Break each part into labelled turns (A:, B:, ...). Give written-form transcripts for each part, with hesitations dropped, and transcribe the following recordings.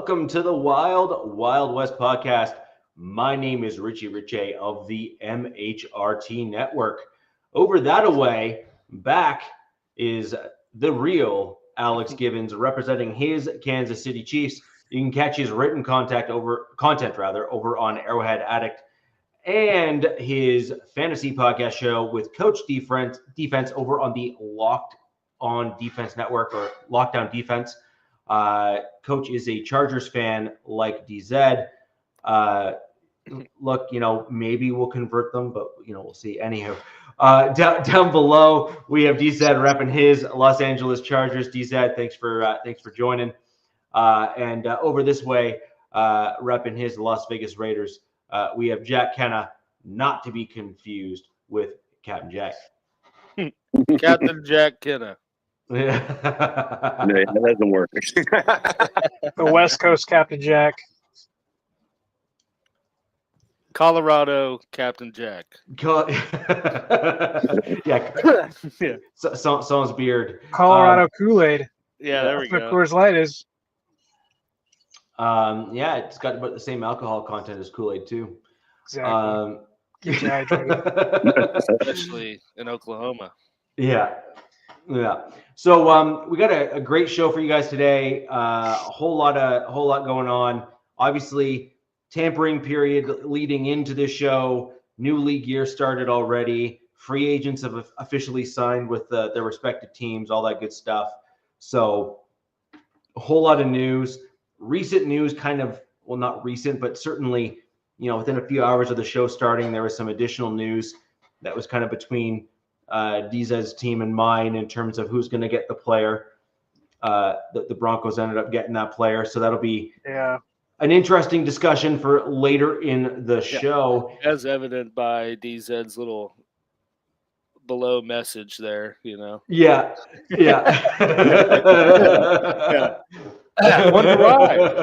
A: welcome to the Wild Wild West podcast. My name is Richie Riche of the MHRT Network. Over that away, back is the real Alex Gibbons representing his Kansas City Chiefs. You can catch his written content over on Arrowhead Addict and his fantasy podcast show with Coach Defense over on the Locked On Defense Network or Lockdown Defense. Coach is a Chargers fan like DZ. Look, maybe we'll convert them, but we'll see. Anyhow, down below we have DZ repping his Los Angeles Chargers. DZ, thanks for joining. And over this way, repping his Las Vegas Raiders, we have Jack Kenna, not to be confused with Captain Jack.
B: Captain Jack Kenna.
A: Yeah.
C: No, that doesn't work.
D: The West Coast Captain Jack.
B: Colorado Captain Jack.
A: Yeah. Someone's beard.
D: Colorado Kool-Aid.
B: Yeah, there we
D: That's
B: go.
D: what Coors Light is.
A: Yeah, it's got about the same alcohol content as Kool-Aid too.
D: Exactly. Keeps you hydrated.
B: Especially in Oklahoma.
A: Yeah. So we got a great show for you guys today. A whole lot going on. Obviously, tampering period leading into this show. New league year started already. Free agents have officially signed with their respective teams. All that good stuff. So a whole lot of news. Recent news, not recent, but certainly, within a few hours of the show starting, there was some additional news that was kind of between DZ's team and mine in terms of who's going to get the player. The Broncos ended up getting that player, so that'll be an interesting discussion for later in the show.
B: As evident by DZ's little below message there,
A: Yeah.
B: Wonder why.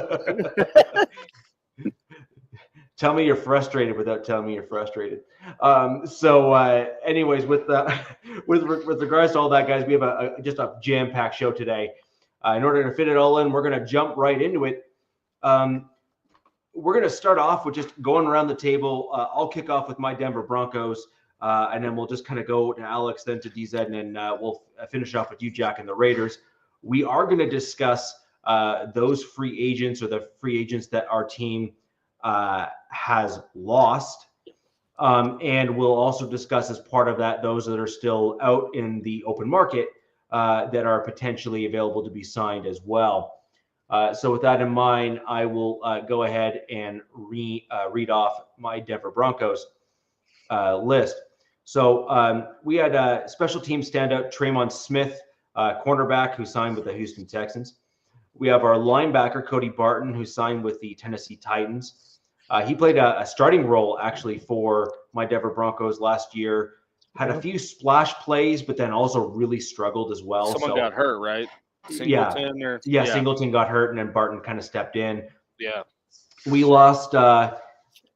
A: Tell me you're frustrated without telling me you're frustrated. Anyways, with regards to all that, guys, we have just a jam-packed show today. In order to fit it all in, we're going to jump right into it. We're going to start off with just going around the table. I'll kick off with my Denver Broncos, and then we'll just kind of go to Alex, then to DZ, and then we'll finish off with you, Jack, and the Raiders. We are going to discuss those free agents or the free agents that our team has lost. And we'll also discuss as part of that those that are still out in the open market that are potentially available to be signed as well. So with that in mind, I will go ahead and read off my Denver Broncos list. So we had a special team standout, Tremon Smith, cornerback, who signed with the Houston Texans. We have our linebacker, Cody Barton, who signed with the Tennessee Titans. He played a starting role, actually, for my Denver Broncos last year. Had a few splash plays, but then also really struggled as well.
B: Someone got hurt, right?
A: Singleton Singleton got hurt, and then Barton kind of stepped in.
B: Yeah. We
A: lost the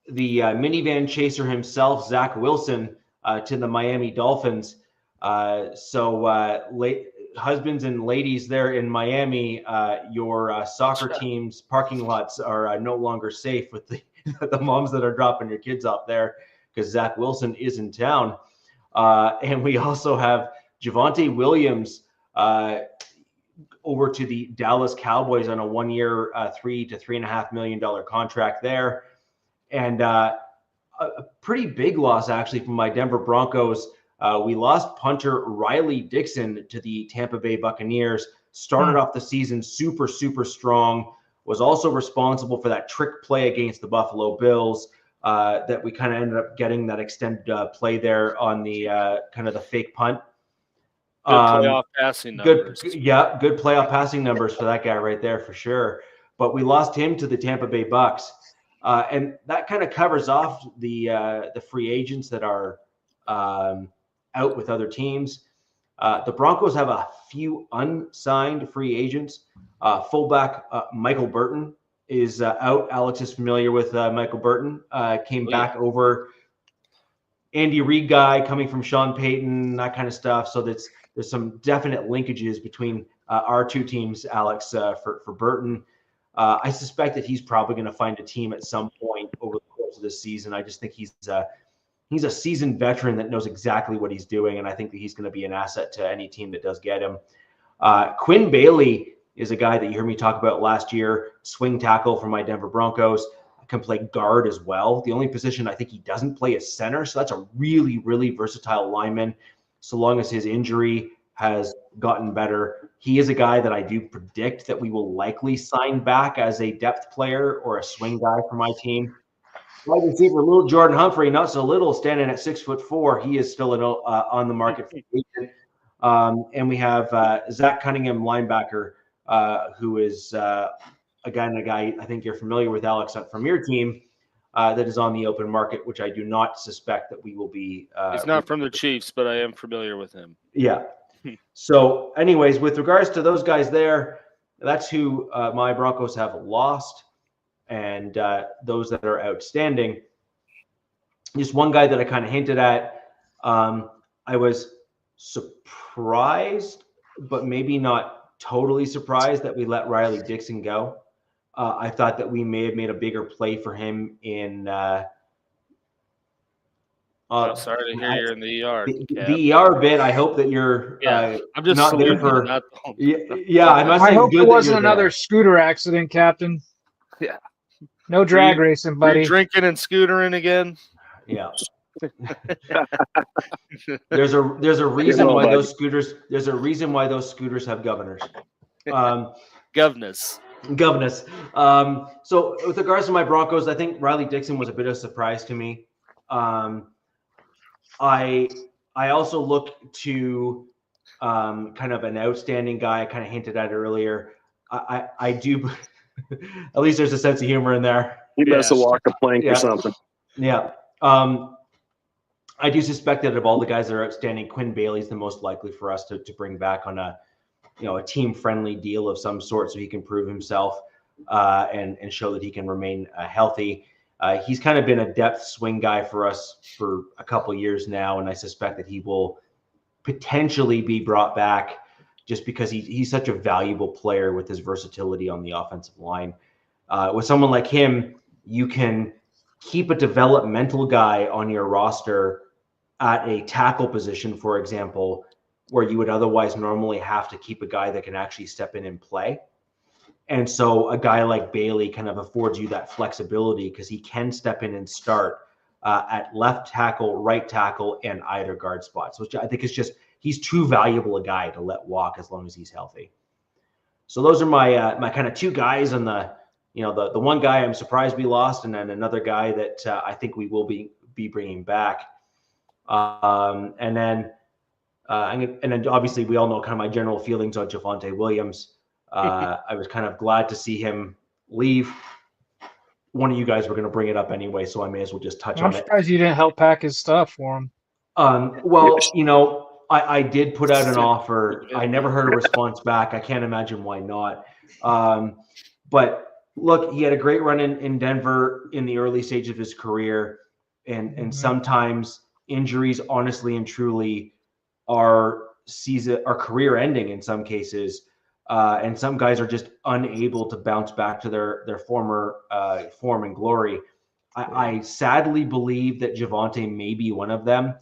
A: minivan chaser himself, Zach Wilson, to the Miami Dolphins. Husbands and ladies there in Miami, your soccer team's parking lots are no longer safe with the moms that are dropping your kids off there because Zach Wilson is in town. And we also have Javonte Williams over to the Dallas Cowboys on a 1-year, $3 to $3.5 million contract there. And a pretty big loss, actually, from my Denver Broncos. We lost punter Riley Dixon to the Tampa Bay Buccaneers. Started off the season super, super strong. Was also responsible for that trick play against the Buffalo Bills that we kind of ended up getting that extended play there on the kind of the fake punt.
B: Good playoff passing numbers.
A: Good playoff passing numbers for that guy right there for sure. But we lost him to the Tampa Bay Bucks. And that kind of covers off the free agents that are out with other teams. The Broncos have a few unsigned free agents. Fullback Michael Burton is out. Alex is familiar with Michael Burton. Came back over. Andy Reid guy coming from Sean Payton, that kind of stuff. So there's some definite linkages between our two teams, Alex, for Burton. I suspect that he's probably going to find a team at some point over the course of this season. I just think he's a seasoned veteran that knows exactly what he's doing, and I think that he's going to be an asset to any team that does get him. Quinn Bailey is a guy that you heard me talk about last year, swing tackle for my Denver Broncos, can play guard as well. The only position I think he doesn't play is center, so that's a really, really versatile lineman, so long as his injury has gotten better. He is a guy that I do predict that we will likely sign back as a depth player or a swing guy for my team. Wide receiver, little Jordan Humphrey, not so little, standing at 6'4". He is still on the market. And we have Zach Cunningham, linebacker, who is a guy I think you're familiar with, Alex, from your team, that is on the open market, which I do not suspect that we will be.
B: He's not from the Chiefs, but I am familiar with him.
A: Yeah. So anyways, with regards to those guys there, that's who my Broncos have lost, and those that are outstanding. Just one guy that I kind of hinted at. I was surprised, but maybe not totally surprised, that we let Riley Dixon go. I thought that we may have made a bigger play for him in
B: sorry to hear you're in the ER.
A: The ER bit. I hope that you're
B: I'm just
A: not there for.
B: I'm
A: not
D: I
A: saying
D: hope
A: good
D: it
A: that
D: wasn't
A: you're
D: another
A: there.
D: scooter accident, Captain.
B: Yeah.
D: No drag racing, buddy.
B: Drinking and scootering again.
A: Yeah. There's a reason why those scooters. There's a reason why those scooters have governors.
B: Governors.
A: So with regards to my Broncos, I think Riley Dixon was a bit of a surprise to me. I also look to kind of an outstanding guy. I kind of hinted at earlier. I do. At least there's a sense of humor in there.
C: He must have walked a plank or something.
A: Yeah. I do suspect that of all the guys that are outstanding, Quinn Bailey is the most likely for us to bring back on a team-friendly deal of some sort, so he can prove himself and show that he can remain healthy. He's kind of been a depth swing guy for us for a couple of years now, and I suspect that he will potentially be brought back just because he's such a valuable player with his versatility on the offensive line. With someone like him, you can keep a developmental guy on your roster at a tackle position, for example, where you would otherwise normally have to keep a guy that can actually step in and play. And so a guy like Bailey kind of affords you that flexibility because he can step in and start at left tackle, right tackle, and either guard spots, which I think is just, he's too valuable a guy to let walk as long as he's healthy. So those are my kind of two guys on the one guy I'm surprised we lost, and then another guy that I think we will be bringing back. And then obviously we all know kind of my general feelings on Javonte Williams. I was kind of glad to see him leave. One of you guys were going to bring it up anyway, so I may as well just touch on it.
D: I'm surprised you didn't help pack his stuff for him.
A: I did put out an offer. I never heard a response back. I can't imagine why not. But look, he had a great run in Denver in the early stage of his career. And sometimes injuries, honestly and truly, are career ending in some cases. And some guys are just unable to bounce back to their former form and glory. I sadly believe that Javonte may be one of them.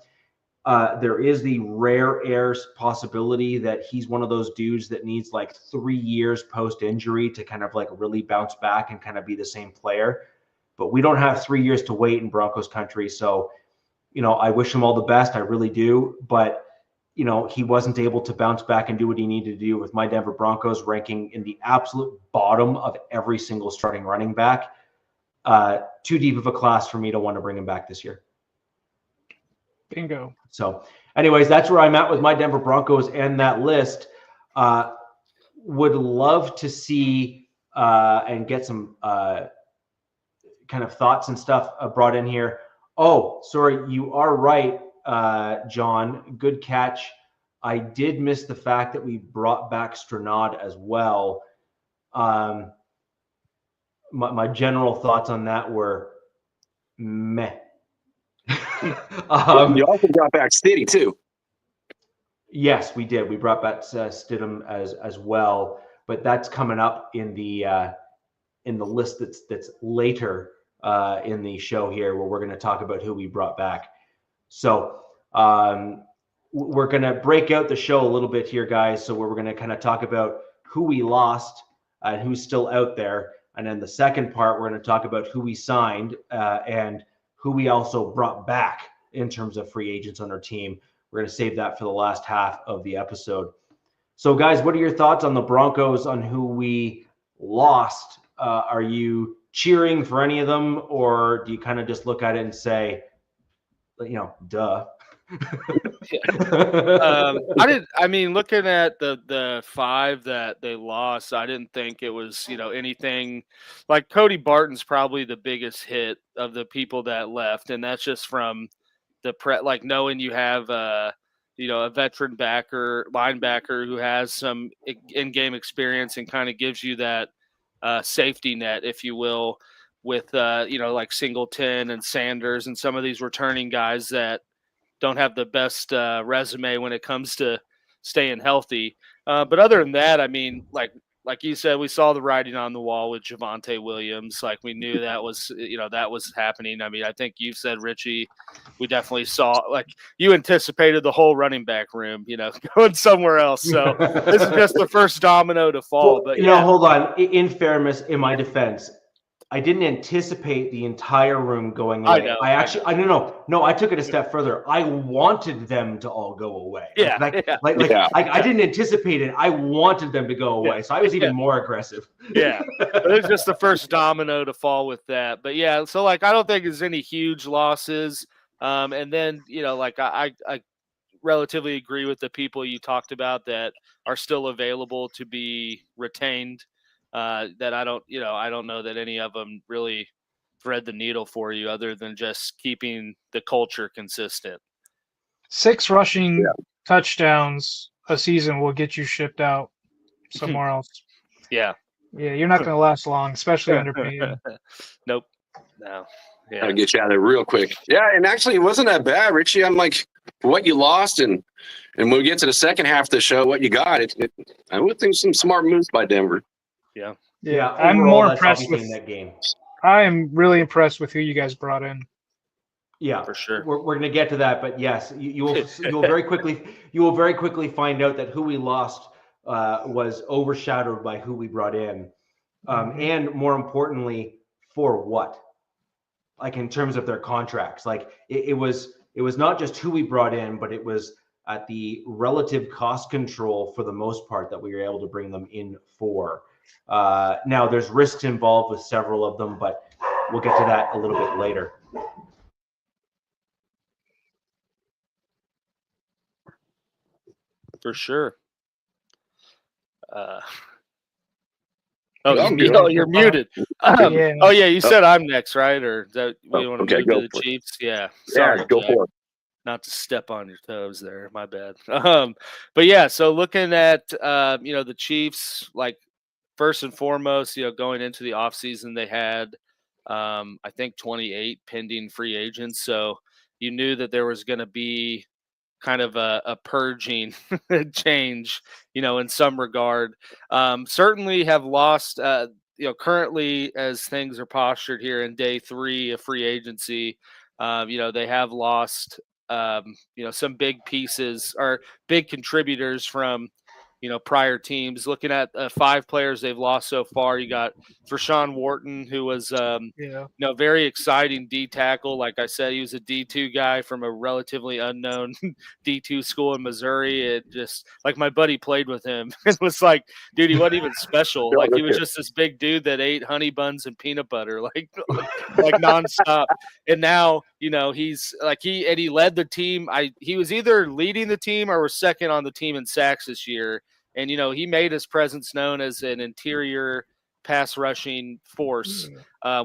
A: There is the rare air possibility that he's one of those dudes that needs like 3 years post-injury to kind of like really bounce back and kind of be the same player. But we don't have 3 years to wait in Broncos country. So, I wish him all the best. I really do. But, he wasn't able to bounce back and do what he needed to do with my Denver Broncos ranking in the absolute bottom of every single starting running back. Too deep of a class for me to want to bring him back this year.
D: Bingo.
A: So anyways, that's where I'm at with my Denver Broncos and that list. Would love to see and get some kind of thoughts and stuff brought in here. Oh, sorry, you are right, John. Good catch. I did miss the fact that we brought back Stranad as well. My general thoughts on that were meh.
C: You also brought back Stiddy too.
A: Yes, we did. We brought back Stidham as well, but that's coming up in the in the list that's later in the show here, where we're going to talk about who we brought back. So we're going to break out the show a little bit here, guys. So we're going to kind of talk about who we lost and who's still out there. And then the second part, we're going to talk about who we signed and who we also brought back in terms of free agents on our team. We're going to save that for the last half of the episode. So, guys, what are your thoughts on the Broncos, on who we lost? Are you cheering for any of them, or do you kind of just look at it and say, duh?
B: Looking at the 5 that they lost, I didn't think it was, anything like Cody Barton's probably the biggest hit of the people that left. And that's just from the knowing you have, a veteran linebacker who has some in-game experience and kind of gives you that safety net, if you will, with, like Singleton and Sanders and some of these returning guys that don't have the best resume when it comes to staying healthy. But other than that, like you said, we saw the writing on the wall with Javonte Williams. Like, we knew that was, that was happening. I think you said, Richie, we definitely saw, like, you anticipated the whole running back room, going somewhere else. So this is just the first domino to fall.
A: Well,
B: but
A: hold on. In fairness, in my defense, I didn't anticipate the entire room going away. I took it a step further. I wanted them to all go away. I didn't anticipate it. I wanted them to go away. So I was even more aggressive.
B: Yeah. But it's just the first domino to fall with that. But yeah, so I don't think there's any huge losses. And then, I relatively agree with the people you talked about that are still available to be retained. That I don't know that any of them really thread the needle for you, other than just keeping the culture consistent.
D: 6 rushing touchdowns a season will get you shipped out somewhere else.
B: Yeah.
D: Yeah, you're not going to last long, especially under Payton.
B: Nope. No. Yeah.
C: Gotta get you out of there real quick. Yeah, and actually it wasn't that bad, Richie. I'm like, for what you lost and when we get to the second half of the show, what you got, I would think some smart moves by Denver.
D: Yeah. I'm more impressed with that game. I am really impressed with who you guys brought in.
A: Yeah,
B: for sure.
A: We're going to get to that, but yes, you will very quickly find out that who we lost was overshadowed by who we brought in, and more importantly, for what? Like, in terms of their contracts, like it was not just who we brought in, but it was at the relative cost control for the most part that we were able to bring them in for. Now there's risks involved with several of them, but we'll get to that a little bit later.
B: For sure. You're muted. Oh yeah, you said I'm next, right? Or that we want to move to the Chiefs? Yeah. Sorry,
C: go for it.
B: Not to step on your toes there. My bad. But yeah, so looking at the Chiefs, like, first and foremost, going into the offseason, they had I think 28 pending free agents. So you knew that there was going to be kind of a purging change, in some regard. Certainly have lost, currently as things are postured here in day 3 of free agency, they have lost, some big pieces or big contributors from, prior teams. Looking at 5 players they've lost so far, you got Vershawn Wharton, who was very exciting D tackle. Like I said, he was a D2 guy from a relatively unknown D2 school in Missouri. It just, like, my buddy played with him. It was like, dude, he wasn't even special. Like, he was just this big dude that ate honey buns and peanut butter, like nonstop. And now, he's like, he led the team. He was either leading the team or was second on the team in sacks this year. And, he made his presence known as an interior pass rushing force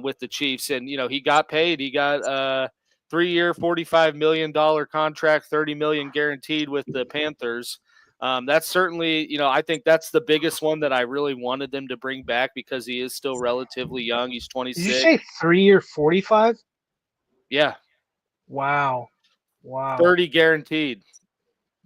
B: with the Chiefs. And, he got paid. He got a 3-year, $45 million contract, $30 million guaranteed with the Panthers. That's certainly, I think that's the biggest one that I really wanted them to bring back, because he is still relatively young. He's 26.
D: Did you say 3-year, 45?
B: Yeah.
D: Wow.
B: 30 guaranteed.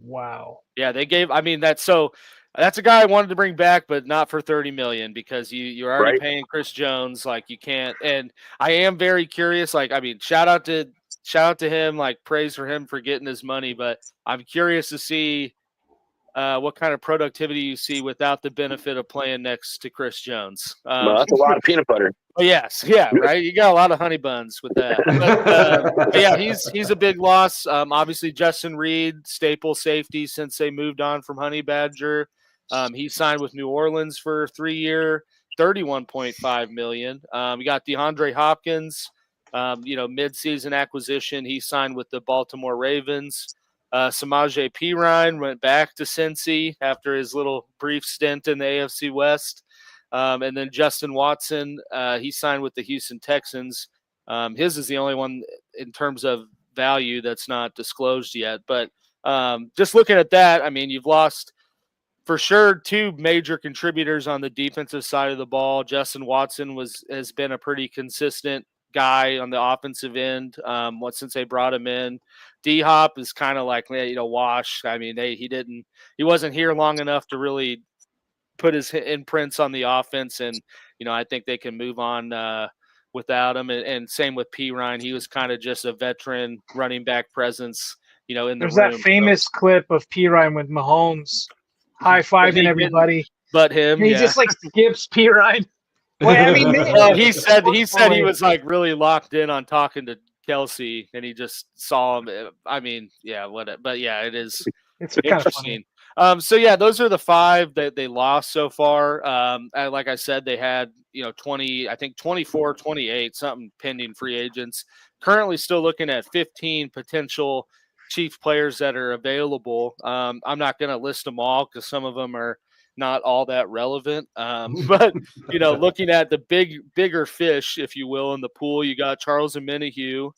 D: Wow.
B: Yeah, they gave, that's so That's a guy I wanted to bring back, but not for $30 million because you're already
C: Right.
B: paying Chris Jones. Like you can't. And I am very curious. Like I mean, shout out to him. Like praise for him for getting his money. But I'm curious to see what kind of productivity you see without the benefit of playing next to Chris Jones.
C: Well, that's a lot of peanut butter.
B: Yes, yeah, right. You got a lot of honey buns with that. But yeah, he's a big loss. Obviously, Justin Reed, staple safety since they moved on from Honey Badger. He signed with New Orleans for a 3-year, $31.5 million. We got DeAndre Hopkins, mid-season acquisition. He signed with the Baltimore Ravens. Samaje Perine went back to Cincy after his little brief stint in the AFC West. And then Justin Watson, he signed with the Houston Texans. His is the only one in terms of value that's not disclosed yet. But just looking at that, I mean, you've lost for sure 2 major contributors on the defensive side of the ball. Justin Watson has been a pretty consistent guy on the offensive end since they brought him in. D-Hop is kind of like, washed. I mean, he wasn't here long enough to really put his imprints on the offense, and I think they can move on without him. And same with Perine, he was kind of just a veteran running back presence, in the room.
D: There's that famous clip of Perine with Mahomes high-fiving everybody,
B: but him.
D: And he just like skips Perine. Well, I mean,
B: well, he said he was like really locked in on talking to Kelsey, and he just saw him. I mean, yeah, but yeah, it's interesting. So yeah, those are the 5 that they lost so far. Like I said, they had 24, 28 something pending free agents. Currently, still looking at 15 potential Chief players that are available. I'm not going to list them all because some of them are not all that relevant. But looking at the bigger fish, if you will, in the pool, you got Charles Omenihu,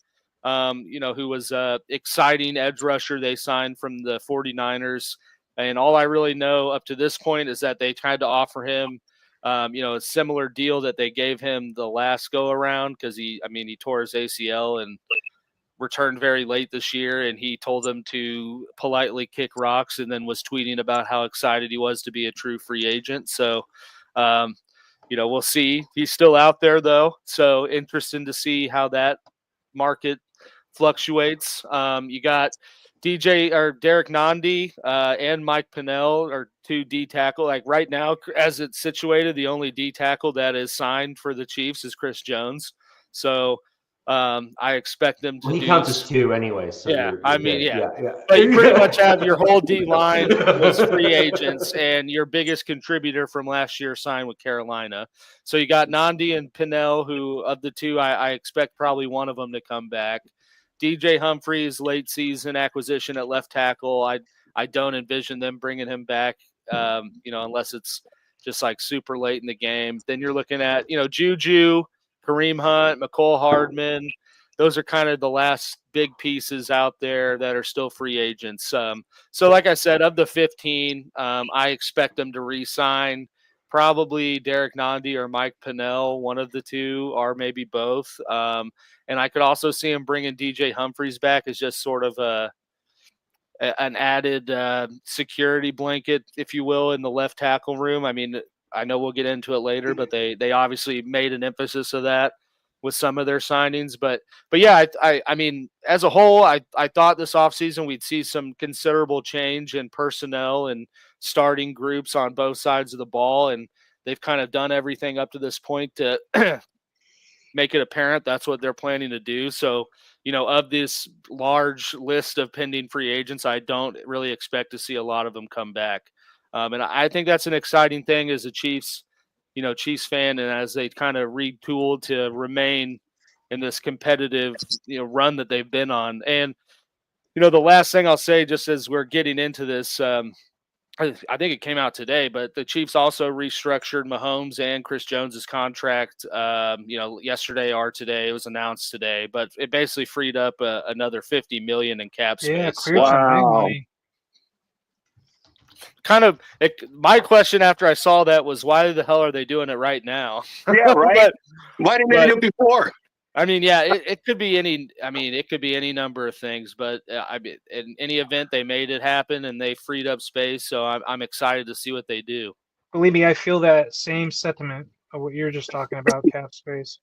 B: who was a exciting edge rusher they signed from the 49ers. And all I really know up to this point is that they tried to offer him, a similar deal that they gave him the last go around because he tore his ACL and returned very late this year. And he told them to politely kick rocks and then was tweeting about how excited he was to be a true free agent. So, we'll see. He's still out there though. So interesting to see how that market fluctuates. You got Derek Nandi and Mike Pennell are 2 D tackle. Like right now, as it's situated, the only D tackle that is signed for the Chiefs is Chris Jones. So I expect them to.
A: Well, he counts as 2 anyway. So
B: yeah,
A: yeah.
B: But you pretty much have your whole D line was free agents, and your biggest contributor from last year signed with Carolina. So you got Nandi and Pennell, who of the 2, I expect probably one of them to come back. DJ Humphries, late season acquisition at left tackle. I don't envision them bringing him back, unless it's just like super late in the game. Then you're looking at, Juju, Kareem Hunt, McCole Hardman. Those are kind of the last big pieces out there that are still free agents. So like I said, of the 15, I expect them to re-sign probably Derek Nandi or Mike Pennell, one of the 2, or maybe both. And I could also see him bringing DJ Humphries back as just sort of an added security blanket, if you will, in the left tackle room. I mean, I know we'll get into it later, but they obviously made an emphasis of that with some of their signings. But yeah, I mean, as a whole, I thought this offseason we'd see some considerable change in personnel and starting groups on both sides of the ball. And they've kind of done everything up to this point to make it apparent that's what they're planning to do. So, of this large list of pending free agents, I don't really expect to see a lot of them come back. And I think that's an exciting thing as a Chiefs fan, and as they kind of retooled to remain in this competitive, run that they've been on. And, the last thing I'll say, just as we're getting into this, I think it came out today, but the Chiefs also restructured Mahomes and Chris Jones's contract, yesterday or today. It was announced today, but it basically freed up another $50 million in cap space.
D: Yeah, cleared some big money.
B: My question after I saw that was, why the hell are they doing it right now?
C: Yeah, right. Why didn't they do it before?
B: I mean, yeah, it could be any. I mean, it could be any number of things. But I mean, in any event, they made it happen and they freed up space. So I'm excited to see what they do.
D: Believe me, I feel that same sentiment of what you're just talking about, cap space.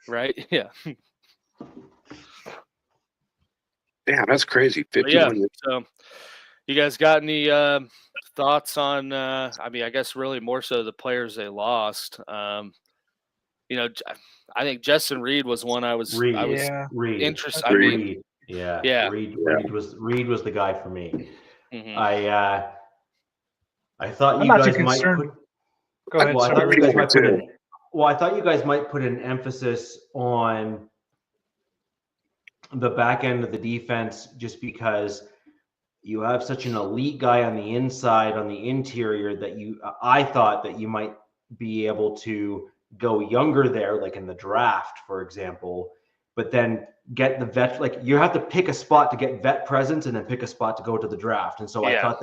B: Right? Yeah.
C: Damn, that's crazy.
B: But
C: 51
B: yeah. So, you guys got any thoughts on? I mean, I guess really more so the players they lost. You know, I think Justin Reed was one I was
A: Reed.
D: Yeah.
B: interested. I mean,
A: Reed. Yeah.
B: Yeah.
A: Reed was the guy for me.
B: mhm.
A: I thought
D: I'm
A: you
D: not too
A: guys might
D: concerned.
A: put.
D: Go ahead.
A: Well, I
D: sorry.
A: thought you guys might put
C: Too.
A: an. Well, I thought you guys might put an emphasis on the back end of the defense, just because you have such an elite guy on the inside, on the interior, that I thought that you might be able to go younger there, like in the draft, for example, but then get the vet. Like, you have to pick a spot to get vet presence and then pick a spot to go to the draft. And so
B: Yeah.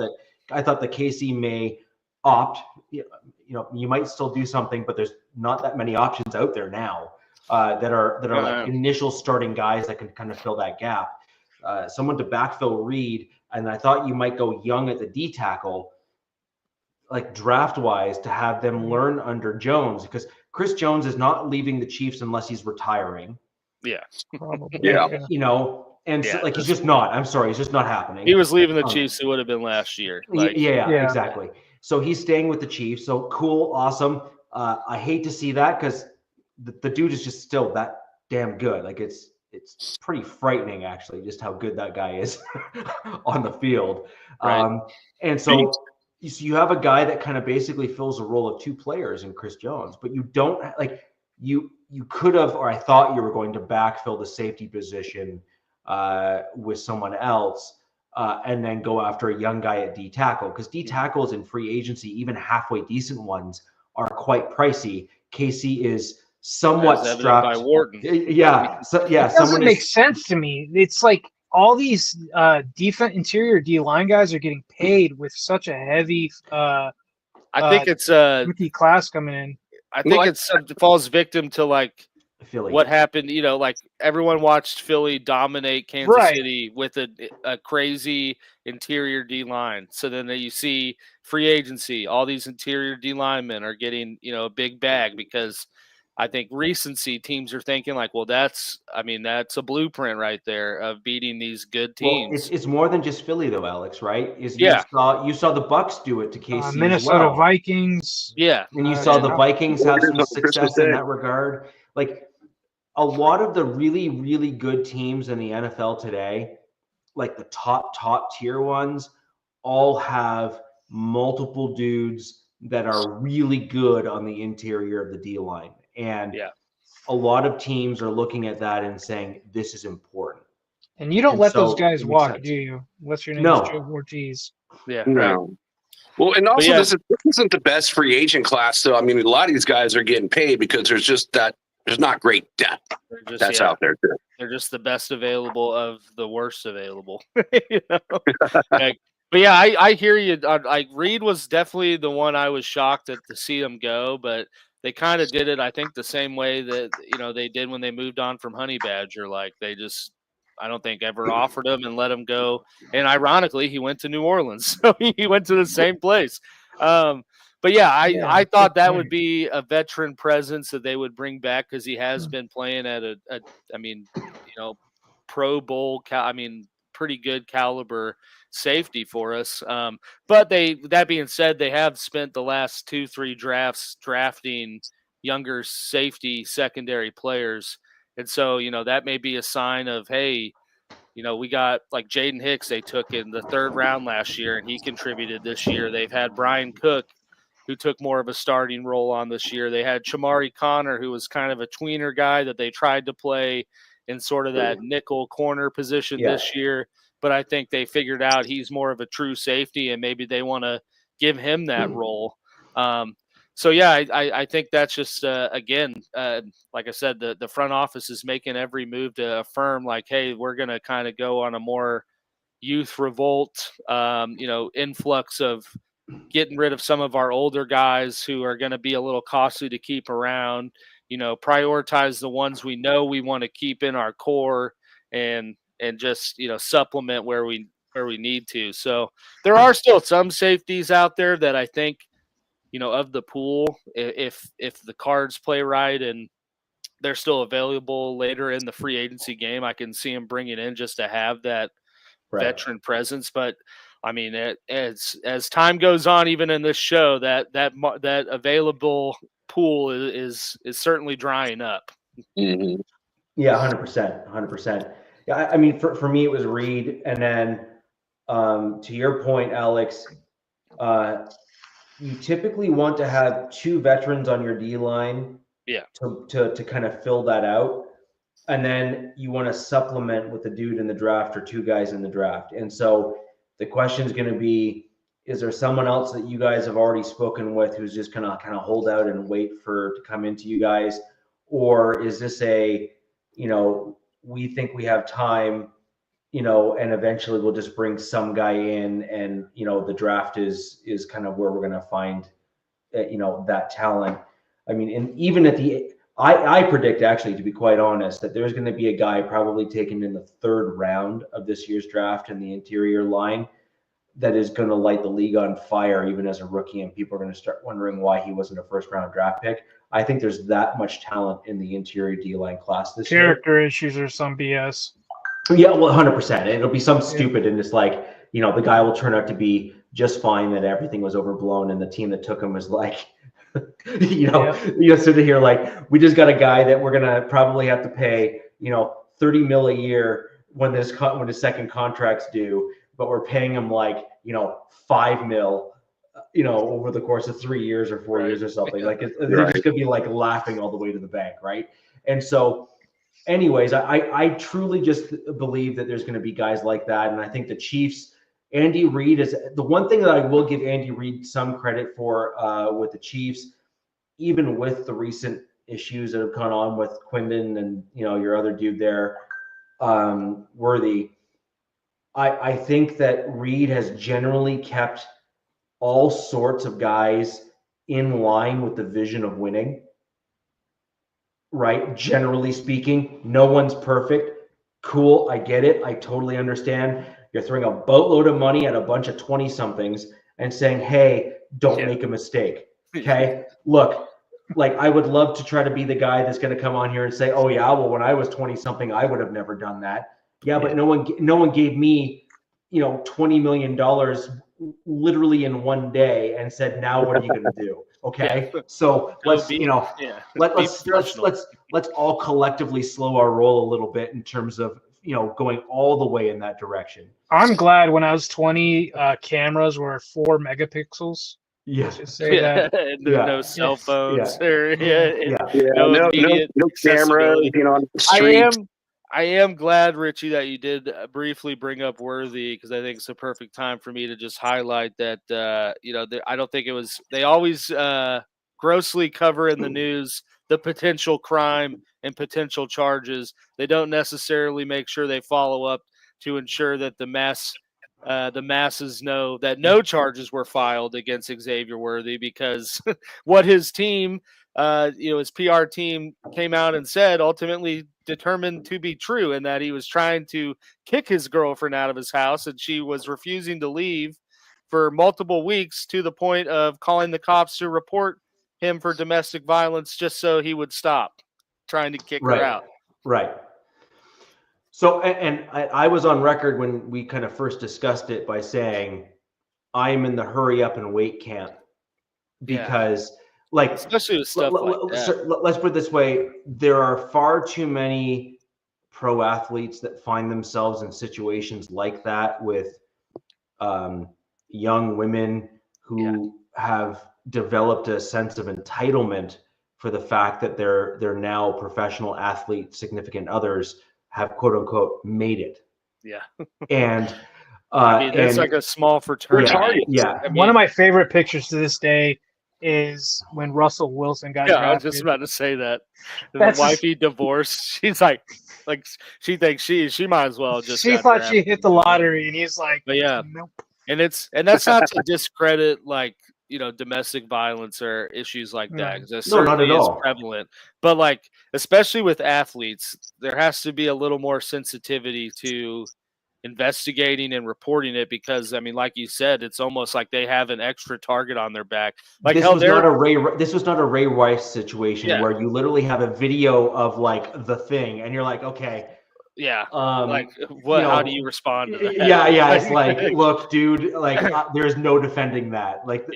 A: I thought that Casey may opt, you know, you might still do something, but there's not that many options out there now that are like initial starting guys that can kind of fill that gap. Someone to backfill Reed, and I thought you might go young at the D tackle, like draft wise, to have them learn under Jones, because Chris Jones is not leaving the Chiefs unless he's retiring.
B: Yeah.
D: Probably.
C: Yeah.
A: You know, and so,
B: Yeah,
A: like, he's just not. I'm sorry, he's just not happening.
B: He was leaving the Chiefs. It would have been last year. Like,
A: yeah, exactly. So he's staying with the Chiefs. So cool, awesome. I hate to see that, because the dude is just still that damn good. Like, it's pretty frightening, actually, just how good that guy is on the field.
B: Right.
A: And so you have a guy that kind of basically fills a role of two players in Chris Jones, but you don't, like, you could have, or I thought you were going to backfill the safety position with someone else, and then go after a young guy at D tackle, because D tackles in free agency, even halfway decent ones, are quite pricey. Casey is somewhat
B: as evident
A: strapped
B: by Wharton.
A: Yeah,
D: It doesn't make sense to me. It's like all these interior D line guys are getting paid with such a heavy
B: I think it's
D: rookie class coming in.
B: I think it falls victim to like
A: Philly.
B: what happened. You know, like everyone watched Philly dominate Kansas
D: Right.
B: City with a crazy interior D line. So then you see free agency, all these interior D linemen are getting, you know, a big bag, because I think recency teams are thinking like, well, that's a blueprint right there of beating these good teams.
A: Well, it's more than just Philly, though, Alex, right? You saw the Bucks do it to KC
D: Minnesota
A: as well.
D: Vikings.
B: Yeah.
A: And you saw the Vikings have some
C: Christmas
A: success
C: Day.
A: in that regard. Like, a lot of the really, really good teams in the NFL today, like the top tier ones, all have multiple dudes that are really good on the interior of the D line. And a lot of teams are looking at that and saying, this is important.
D: And you don't
A: And
D: let
A: so
D: those guys
A: it makes
D: walk,
A: sense.
D: do you? Unless your name
A: No.
D: is Joe Ortiz.
B: Yeah.
C: No.
B: Right.
C: Well, and also
B: yeah.
C: this isn't the best free agent class, though. I mean, a lot of these guys are getting paid because there's not great depth that's out there too.
B: They're just the best available of the worst available. You know? But yeah, I hear you. Like, Reed was definitely the one I was shocked to see him go, but they kind of did it, I think, the same way that, you know, they did when they moved on from Honey Badger. Like, they just, I don't think, ever offered him and let him go. And ironically, he went to New Orleans, so he went to the same place. But yeah, I thought that would be a veteran presence that they would bring back, because he has been playing at Pro Bowl, pretty good caliber safety for us. But that being said, they have spent the last 2-3 drafts drafting younger safety secondary players. And so, you know, that may be a sign of, hey, you know, we got like Jaden Hicks they took in the 3rd round last year, and he contributed this year. They've had Brian Cook, who took more of a starting role on this year. They had Shamari Connor, who was kind of a tweener guy that they tried to play in sort of that nickel corner position this year. But I think they figured out he's more of a true safety, and maybe they want to give him that role. So, yeah, I think that's just, again, like I said, the front office is making every move to affirm, like, hey, we're going to kind of go on a more youth revolt, influx of getting rid of some of our older guys who are going to be a little costly to keep around, prioritize the ones we know we want to keep in our core and just, supplement where we need to. So there are still some safeties out there that I think, of the pool, if the cards play right and they're still available later in the free agency game, I can see him bringing in just to have that veteran presence. But I mean, as time goes on, even in this show, that available pool is certainly drying up.
C: Mm-hmm.
A: Yeah, 100%. Yeah, I mean, for me, it was Reed, and then to your point, Alex, you typically want to have 2 veterans on your D line.
B: Yeah.
A: To kind of fill that out. And then you want to supplement with a dude in the draft or 2 guys in the draft. And so the question is going to be, is there someone else that you guys have already spoken with who's just going to kind of hold out and wait to come into you guys? Or is this we think we have time, and eventually we'll just bring some guy in, and, the draft is kind of where we're going to find, that talent. I mean, and even I predict, actually, to be quite honest, that there's going to be a guy probably taken in the 3rd round of this year's draft in the interior line that is going to light the league on fire, even as a rookie, and people are going to start wondering why he wasn't a 1st-round draft pick. I think there's that much talent in the interior D-line class this year.
D: Character issues or some BS.
A: Yeah, well, 100%. It'll be some stupid, and it's like, the guy will turn out to be just fine, that everything was overblown, and the team that took him was like, sitting here like, we just got a guy that we're gonna probably have to pay, $30 million a year when his 2nd contract's due, but we're paying him like, $5 million, over the course of 3 years or 4 years or something. Like they're just gonna be like laughing all the way to the bank, right? And so, anyways, I truly just believe that there's gonna be guys like that, and I think the Chiefs. Andy Reid is the one thing that I will give Andy Reid some credit for with the Chiefs, even with the recent issues that have gone on with Quindon and your other dude there, Worthy. I think that Reid has generally kept all sorts of guys in line with the vision of winning. Right? Generally speaking, no one's perfect. Cool, I get it. I totally understand. You're throwing a boatload of money at a bunch of 20-somethings and saying, hey, don't make a mistake. Okay? Look, like, I would love to try to be the guy that's going to come on here and say, oh, yeah, well, when I was 20-something, I would have never done that. Yeah, but no one gave me, $20 million literally in one day and said, now what are you going to do? Okay? So let's all collectively slow our roll a little bit in terms of, going all the way in that direction.
D: I'm glad when I was 20, cameras were 4 megapixels.
A: Yeah.
D: Just say that.
B: No cell phones.
C: No camera. On the street.
B: I am glad, Richie, that you did briefly bring up Worthy, because I think it's a perfect time for me to just highlight that. I don't think it was. They always grossly cover in the news the potential crime and potential charges. They don't necessarily make sure they follow up to ensure that the masses know that no charges were filed against Xavier Worthy, because what his team, his PR team came out and said ultimately determined to be true, and that he was trying to kick his girlfriend out of his house, and she was refusing to leave for multiple weeks, to the point of calling the cops to report him for domestic violence just so he would stop trying to kick her out.
A: Right. So, and I was on record when we kind of first discussed it by saying, I'm in the hurry up and wait camp, because like,
B: especially with stuff like that.
A: Let's put it this way. There are far too many pro athletes that find themselves in situations like that with young women who have developed a sense of entitlement for the fact that they're now professional athletes, significant others have quote unquote made it.
B: Yeah.
A: And
B: it's like a small fraternity.
A: Yeah.
D: I mean, one of my favorite pictures to this day is when Russell Wilson got drafted.
B: I was just about to say that. The wifey divorced. She's like she thinks she might as well just.
D: She thought she hit the lottery, and he's like,
B: but yeah,
D: nope.
B: And that's not to discredit like domestic violence or issues like that. 'Cause that
A: No, not
B: certainly
A: at
B: is
A: all.
B: prevalent. But like, especially with athletes, there has to be a little more sensitivity to investigating and reporting it, because I mean, like you said, it's almost like they have an extra target on their back. Like
A: this
B: hell,
A: was not a Ray Rice situation where you literally have a video of like the thing and you're like, okay,
B: like what? How do you respond to that?
A: Yeah, it's like, look, dude, like there's no defending that. Like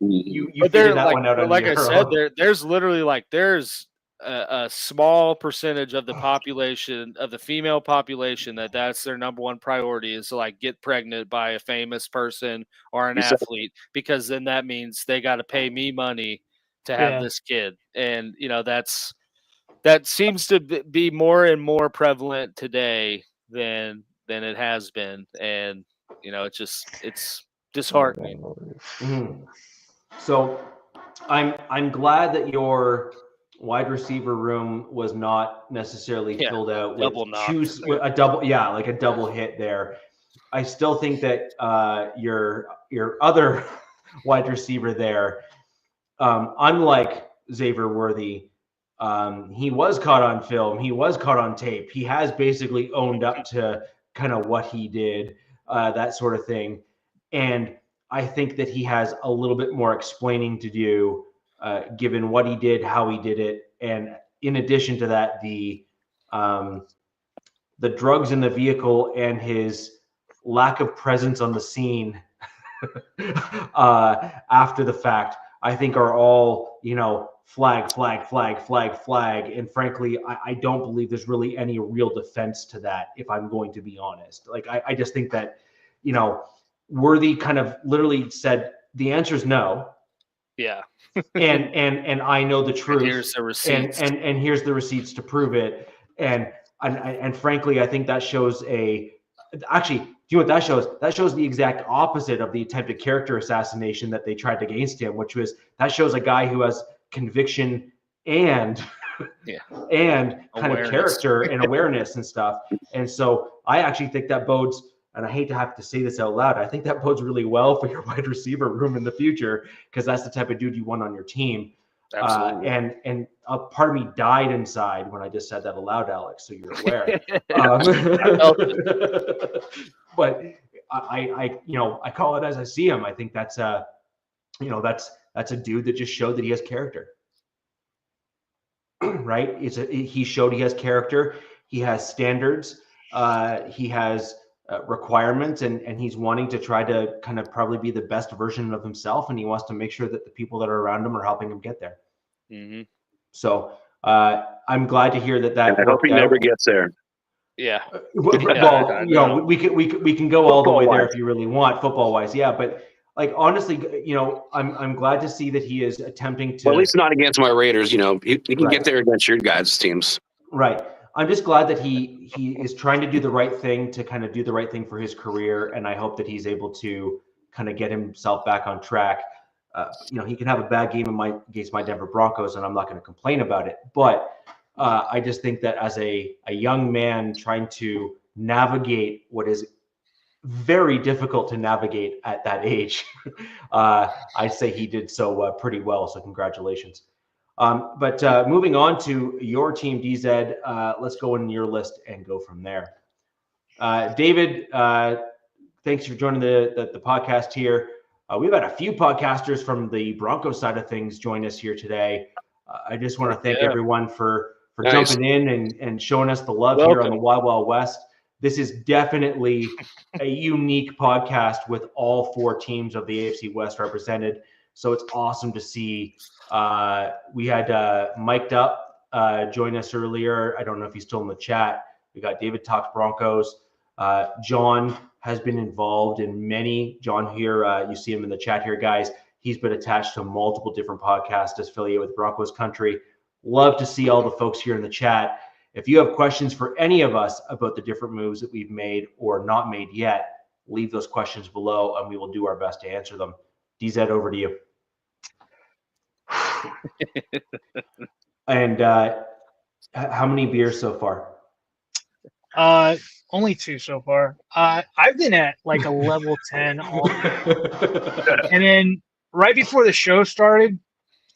A: you figured that one out on
B: like
A: your
B: I said,
A: own.
B: there's literally there's a small percentage of the population, of the female population, that's their number one priority, is to like get pregnant by a famous person or an athlete, because then that means they got to pay me money to have this kid. And that seems to be more and more prevalent today than it has been. And it's disheartening.
A: Mm-hmm. So I'm glad that your wide receiver room was not necessarily filled out with a double hit there. I still think that your other wide receiver there, unlike Xavier Worthy, he was caught on film, he was caught on tape, he has basically owned up to kind of what he did, that sort of thing. And I think that he has a little bit more explaining to do, given what he did, how he did it, and in addition to that, the drugs in the vehicle and his lack of presence on the scene after the fact, I think are all, flag. And frankly, I don't believe there's really any real defense to that, if I'm going to be honest. Like, I just think that, Worthy kind of literally said, the answer is no.
B: Yeah.
A: and I know the truth.
B: And here's the receipts.
A: And here's the receipts to prove it. And frankly, I think that shows actually, do you know what that shows? That shows the exact opposite of the attempted character assassination that they tried against him, which was, that shows a guy who has conviction and and kind of character and awareness and stuff. And so I actually think that bodes, and I hate to have to say this out loud, I think that bodes really well for your wide receiver room in the future, because that's the type of dude you want on your team.
B: Absolutely.
A: And a part of me died inside when I just said that aloud, Alex, so you're aware. But I call it as I see him. I think that's a dude that just showed that he has character. Right? He showed he has character. He has standards. He has requirements, and he's wanting to try to kind of probably be the best version of himself, and he wants to make sure that the people that are around him are helping him get there.
B: Mm-hmm.
A: So I'm glad to hear that.
C: And I hope he never gets there.
B: Yeah.
A: Well, we can go all the way there if you really want, football wise. Yeah, but like honestly, I'm glad to see that he is attempting to.
C: Well, at least not against my Raiders. He can get there against your guys' teams.
A: Right. I'm just glad that he is trying to do the right thing, to kind of do the right thing for his career, and I hope that he's able to kind of get himself back on track. He can have a bad game against my Denver Broncos, and I'm not going to complain about it. But I just think that as a young man trying to navigate what is very difficult to navigate at that age, I say he did so pretty well. So congratulations. But moving on to your team, DZ, let's go in your list and go from there. David, thanks for joining the podcast here. We've had a few podcasters from the Broncos side of things join us here today. I just want to thank everyone for jumping in and showing us the love here on the Wild Wild West. This is definitely a unique podcast with all four teams of the AFC West represented. So it's awesome to see. We had Mic'd Up join us earlier. I don't know if he's still in the chat. We got David Talks Broncos. John has been involved in many. John here, you see him in the chat here, guys. He's been attached to multiple different podcasts affiliated with Broncos Country. Love to see all the folks here in the chat. If you have questions for any of us about the different moves that we've made or not made yet, leave those questions below and we will do our best to answer them. DZ, over to you. And how many beers so far?
D: Only 2 so far. I've been at like a level 10 all and then right before the show started,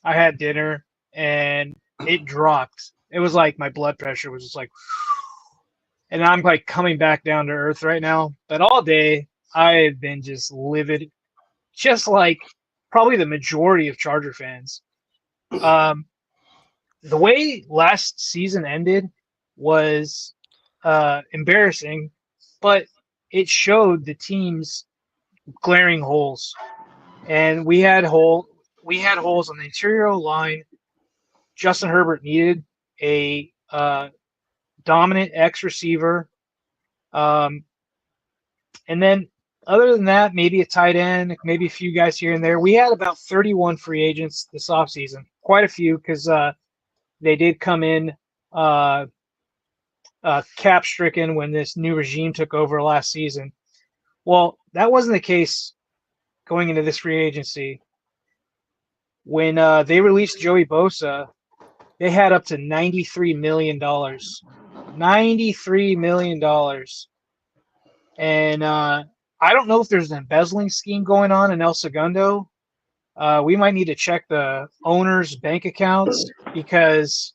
D: I had dinner and it dropped. It was like my blood pressure was just like, and I'm like coming back down to earth right now. But all day I've been just livid, just like probably the majority of Charger fans. The way last season ended was embarrassing, but it showed the team's glaring holes, and we had holes on the interior line. Justin Herbert needed a dominant X receiver, and then other than that, maybe a tight end, maybe a few guys here and there. We had about 31 free agents this offseason, quite a few because they did come in cap stricken when this new regime took over last season. Well, that wasn't the case going into this free agency. When they released Joey Bosa, they had up to $93 million. $93 million. And I don't know if there's an embezzling scheme going on in El Segundo. We might need to check the owner's bank accounts because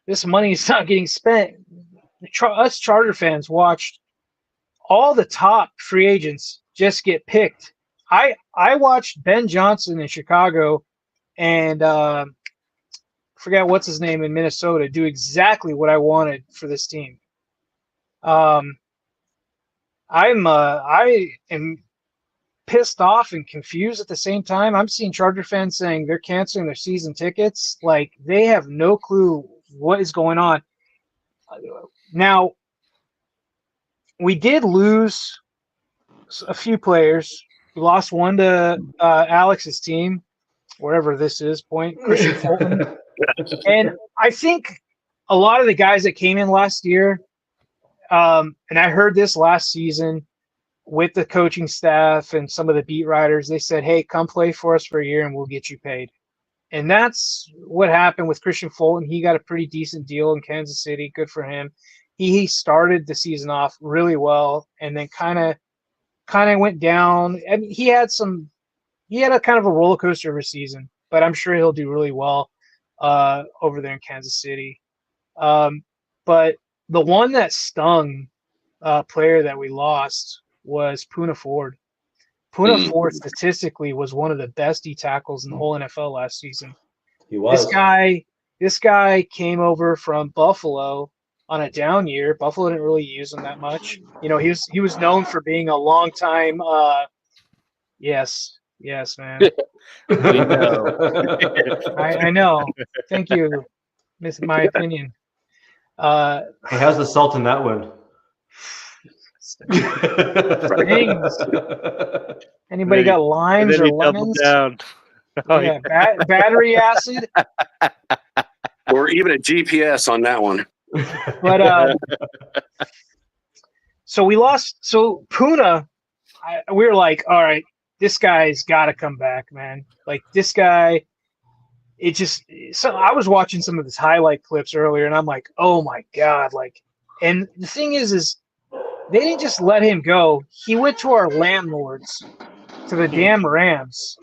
D: this money is not getting spent. Us Charger fans watched all the top free agents just get picked. I watched Ben Johnson in Chicago and forget what's his name in Minnesota do exactly what I wanted for this team. I am pissed off and confused at the same time. I'm seeing Charger fans saying they're canceling their season tickets. Like they have no clue what is going on. Now, we did lose a few players. We lost one to Alex's team, wherever this is, Christian Fulton. And I think a lot of the guys that came in last year, and I heard this last season with the coaching staff and some of the beat writers, they said, hey, come play for us for a year and we'll get you paid. And that's what happened with Christian Fulton. He got a pretty decent deal in Kansas City. Good for him. He started the season off really well and then kind of went down. And he had a kind of a roller coaster of a season, but I'm sure he'll do really well over there in Kansas City. But the one that stung player that we lost was Poona Ford. Poona Ford statistically was one of the best D tackles in the whole NFL last season.
A: He was.
D: This guy came over from Buffalo on a down year. Buffalo didn't really use him that much. You know, he was known for being a long time. Yes, man.
B: We know.
D: I know. Thank you. Miss my opinion.
A: Hey, how's the salt in that one?
D: Anybody got limes or lemons?
B: Down.
D: Oh, yeah, battery acid.
C: Or even a GPS on that one.
D: But so we lost. So Poona, we were like, all right, this guy's got to come back, man. Like this guy, it just. So I was watching some of his highlight clips earlier, and I'm like, oh my god, like. And the thing is they didn't just let him go. He went to our landlords, to the damn Rams,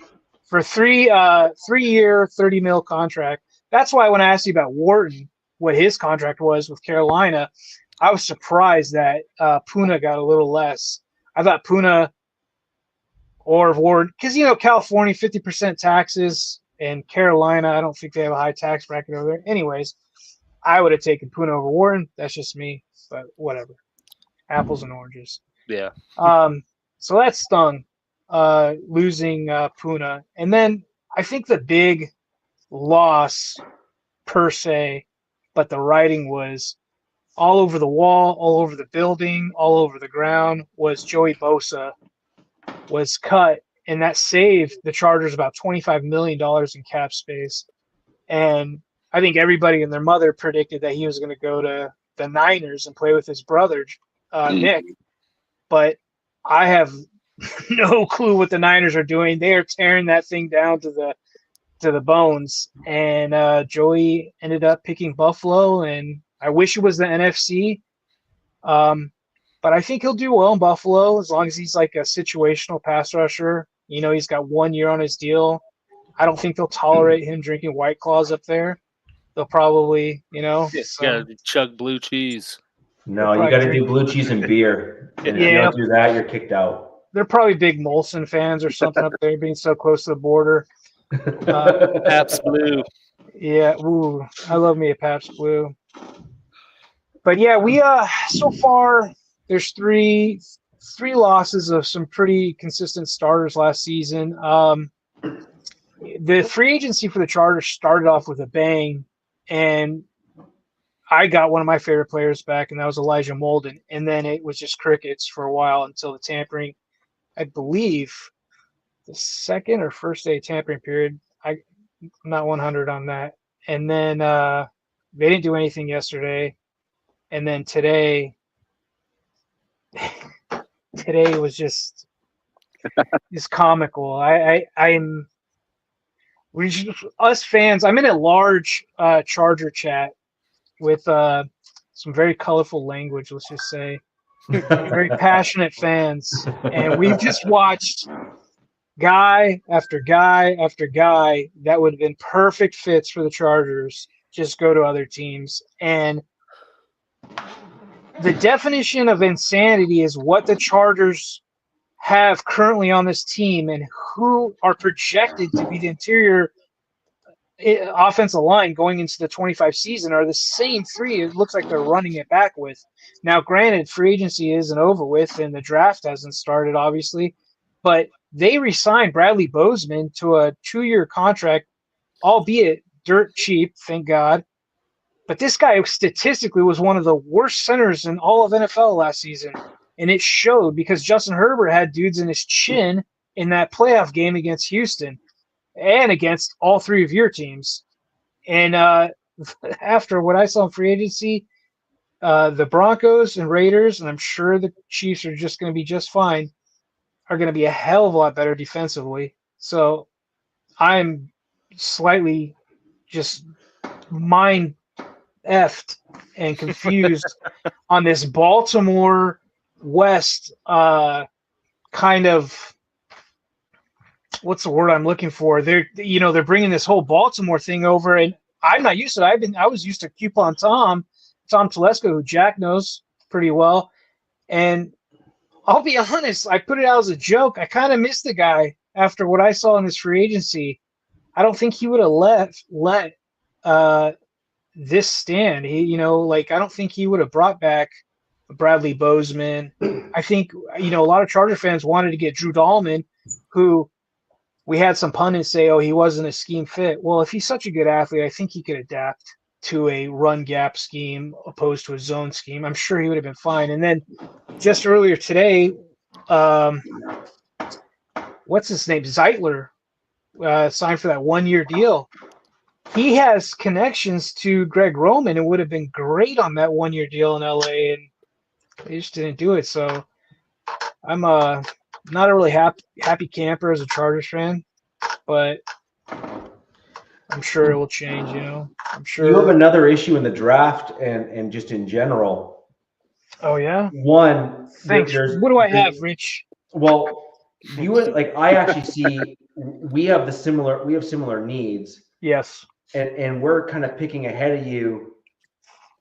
D: for 3-year, $30 million contract. That's why when I asked you about Wharton, what his contract was with Carolina, I was surprised that Poona got a little less. I thought Poona or Wharton, because, California, 50% taxes, and Carolina, I don't think they have a high tax bracket over there. Anyways, I would have taken Poona over Wharton. That's just me, but whatever. Apples and oranges.
B: Yeah.
D: So that stung, losing Poona. And then I think the big loss per se, but the writing was all over the wall, all over the building, all over the ground, was Joey Bosa was cut, and that saved the Chargers about $25 million in cap space. And I think everybody and their mother predicted that he was going to go to the Niners and play with his brother, Nick. But I have no clue what the Niners are doing. They are tearing that thing down to the bones. And Joey ended up picking Buffalo, and I wish it was the NFC. But I think he'll do well in Buffalo as long as he's like a situational pass rusher. He's got 1 year on his deal. I don't think they'll tolerate him drinking White Claws up there. They'll probably,
B: Chug blue cheese.
A: No, you got to do blue cheese and beer. And if you don't do that, you're kicked out.
D: They're probably big Molson fans or something up there, being so close to the border.
B: Pabst Blue.
D: Yeah, ooh, I love me a Pabst Blue. But yeah, we so far there's three losses of some pretty consistent starters last season. The free agency for the Chargers started off with a bang, and I got one of my favorite players back, and that was Elijah Molden. And then it was just crickets for a while until the tampering. I believe the second or first day tampering period. I'm not 100 on that. And then they didn't do anything yesterday. And then today was just comical. Us fans. I'm in a large Charger chat with some very colorful language. Let's just say very passionate fans, and we've just watched guy after guy after guy that would have been perfect fits for the Chargers just go to other teams. And the definition of insanity is what the Chargers have currently on this team and who are projected to be the interior offensive line going into the 25 season are the same three it looks like they're running it back with. Now, granted, free agency isn't over with and the draft hasn't started, obviously, but they re-signed Bradley Bozeman to a 2-year contract, albeit dirt cheap, thank God. But this guy statistically was one of the worst centers in all of NFL last season. And it showed because Justin Herbert had dudes in his chin in that playoff game against Houston and against all three of your teams. And after what I saw in free agency, the Broncos and Raiders, and I'm sure the Chiefs are just going to be just fine, are going to be a hell of a lot better defensively. So I'm slightly just mind effed and confused on this Baltimore West kind of, what's the word I'm looking for? They're bringing this whole Baltimore thing over, and I'm not used to it. I was used to Coupon Tom Telesco, who Jack knows pretty well, and I'll be honest, I put it out as a joke. I kind of missed the guy after what I saw in his free agency. I don't think he would have let this stand. I don't think he would have brought back Bradley Bozeman. I think, a lot of Charger fans wanted to get Drew Dahlman, who we had some pundits say, he wasn't a scheme fit. Well, if he's such a good athlete, I think he could adapt to a run gap scheme opposed to a zone scheme. I'm sure he would have been fine. And then just earlier today, what's his name? Zeitler signed for that 1-year deal. He has connections to Greg Roman and would have been great on that 1-year deal in LA, and they just didn't do it. So I'm not a really happy camper as a Chargers fan, but I'm sure it will change, I'm sure.
A: You have another issue in the draft and just in general.
D: Oh, yeah?
A: One.
D: Thanks. What do I have, Rich?
A: Well, I actually see we have similar needs.
D: Yes.
A: And we're kind of picking ahead of you.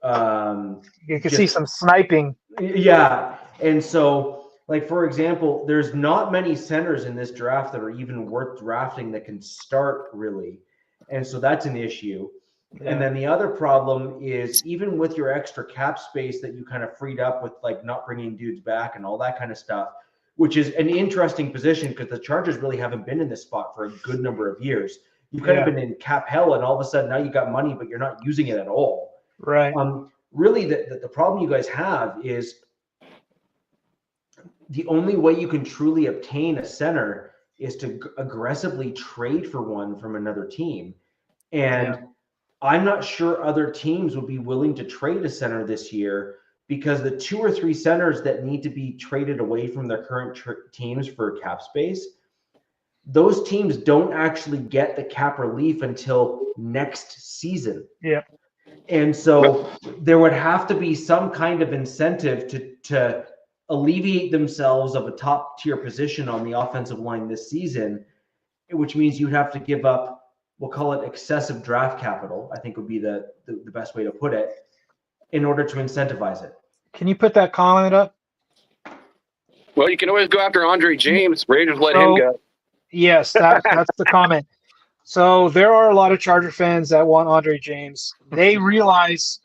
D: You can see some sniping.
A: Yeah. And so, for example, there's not many centers in this draft that are even worth drafting that can start really. And so that's an issue. Yeah. And then the other problem is even with your extra cap space that you kind of freed up with not bringing dudes back and all that kind of stuff, which is an interesting position because the Chargers really haven't been in this spot for a good number of years. You've kind of been in cap hell, and all of a sudden now you got money, but you're not using it at all.
D: Right.
A: Really, the problem you guys have is the only way you can truly obtain a center is to aggressively trade for one from another team. And I'm not sure other teams would be willing to trade a center this year because the 2 or 3 centers that need to be traded away from their current teams for cap space, those teams don't actually get the cap relief until next season.
D: Yeah.
A: And so there would have to be some kind of incentive to alleviate themselves of a top tier position on the offensive line this season which means you'd have to give up, we'll call it excessive draft capital, I think would be the best way to put it, in order to incentivize it.
D: Can you put that comment up?
C: Well, you can always go after Andre James. Raiders let him go.
D: Yes, that's the comment. So there are a lot of Charger fans that want Andre James. They realize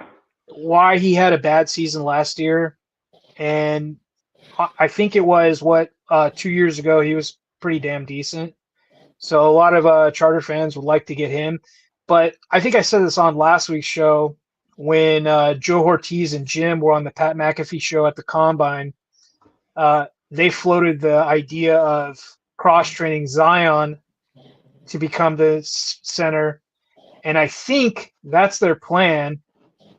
D: why he had a bad season last year, and I think it was 2 years ago he was pretty damn decent. So a lot of Charger fans would like to get him, but I think I said this on last week's show when Joe Ortiz and Jim were on the Pat McAfee show at the Combine. They floated the idea of cross-training Zion to become the center, and I think that's their plan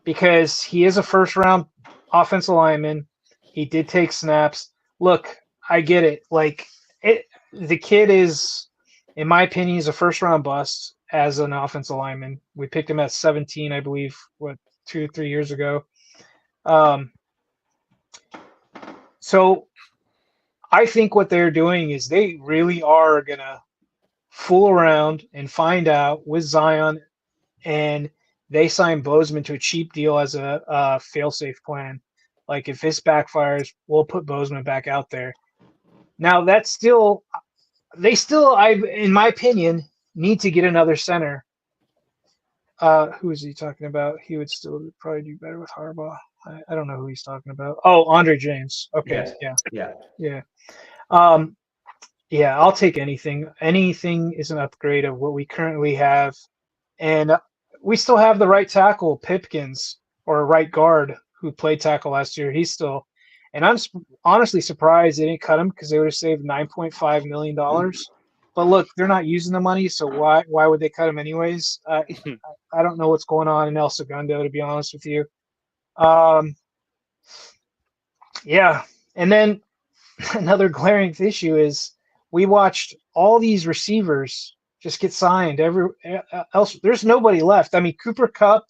D: because he is a first-round offensive lineman. He did take snaps. Look, I get it. The kid is, in my opinion, he's a first-round bust as an offensive lineman. We picked him at 17, I believe, 2 or 3 years ago. So I think what they're doing is they really are going to fool around and find out with Zion, and they sign Bozeman to a cheap deal as a fail-safe plan. Like, if this backfires, we'll put Bozeman back out there. Now, they still, in my opinion, need to get another center. Who is he talking about? He would still probably do better with Harbaugh. I don't know who he's talking about. Oh, Andre James. Okay, yeah. I'll take anything. Anything is an upgrade of what we currently have. And we still have the right tackle, Pipkins, or right guard, who played tackle last year. He's still – and I'm honestly surprised they didn't cut him because they would have saved $9.5 million. But look, they're not using the money, so why would they cut him anyways? I don't know what's going on in El Segundo, to be honest with you. And then another glaring issue is we watched all these receivers just get signed. There's nobody left. I mean, Cooper Kupp,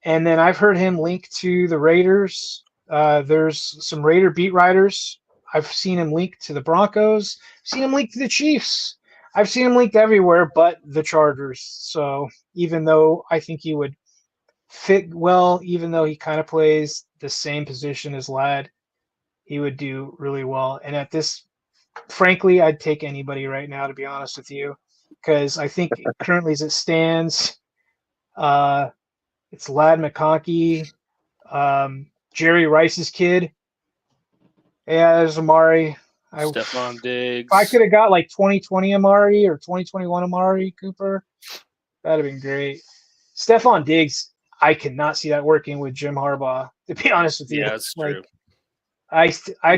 D: and then I've heard him linked to the Raiders. There's some Raider beat writers. I've seen him linked to the Broncos. I've seen him linked to the Chiefs. I've seen him linked everywhere but the Chargers. So even though I think he would fit well, even though he kind of plays the same position as Ladd, he would do really well. And at this, frankly, I'd take anybody right now, to be honest with you, because I think currently as it stands, it's Ladd McConkey, Jerry Rice's kid. Yeah, there's Amari.
B: Stephon Diggs.
D: If I could have got like 2020 Amari or 2021 Amari Cooper, that'd have been great. Stephon Diggs, I cannot see that working with Jim Harbaugh, to be honest with you.
B: Yeah, that's true.
D: I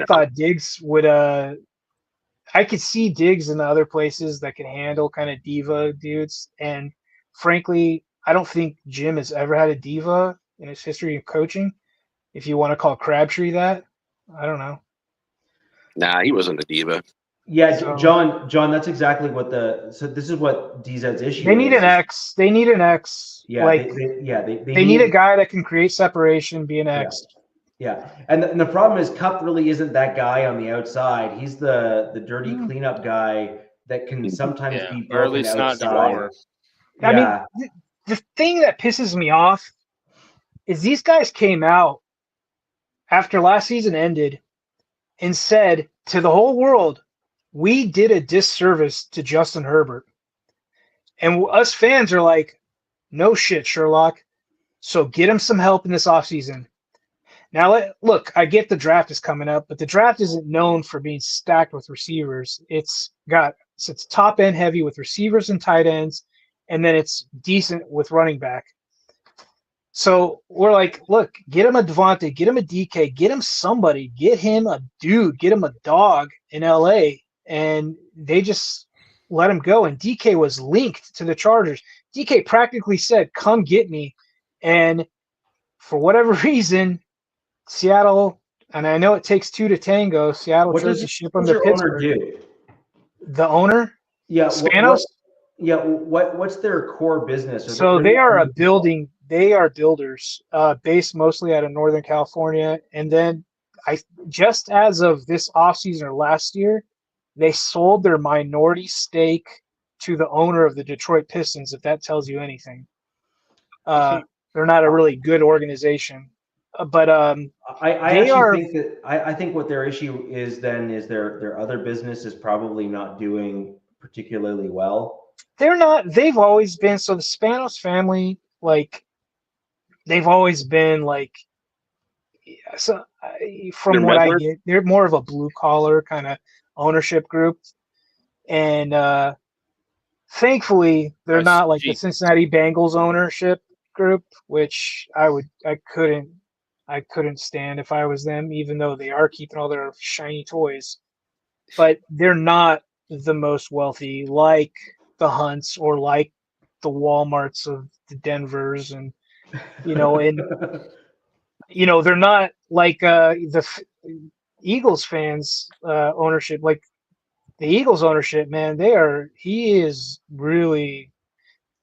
D: thought Diggs would I could see Diggs in the other places that can handle kind of diva dudes. And frankly, I don't think Jim has ever had a diva in his history of coaching. If you want to call Crabtree that, I don't know.
C: Nah, he wasn't a diva.
A: Yeah, so, John, that's exactly what so this is what DZ's issue.
D: They need an X. They need an X.
A: Yeah,
D: they need a guy that can create separation, be an X.
A: Yeah. And the problem is Kupp really isn't that guy on the outside. He's the dirty cleanup guy that can sometimes be broken
B: or at least
A: outside.
B: not drawer.
D: I mean, the thing that pisses me off is these guys came out after last season ended and said to the whole world, we did a disservice to Justin Herbert. And us fans are like, no shit, Sherlock. So get him some help in this offseason. Now, look, I get the draft is coming up, but the draft isn't known for being stacked with receivers. It's top end heavy with receivers and tight ends, and then it's decent with running back. So we're like, look, get him a Devontae, get him a DK, get him somebody, get him a dude, get him a dog in LA. And they just let him go. And DK was linked to the Chargers. DK practically said, come get me. And for whatever reason, Seattle, and I know it takes two to tango, Seattle chose to ship him to Pittsburgh. The owner?
A: Yeah.
D: Spanos?
A: What's their core business?
D: So they are they are builders, based mostly out of Northern California. And then just as of this offseason or last year, they sold their minority stake to the owner of the Detroit Pistons, if that tells you anything. They're not a really good organization. But
A: I
D: they are.
A: think that I think what their issue is then is their other business is probably not doing particularly well.
D: They're not. They've always been so the Spanos family, like they've always been like. So from
C: They're
D: what I
C: meddlers?
D: get, they're more of a blue collar kind of ownership group, and thankfully they're not like the Cincinnati Bengals ownership group, which I couldn't stand if I was them, even though they are keeping all their shiny toys. But they're not the most wealthy, like the Hunts or like the Walmarts of the Denvers, and they're not like Eagles fans ownership. Like the Eagles ownership, man, he is really.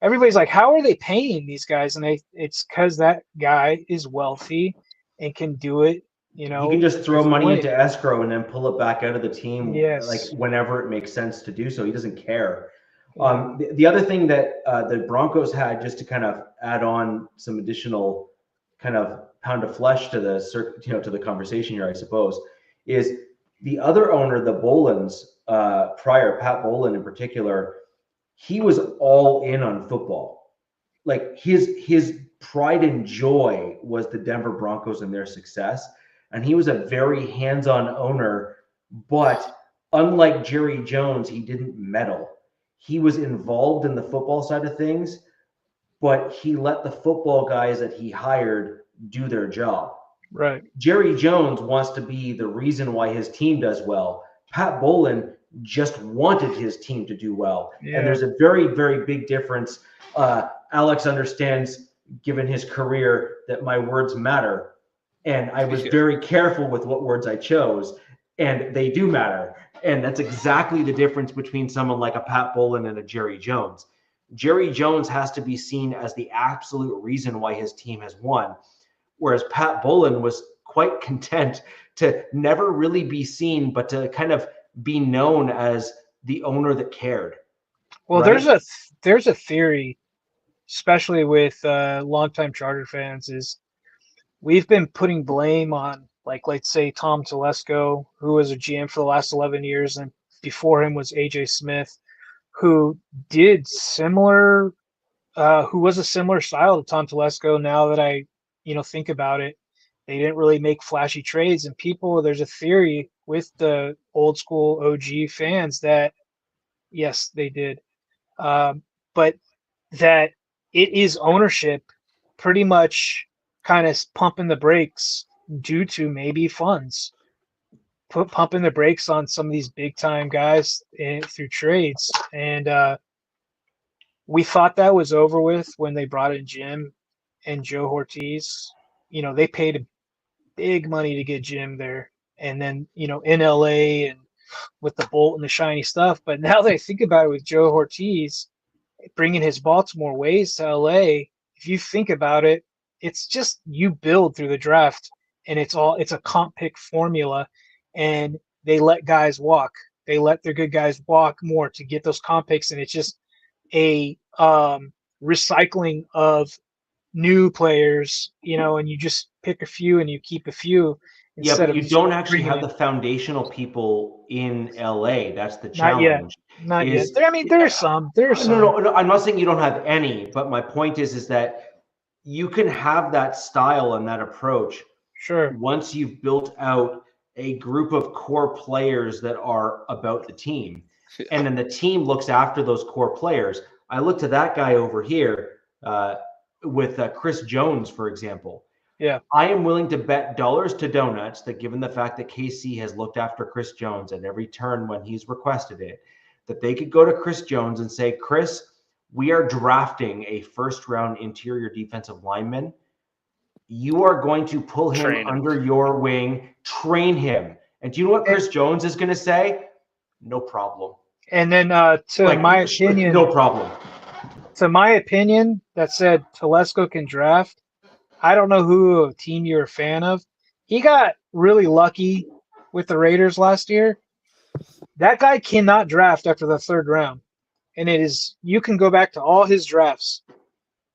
D: Everybody's like, how are they paying these guys? And it's because that guy is wealthy and can do it.
A: He can just throw money into escrow and then pull it back out of the team, like whenever it makes sense to do so. He doesn't care. Yeah. The other thing that the Broncos had, just to kind of add on some additional kind of pound of flesh to the conversation here, I suppose, is the other owner, the Bolins, prior, Pat Bolin in particular. He was all in on football. Like his pride and joy was the Denver Broncos and their success. And he was a very hands-on owner, but unlike Jerry Jones, he didn't meddle. He was involved in the football side of things, but he let the football guys that he hired do their job.
D: Right.
A: Jerry Jones wants to be the reason why his team does well. Pat Bolin just wanted his team to do well. Yeah. And there's a very, very big difference. Alex understands, given his career, that my words matter. And I was very careful with what words I chose, and they do matter. And that's exactly the difference between someone like a Pat Bolin and a Jerry Jones. Jerry Jones has to be seen as the absolute reason why his team has won, whereas Pat Bolin was quite content to never really be seen, but to kind of be known as the owner that cared.
D: Well, right? there's a theory, especially with longtime Charger fans, is we've been putting blame on, like, let's say Tom Telesco, who was a GM for the last 11 years, and before him was AJ Smith, who did similar, who was a similar style to Tom Telesco. Now that I, think about it, they didn't really make flashy trades, and there's a theory with the old school OG fans that yes, they did, but that it is ownership pretty much kind of pumping the brakes due to maybe funds, pumping the brakes on some of these big time guys through trades. And we thought that was over with when they brought in Jim and Joe Ortiz. They paid big money to get Jim there, and then in LA and with the Bolt and the shiny stuff. But now that I think about it, with Joe Ortiz bringing his Baltimore ways to LA, if you think about it, it's just you build through the draft, and it's a comp pick formula, and they let guys walk. They let their good guys walk more to get those comp picks, and it's just a recycling of new players, and you just pick a few and you keep a few.
A: Yeah, but you don't actually have the foundational people in LA. That's the challenge.
D: Not yet. I mean, there's some.
A: No, I'm not saying you don't have any, but my point is that you can have that style and that approach.
D: Sure.
A: Once you've built out a group of core players that are about the team, and then the team looks after those core players. I look to that guy over here with Chris Jones, for example.
D: Yeah,
A: I am willing to bet dollars to donuts that, given the fact that KC has looked after Chris Jones at every turn when he's requested it, that they could go to Chris Jones and say, Chris, we are drafting a first-round interior defensive lineman. You are going to pull him under your wing, train him. And do you know what Chris Jones is going to say? No problem.
D: And then my opinion,
A: no problem.
D: To my opinion, that said Telesco can draft. I don't know who team you're a fan of. He got really lucky with the Raiders last year. That guy cannot draft after the third round. and you can go back to all his drafts.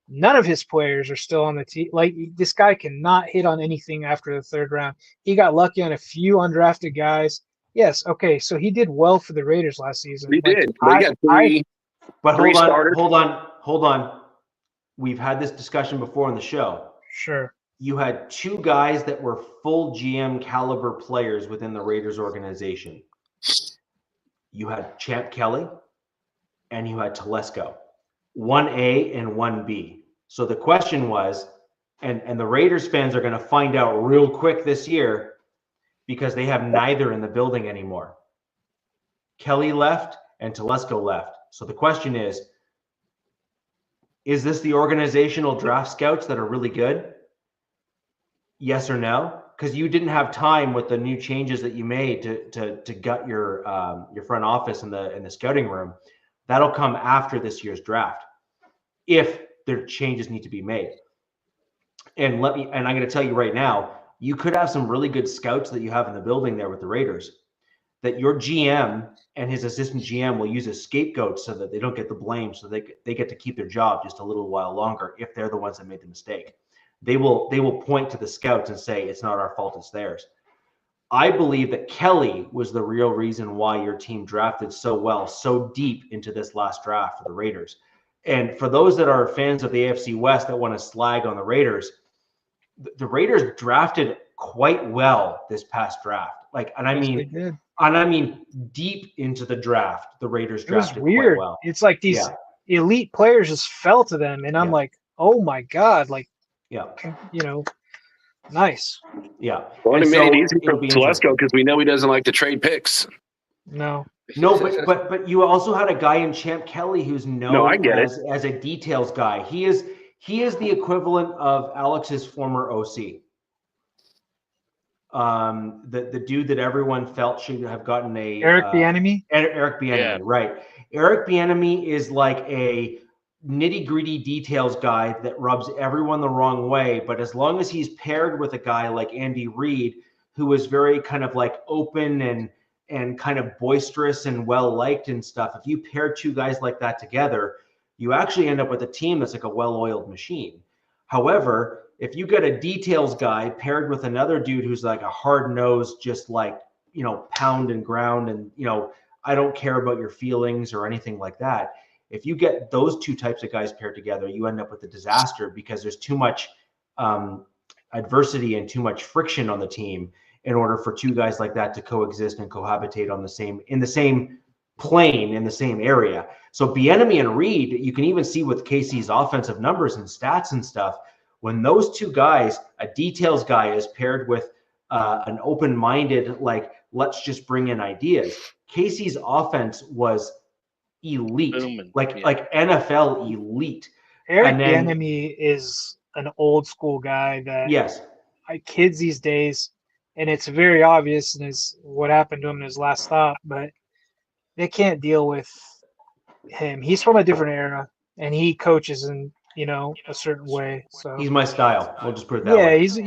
D: None of his players are still on the team. Like, this guy cannot hit on anything after the third round. He got lucky on a few undrafted guys. Yes, okay, so he did well for the Raiders last season.
C: He did. They got three.
A: But
C: Three
A: hold on. We've had this discussion before on the show.
D: Sure.
A: You had two guys that were full GM caliber players within the Raiders organization. You had Champ Kelly and you had Telesco, 1A and 1B. So the question was, and the Raiders fans are going to find out real quick this year because they have neither in the building anymore. Kelly left and Telesco left. So the question is this the organizational draft scouts that are really good? Yes or no? Because you didn't have time with the new changes that you made to gut your front office in the scouting room. That'll come after this year's draft, if there changes need to be made. And I'm going to tell you right now, you could have some really good scouts that you have in the building there with the Raiders, that your GM and his assistant GM will use as scapegoats so that they don't get the blame, so they get to keep their job just a little while longer if they're the ones that made the mistake. They will point to the scouts and say, it's not our fault, it's theirs. I believe that Kelly was the real reason why your team drafted so well, so deep into this last draft for the Raiders. And for those that are fans of the AFC West that want to slag on the Raiders the Raiders drafted quite well this past draft. And I mean deep into the draft, the Raiders drafted quite well.
D: It's like these elite players just fell to them, and I'm like, oh my God, nice.
A: Yeah.
C: Well, it made it easy for Telesco because we know he doesn't like to trade picks.
D: No,
A: but you also had a guy in Champ Kelly who's known as a details guy. He is the equivalent of Alex's former OC. The dude that everyone felt should have gotten a
D: Eric Bieniemy.
A: Eric Bieniemy, right? Eric Bieniemy is like a nitty-gritty details guy that rubs everyone the wrong way, but as long as he's paired with a guy like Andy Reid, who is very kind of like open and kind of boisterous and well-liked and stuff, if you pair two guys like that together, you actually end up with a team that's like a well-oiled machine. However, if you get a details guy paired with another dude who's like a hard-nosed, just like, pound and ground and, I don't care about your feelings or anything like that. If you get those two types of guys paired together, you end up with a disaster because there's too much adversity and too much friction on the team in order for two guys like that to coexist and cohabitate in the same plane, in the same area. So Bieniemy and Reid, you can even see with KC's offensive numbers and stats and stuff, when those two guys, a details guy is paired with an open-minded, let's just bring in ideas. KC's offense was elite, like NFL elite.
D: Eric Bieniemy is an old school guy that kids these days, and it's very obvious in what happened to him in his last stop, but they can't deal with him. He's from a different era, and he coaches in a certain way. So
A: he's my style. We'll just put it that way.
D: Yeah,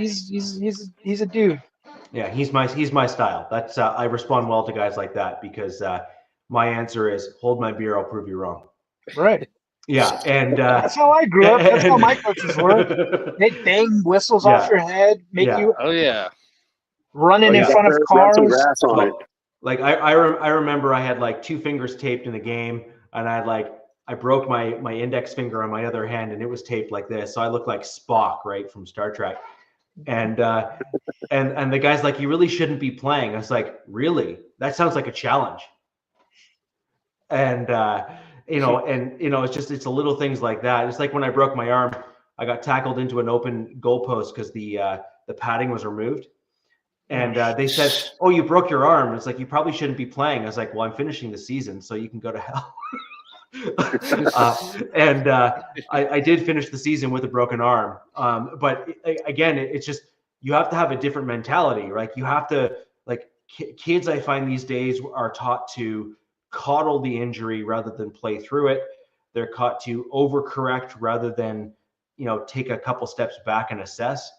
D: he's a dude.
A: Yeah, he's my style. That's I respond well to guys like that because my answer is hold my beer, I'll prove you wrong.
D: Right.
A: Yeah, and
D: that's how I grew up. That's how my coaches were. They bang whistles off your head, make you running in front of cars.
A: I remember I had 2 fingers taped in the game, and I broke my index finger on my other hand, and it was taped like this, so I looked like Spock, right, from Star Trek. And the guy's like, you really shouldn't be playing. I was like, really? That sounds like a challenge. And it's a little things like that. It's like when I broke my arm, I got tackled into an open goalpost because the padding was removed. And they said, oh, you broke your arm. It's like, you probably shouldn't be playing. I was like, well, I'm finishing the season, so you can go to hell. I did finish the season with a broken arm. But again, it's just, you have to have a different mentality, right? You have to, kids I find these days are taught to coddle the injury rather than play through it. They're taught to overcorrect rather than, take a couple steps back and assess.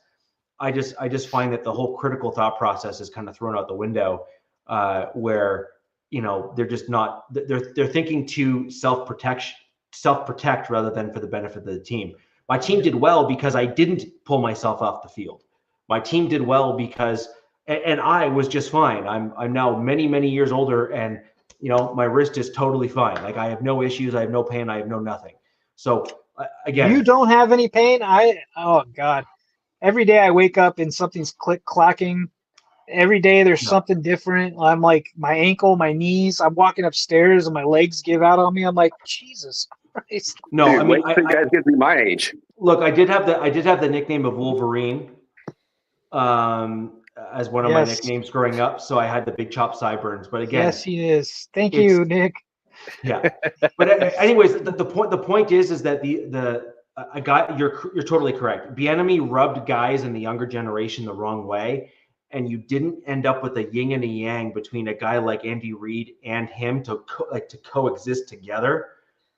A: I just find that the whole critical thought process is kind of thrown out the window, where they're just not. They're thinking to self-protect rather than for the benefit of the team. My team did well because I didn't pull myself off the field. My team did well because, and I was just fine. I'm now many, many years older, and my wrist is totally fine. Like, I have no issues, I have no pain, I have no nothing. So again,
D: you don't have any pain. Oh God, every day I wake up and something's clacking. Every day there's something different. I'm like, my ankle, my knees. I'm walking upstairs and my legs give out on me. I'm like, Jesus Christ.
A: No,
C: Dude,
A: I mean,
C: wait till you guys get to be my age.
A: Look, I did have the nickname of Wolverine, as one of my nicknames growing up. So I had the big chop sideburns. But again,
D: yes, he is. Thank you, Nick.
A: Yeah. But anyways, the point is that a guy, you're totally correct. Bieniemy rubbed guys in the younger generation the wrong way, and you didn't end up with a yin and a yang between a guy like Andy Reid and him to coexist together,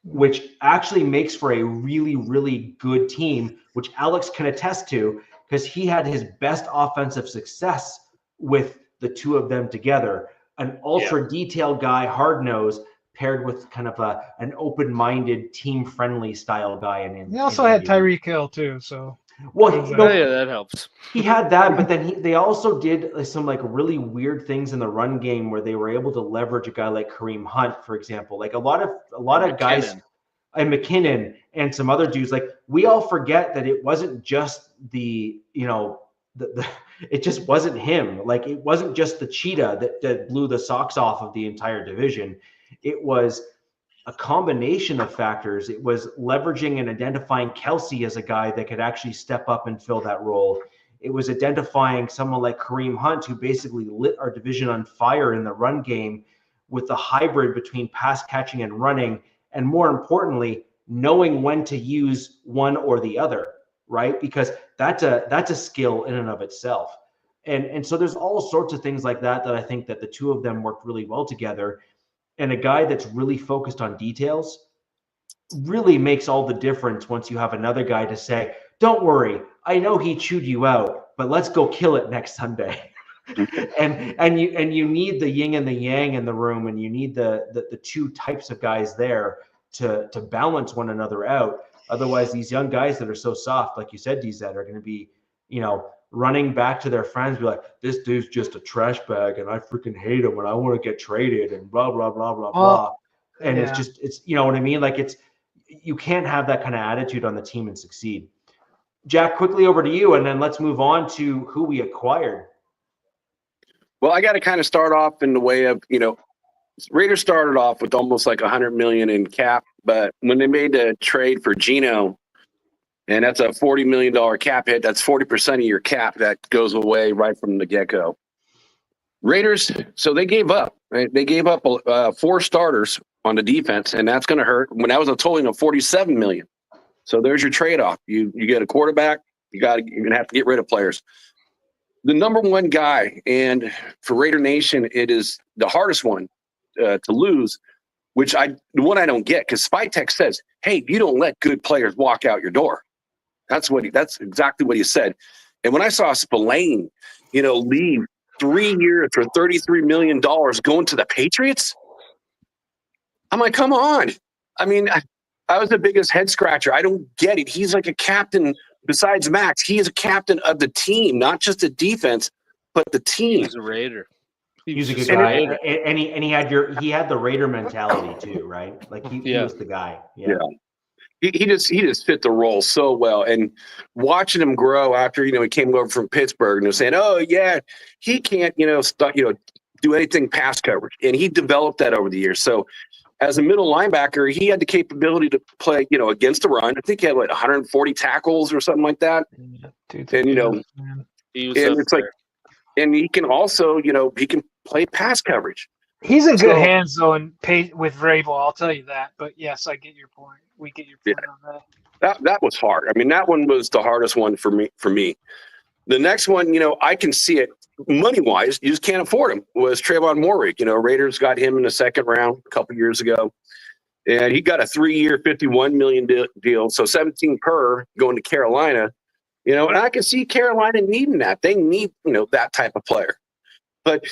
A: which actually makes for a really, really good team, which Alex can attest to, because he had his best offensive success with the two of them together. An ultra detailed guy, hard nosed, paired with kind of an open-minded, team-friendly style guy.
D: He also had Tyreek Hill too, so.
A: Well,
B: yeah, that helps.
A: He had that, but then they also did some really weird things in the run game where they were able to leverage a guy like Kareem Hunt, for example. Like a lot of guys, and McKinnon and some other dudes. Like, we all forget that it wasn't just it just wasn't him. Like, it wasn't just the cheetah that blew the socks off of the entire division. It was a combination of factors. It was leveraging and identifying Kelsey as a guy that could actually step up and fill that role. It was identifying someone like Kareem Hunt, who basically lit our division on fire in the run game with the hybrid between pass catching and running. And more importantly, knowing when to use one or the other, right? Because that's a skill in and of itself. And so there's all sorts of things like that I think that the two of them worked really well together. And a guy that's really focused on details really makes all the difference once you have another guy to say, don't worry, I know he chewed you out, but let's go kill it next Sunday. and you need the yin and the yang in the room, and you need the two types of guys there to balance one another out. Otherwise, these young guys that are so soft, like you said, DZ, are going to be, running back to their friends, be like, this dude's just a trash bag and I freaking hate him and I want to get traded and blah, blah, blah, blah, blah. And it's you know what I mean? Like, you can't have that kind of attitude on the team and succeed. Jack, quickly over to you, and then let's move on to who we acquired.
C: Well, I got to kind of start off in the way of, Raiders started off with almost like $100 million in cap, but when they made the trade for Geno, and that's a $40 million cap hit, that's 40% of your cap that goes away right from the get-go. Raiders, so they gave up, right? They gave up 4 starters on the defense, and that's going to hurt. When that was a totaling of $47 million. So there's your trade-off. You get a quarterback, you're going to have to get rid of players. The number one guy, and for Raider Nation, it is the hardest one to lose, the one I don't get, because Spytek says, hey, you don't let good players walk out your door. That's exactly what he said. And when I saw Spillane, leave 3 years for $33 million going to the Patriots, I'm like, come on. I mean, I was the biggest head scratcher. I don't get it. He's like a captain. Besides Max, he is a captain of the team, not just the defense, but the team.
B: He's a Raider.
A: He's a good guy, and he had the Raider mentality too, right? Like he was the guy. Yeah.
C: He just fit the role so well, and watching him grow after he came over from Pittsburgh, and they're saying, oh yeah, he can't do anything pass coverage, and he developed that over the years. So as a middle linebacker, he had the capability to play against the run. I think he had 140 tackles or something like that, and it's like, and he can also he can play pass coverage.
D: He's in good hands though, and with Vrabel, I'll tell you that. But yes, I get your point. We get your point on that.
C: That was hard. I mean, that one was the hardest one for me. The next one, I can see it money-wise. You just can't afford him. Was Trayvon Moehrig. Raiders got him in the second round a couple years ago, and he got a 3-year, $51 million deal. So 17 per going to Carolina. And I can see Carolina needing that. They need that type of player. But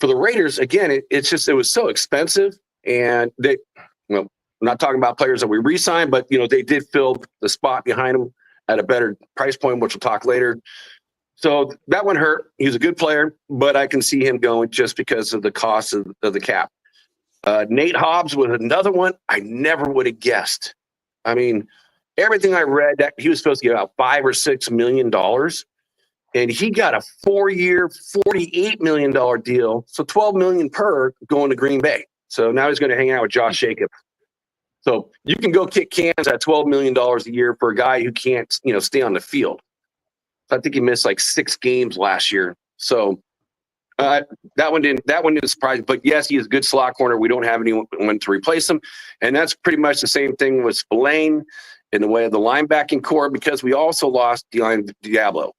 C: for the Raiders, again, it was so expensive, and they, I'm not talking about players that we re-signed, but they did fill the spot behind him at a better price point, which we'll talk later. So that one hurt. He's a good player, but I can see him going just because of the cost of the cap. Nate Hobbs was another one I never would have guessed. I mean, everything I read, that he was supposed to get about $5 or $6 million, and he got a 4-year, $48 million deal, so $12 million per going to Green Bay. So now he's going to hang out with Josh Jacobs. So you can go kick cans at $12 million a year for a guy who can't, stay on the field. I think he missed like 6 games last year. So that one didn't surprise me. But yes, he is a good slot corner. We don't have anyone to replace him, and that's pretty much the same thing with Spillane in the way of the linebacking core, because we also lost Diablo.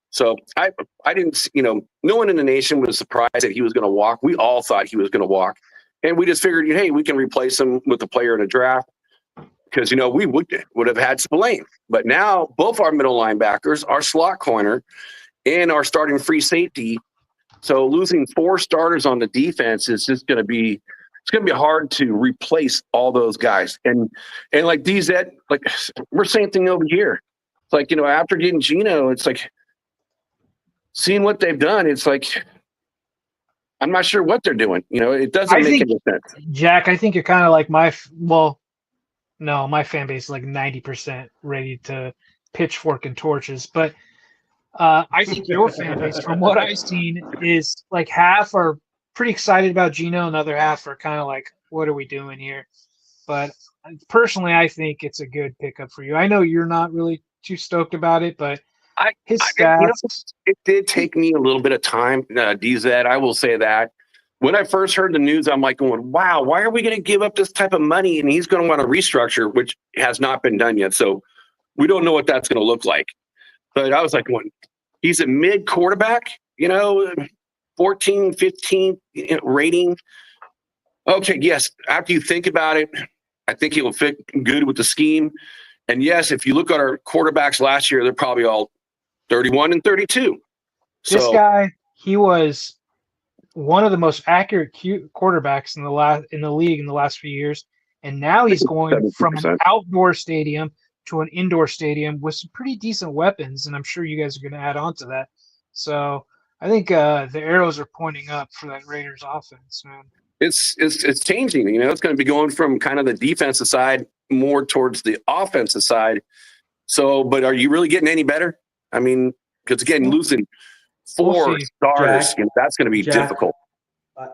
C: So I didn't, no one in the nation was surprised that he was going to walk. We all thought he was going to walk, and we just figured, hey, we can replace him with a player in a draft, because we would have had Spillane. But now both our middle linebackers, our slot corner, and our starting free safety. So losing 4 starters on the defense is just going to be hard to replace all those guys. And like DZ, like we're same thing over here. It's like, after getting Geno, it's like seeing what they've done. It's like, I'm not sure what they're doing. It doesn't make any sense.
D: Jack, I think you're kind of like my fan base is like 90% ready to pitchfork and torches. But I think your fan base, from what I've seen, is like half are pretty excited about Geno, another half are kind of like, what are we doing here? But personally, I think it's a good pickup for you. I know you're not really too stoked about it, but his stats.
C: It did take me a little bit of time, DZ. I will say that. When I first heard the news, I'm like going, wow, why are we going to give up this type of money? And he's going to want to restructure, which has not been done yet. So we don't know what that's going to look like. But I was like, he's a mid quarterback, 14, 15 rating. Okay, yes, after you think about it, I think he will fit good with the scheme. And yes, if you look at our quarterbacks last year, they're probably all 31 and 32.
D: This guy, he was one of the most accurate quarterbacks in the league in the last few years, and now he's going 70%. From an outdoor stadium to an indoor stadium with some pretty decent weapons, and I'm sure you guys are going to add on to that. So I think the arrows are pointing up for that Raiders offense, man.
C: It's changing. It's going to be going from kind of the defensive side more towards the offensive side. So, but are you really getting any better? I mean, because again, losing 4 stars,
A: Jack,
C: that's going to be difficult.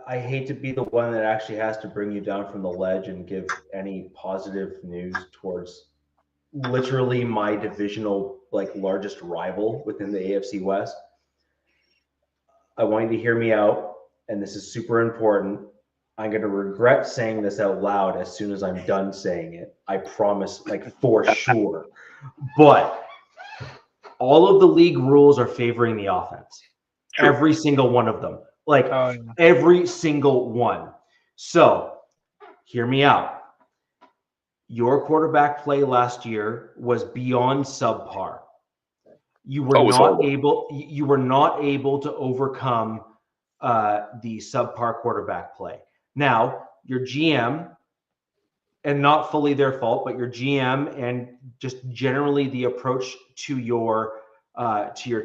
A: I hate to be the one that actually has to bring you down from the ledge and give any positive news towards literally my divisional, largest rival within the AFC West. I want you to hear me out, and this is super important. I'm going to regret saying this out loud as soon as I'm done saying it. I promise, for sure. But all of the league rules are favoring the offense. True. Every single one of them. Every single one. So, hear me out. Your quarterback play last year was beyond subpar. You were not able to overcome the subpar quarterback play. Now, your GM, and not fully their fault, but your GM and just generally the approach to your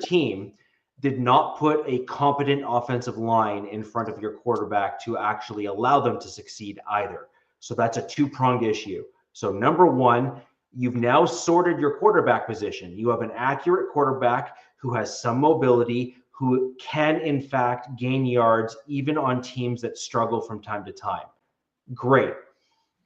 A: team did not put a competent offensive line in front of your quarterback to actually allow them to succeed either. So that's a 2-pronged issue. So number one, you've now sorted your quarterback position. You have an accurate quarterback who has some mobility, who can, in fact, gain yards even on teams that struggle from time to time. Great.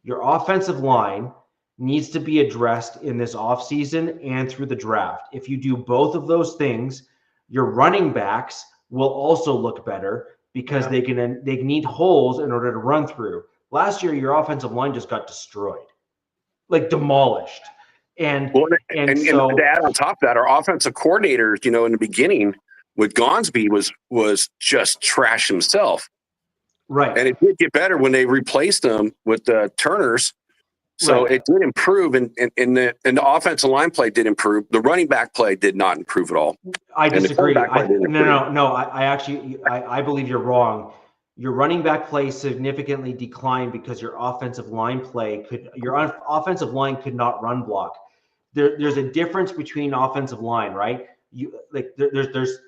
A: Your offensive line needs to be addressed in this offseason and through the draft. If you do both of those things, your running backs will also look better because they need holes in order to run through. Last year, your offensive line just got destroyed, demolished. And so
C: to add on top of that, our offensive coordinator, in the beginning with Gonsby was just trash himself.
A: Right.
C: And it did get better when they replaced them with the Turners. So It did improve, and the offensive line play did improve. The running back play did not improve at all.
A: I disagree. I believe you're wrong. your running back play significantly declined because your offensive line offensive line could not run block. There's a difference between offensive line, right? There's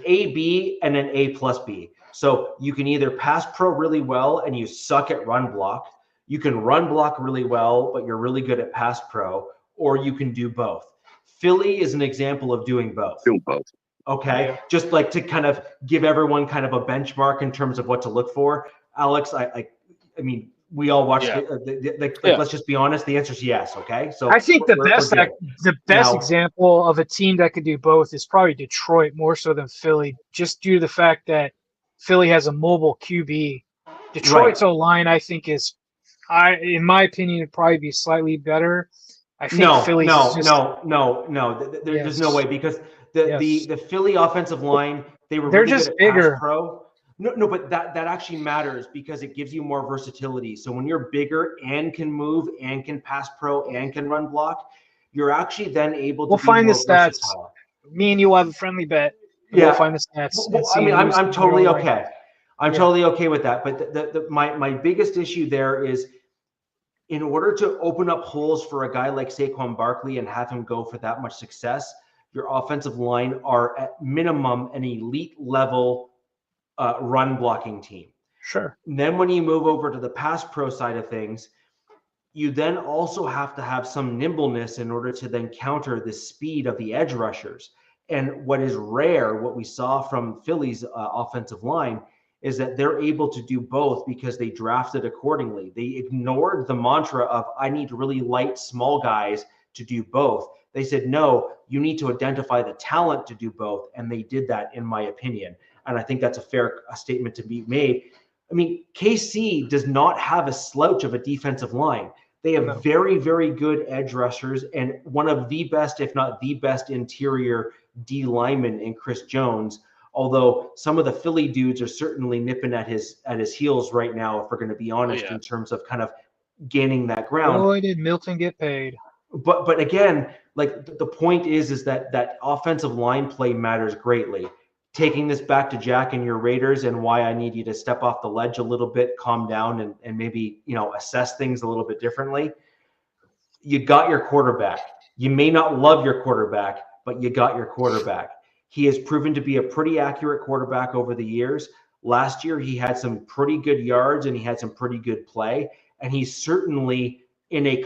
A: A, B, and then A plus B. So you can either pass pro really well and you suck at run block. You can run block really well, but you're really good at pass pro, or you can do both. Philly is an example of doing both.
C: Doing both.
A: Okay. Yeah. Just like to kind of give everyone kind of a benchmark in terms of what to look for. Alex, I mean, we all watched let's just be honest. The answer is yes. Okay. So
D: I think the best example of a team that could do both is probably Detroit, more so than Philly, just due to the fact that Philly has a mobile QB. Detroit's O-line, I think, in my opinion, would probably be slightly better. I think Philly's There's no way, because the Philly offensive line, they're really just bigger.
A: Pro. No, but that actually matters because it gives you more versatility. So when you're bigger and can move and can pass pro and can run block, you're actually then able to.
D: We'll find the stats. Me and you will have a friendly bet.
A: Yeah,
D: we'll find the stats.
A: I mean, I'm totally okay. I'm totally okay with that. But my biggest issue there is, in order to open up holes for a guy like Saquon Barkley and have him go for that much success, your offensive line are at minimum an elite level run blocking team.
D: Sure.
A: And then when you move over to the pass pro side of things, you then also have to have some nimbleness in order to then counter the speed of the edge rushers. And what is rare, what we saw from Philly's offensive line, is that they're able to do both because they drafted accordingly. They ignored the mantra of, I need really light, small guys to do both. They said, no, you need to identify the talent to do both. And they did that, in my opinion. And I think that's a fair statement to be made. I mean, KC does not have a slouch of a defensive line. They have very, very good edge rushers and one of the best, if not the best, interior D linemen in Chris Jones. Although some of the Philly dudes are certainly nipping at his heels right now, if we're going to be honest, in terms of kind of gaining that ground.
D: Boy, did Milton get paid.
A: But again, like the point is that offensive line play matters greatly. Taking this back to Jack and your Raiders and why I need you to step off the ledge a little bit, calm down, and maybe, assess things a little bit differently. You got your quarterback. You may not love your quarterback, but you got your quarterback. He has proven to be a pretty accurate quarterback over the years. Last year, he had some pretty good yards and he had some pretty good play. And he's certainly in a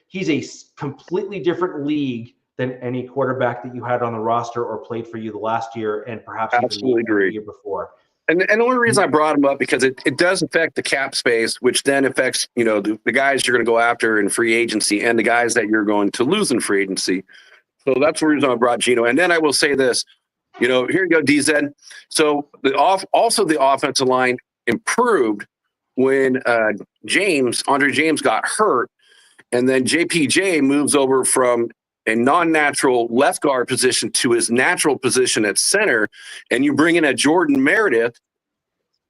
A: he's a completely different league than any quarterback that you had on the roster or played for you the last year and perhaps even the year before.
C: And the only reason I brought him up, because it does affect the cap space, which then affects, the guys you're going to go after in free agency and the guys that you're going to lose in free agency. So that's the reason I brought Geno. And then I will say this, here you go, DZ. So also the offensive line improved when Andre James got hurt, and then JPJ moves over from a non-natural left guard position to his natural position at center, and you bring in a Jordan Meredith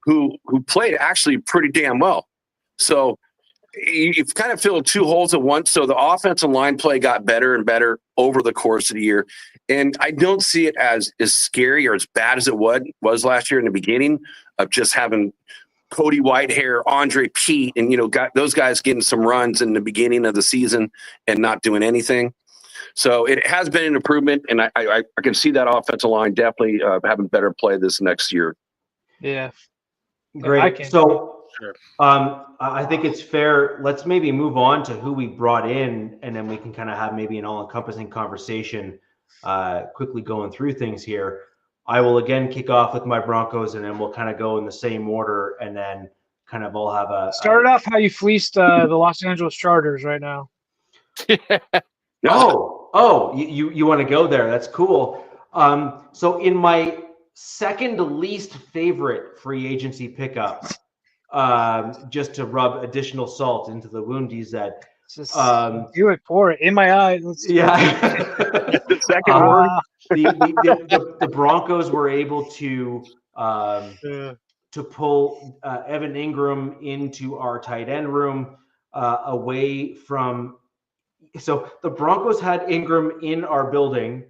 C: who played actually pretty damn well. So you've kind of filled two holes at once. So the offensive line play got better and better over the course of the year. And I don't see it as scary or as bad as it was last year in the beginning of just having Cody Whitehair, Andre Pete, and, got those guys getting some runs in the beginning of the season and not doing anything. So it has been an improvement, and I can see that offensive line definitely having better play this next year.
D: Yeah.
A: Great. So I think it's fair. Let's maybe move on to who we brought in, and then we can kind of have maybe an all-encompassing conversation quickly going through things here. I will again kick off with my Broncos, and then we'll kind of go in the same order, and then kind of all have a –
D: Start off how you fleeced the Los Angeles Chargers right now.
A: You want to go there? That's cool. So in my second least favorite free agency pickup, just to rub additional salt into the wound, DZ.
D: Do it for it in my eye.
C: The second word.
A: The Broncos were able to pull Evan Ingram into our tight end room away from. So the Broncos had Ingram in our building,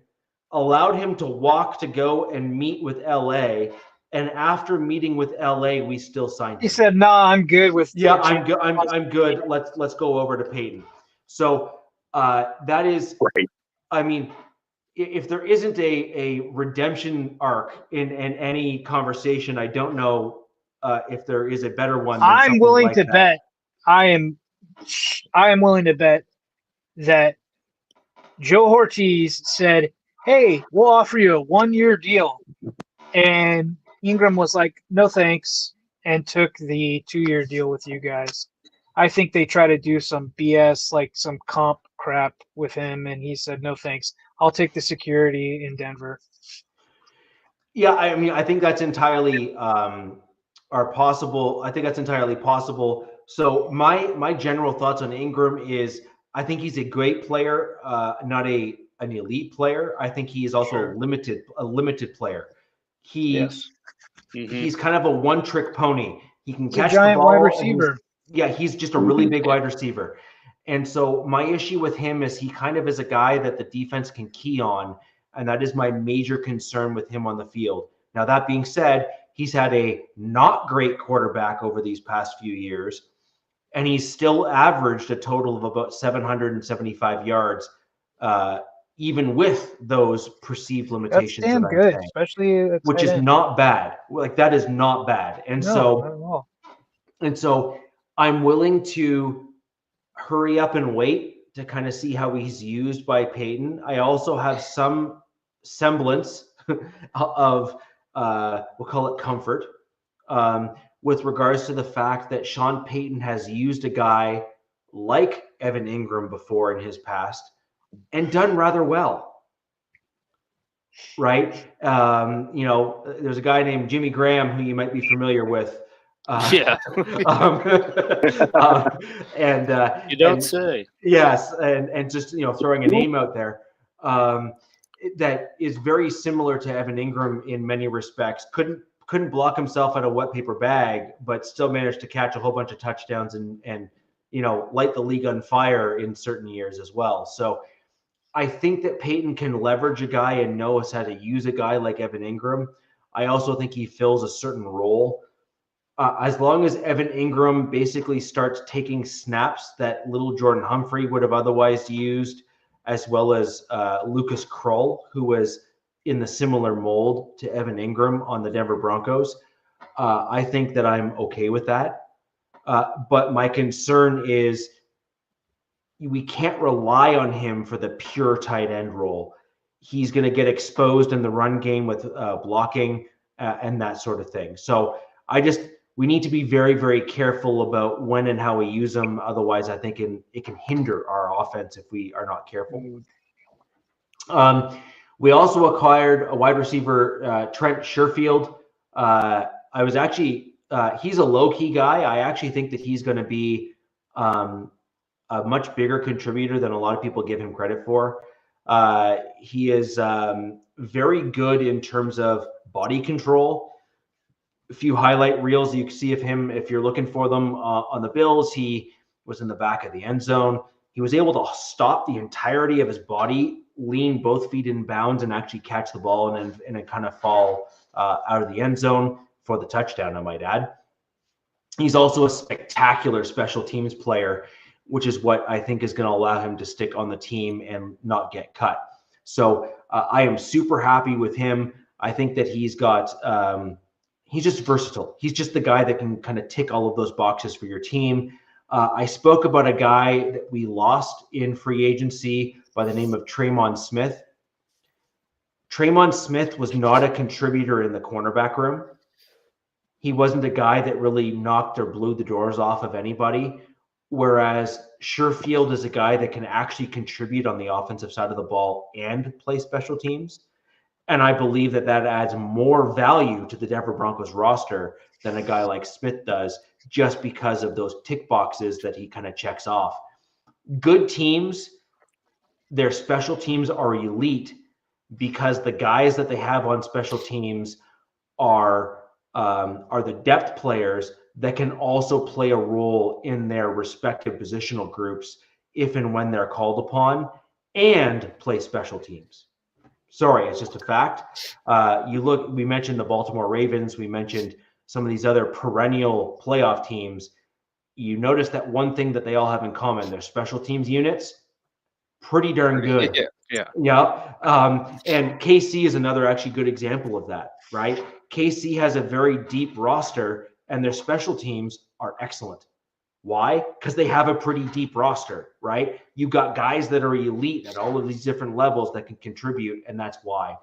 A: allowed him to walk to go and meet with LA, And after meeting with LA, we still signed him.
D: He said, "Nah, I'm good with."
A: Yeah, I'm good. I'm good. Let's go over to Peyton. So that is,
C: Right.
A: I mean, if there isn't a redemption arc in any conversation, I don't know if there is a better one. Than
D: I'm
A: something
D: willing
A: like
D: to
A: that.
D: bet. I am willing to bet that Joe Ortiz said, "Hey, we'll offer you a 1-year deal," and Ingram was like, "No thanks," and took the 2-year deal with you guys. I think they try to do some BS, like some comp crap with him, and he said, "No thanks. I'll take the security in Denver."
A: Yeah, I mean, I think that's entirely possible. I think that's entirely possible. So my general thoughts on Ingram is I think he's a great player, not an elite player. I think he is also
D: Sure.
A: a limited player.
D: Yes.
A: He's kind of a one-trick pony. He can
D: He's a
A: catch
D: giant
A: the ball.
D: wide receiver.
A: He's just a really big wide receiver. And so my issue with him is he kind of is a guy that the defense can key on, and that is my major concern with him on the field. Now, that being said, he's had a not great quarterback over these past few years, and he's still averaged a total of about 775 yards, even with those perceived
D: That's
A: limitations
D: damn
A: that I'm
D: good,
A: saying,
D: especially at
A: which
D: tight
A: is
D: end.
A: not bad. Like, that is not bad. And
D: No, not at all.
A: so I'm willing to hurry up and wait to kind of see how he's used by Peyton. I also have some semblance of we'll call it comfort with regards to the fact that Sean Payton has used a guy like Evan Ingram before in his past and done rather well. Right? There's a guy named Jimmy Graham who you might be familiar with.
B: Yeah.
A: And
B: You don't say.
A: Yes, and just throwing a name out there that is very similar to Evan Ingram in many respects. Couldn't block himself out of a wet paper bag, but still managed to catch a whole bunch of touchdowns and light the league on fire in certain years as well. So I think that Peyton can leverage a guy and knows how to use a guy like Evan Ingram. I also think he fills a certain role. As long as Evan Ingram basically starts taking snaps that little Jordan Humphrey would have otherwise used, as well as Lucas Krull, who was in the similar mold to Evan Ingram on the Denver Broncos, I think that I'm okay with that. But my concern is we can't rely on him for the pure tight end role. He's going to get exposed in the run game with blocking and that sort of thing. So we need to be very, very careful about when and how we use them. Otherwise, I think it can hinder our offense if we are not careful. We also acquired a wide receiver, Trent Sherfield. He's a low-key guy. I actually think that he's going to be a much bigger contributor than a lot of people give him credit for. He is very good in terms of body control. A few highlight reels you can see of him if you're looking for them on the Bills. He was in the back of the end zone. He was able to stop the entirety of his body, lean both feet in bounds, and actually catch the ball and then kind of fall out of the end zone for the touchdown, I might add. He's also a spectacular special teams player, which is what I think is going to allow him to stick on the team and not get cut. So I am super happy with him. I think that he's just versatile. He's just the guy that can kind of tick all of those boxes for your team. I spoke about a guy that we lost in free agency by the name of Tremon Smith. Tremon Smith was not a contributor in the cornerback room. He wasn't a guy that really knocked or blew the doors off of anybody. Whereas Sherfield is a guy that can actually contribute on the offensive side of the ball and play special teams. And I believe that adds more value to the Denver Broncos roster than a guy like Smith does, just because of those tick boxes that he kind of checks off. Good teams, their special teams are elite because the guys that they have on special teams are the depth players that can also play a role in their respective positional groups if and when they're called upon and play special teams. Sorry, it's just a fact. We mentioned the Baltimore Ravens. We mentioned some of these other perennial playoff teams. You notice that one thing that they all have in common, their special teams units, pretty darn good. Yeah. And KC is another actually good example of that, right? KC has a very deep roster and their special teams are excellent. Why? Because they have a pretty deep roster, right? You've got guys that are elite at all of these different levels that can contribute, and that's why.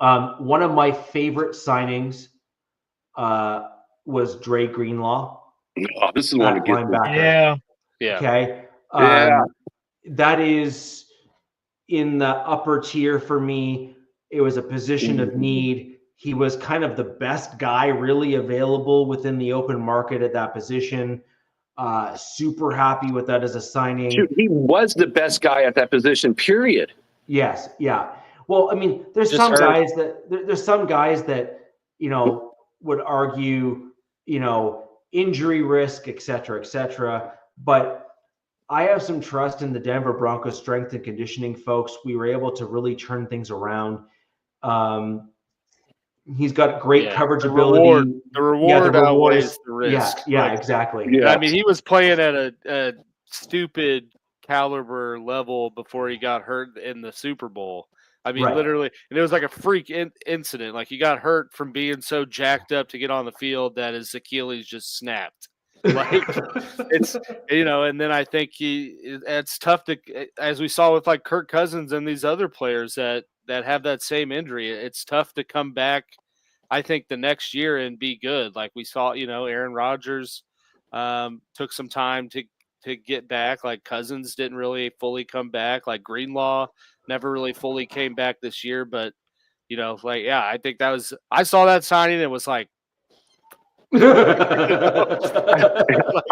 A: One of my favorite signings was Dre Greenlaw.
C: Oh, this is one to get
D: Yeah.
A: Okay. That is in the upper tier for me. It was a position of need. He was kind of the best guy really available within the open market at that position. Super happy with that as a signing.
C: Dude, he was the best guy at that position, period.
A: Yes. Yeah. Well, I mean, there's some guys that, you know, would argue, you know, injury risk, et cetera, but I have some trust in the Denver Broncos strength and conditioning folks. We were able to really turn things around. He's got great coverage ability.
B: The reward outweighs the risk.
A: Yeah, exactly.
C: Yeah.
B: I mean, he was playing at a stupid caliber level before he got hurt in the Super Bowl. I mean, literally, and it was like a freak incident. Like he got hurt from being so jacked up to get on the field that his Achilles just snapped. Like it's, you know, and then I think it's tough to, as we saw with like Kirk Cousins and these other players that have that same injury, it's tough to come back, I think, the next year and be good. Like we saw, you know, Aaron Rodgers took some time to get back. Like Cousins didn't really fully come back. Like Greenlaw never really fully came back this year. But, you know, like, yeah, I think I saw that signing and was like,
C: I'm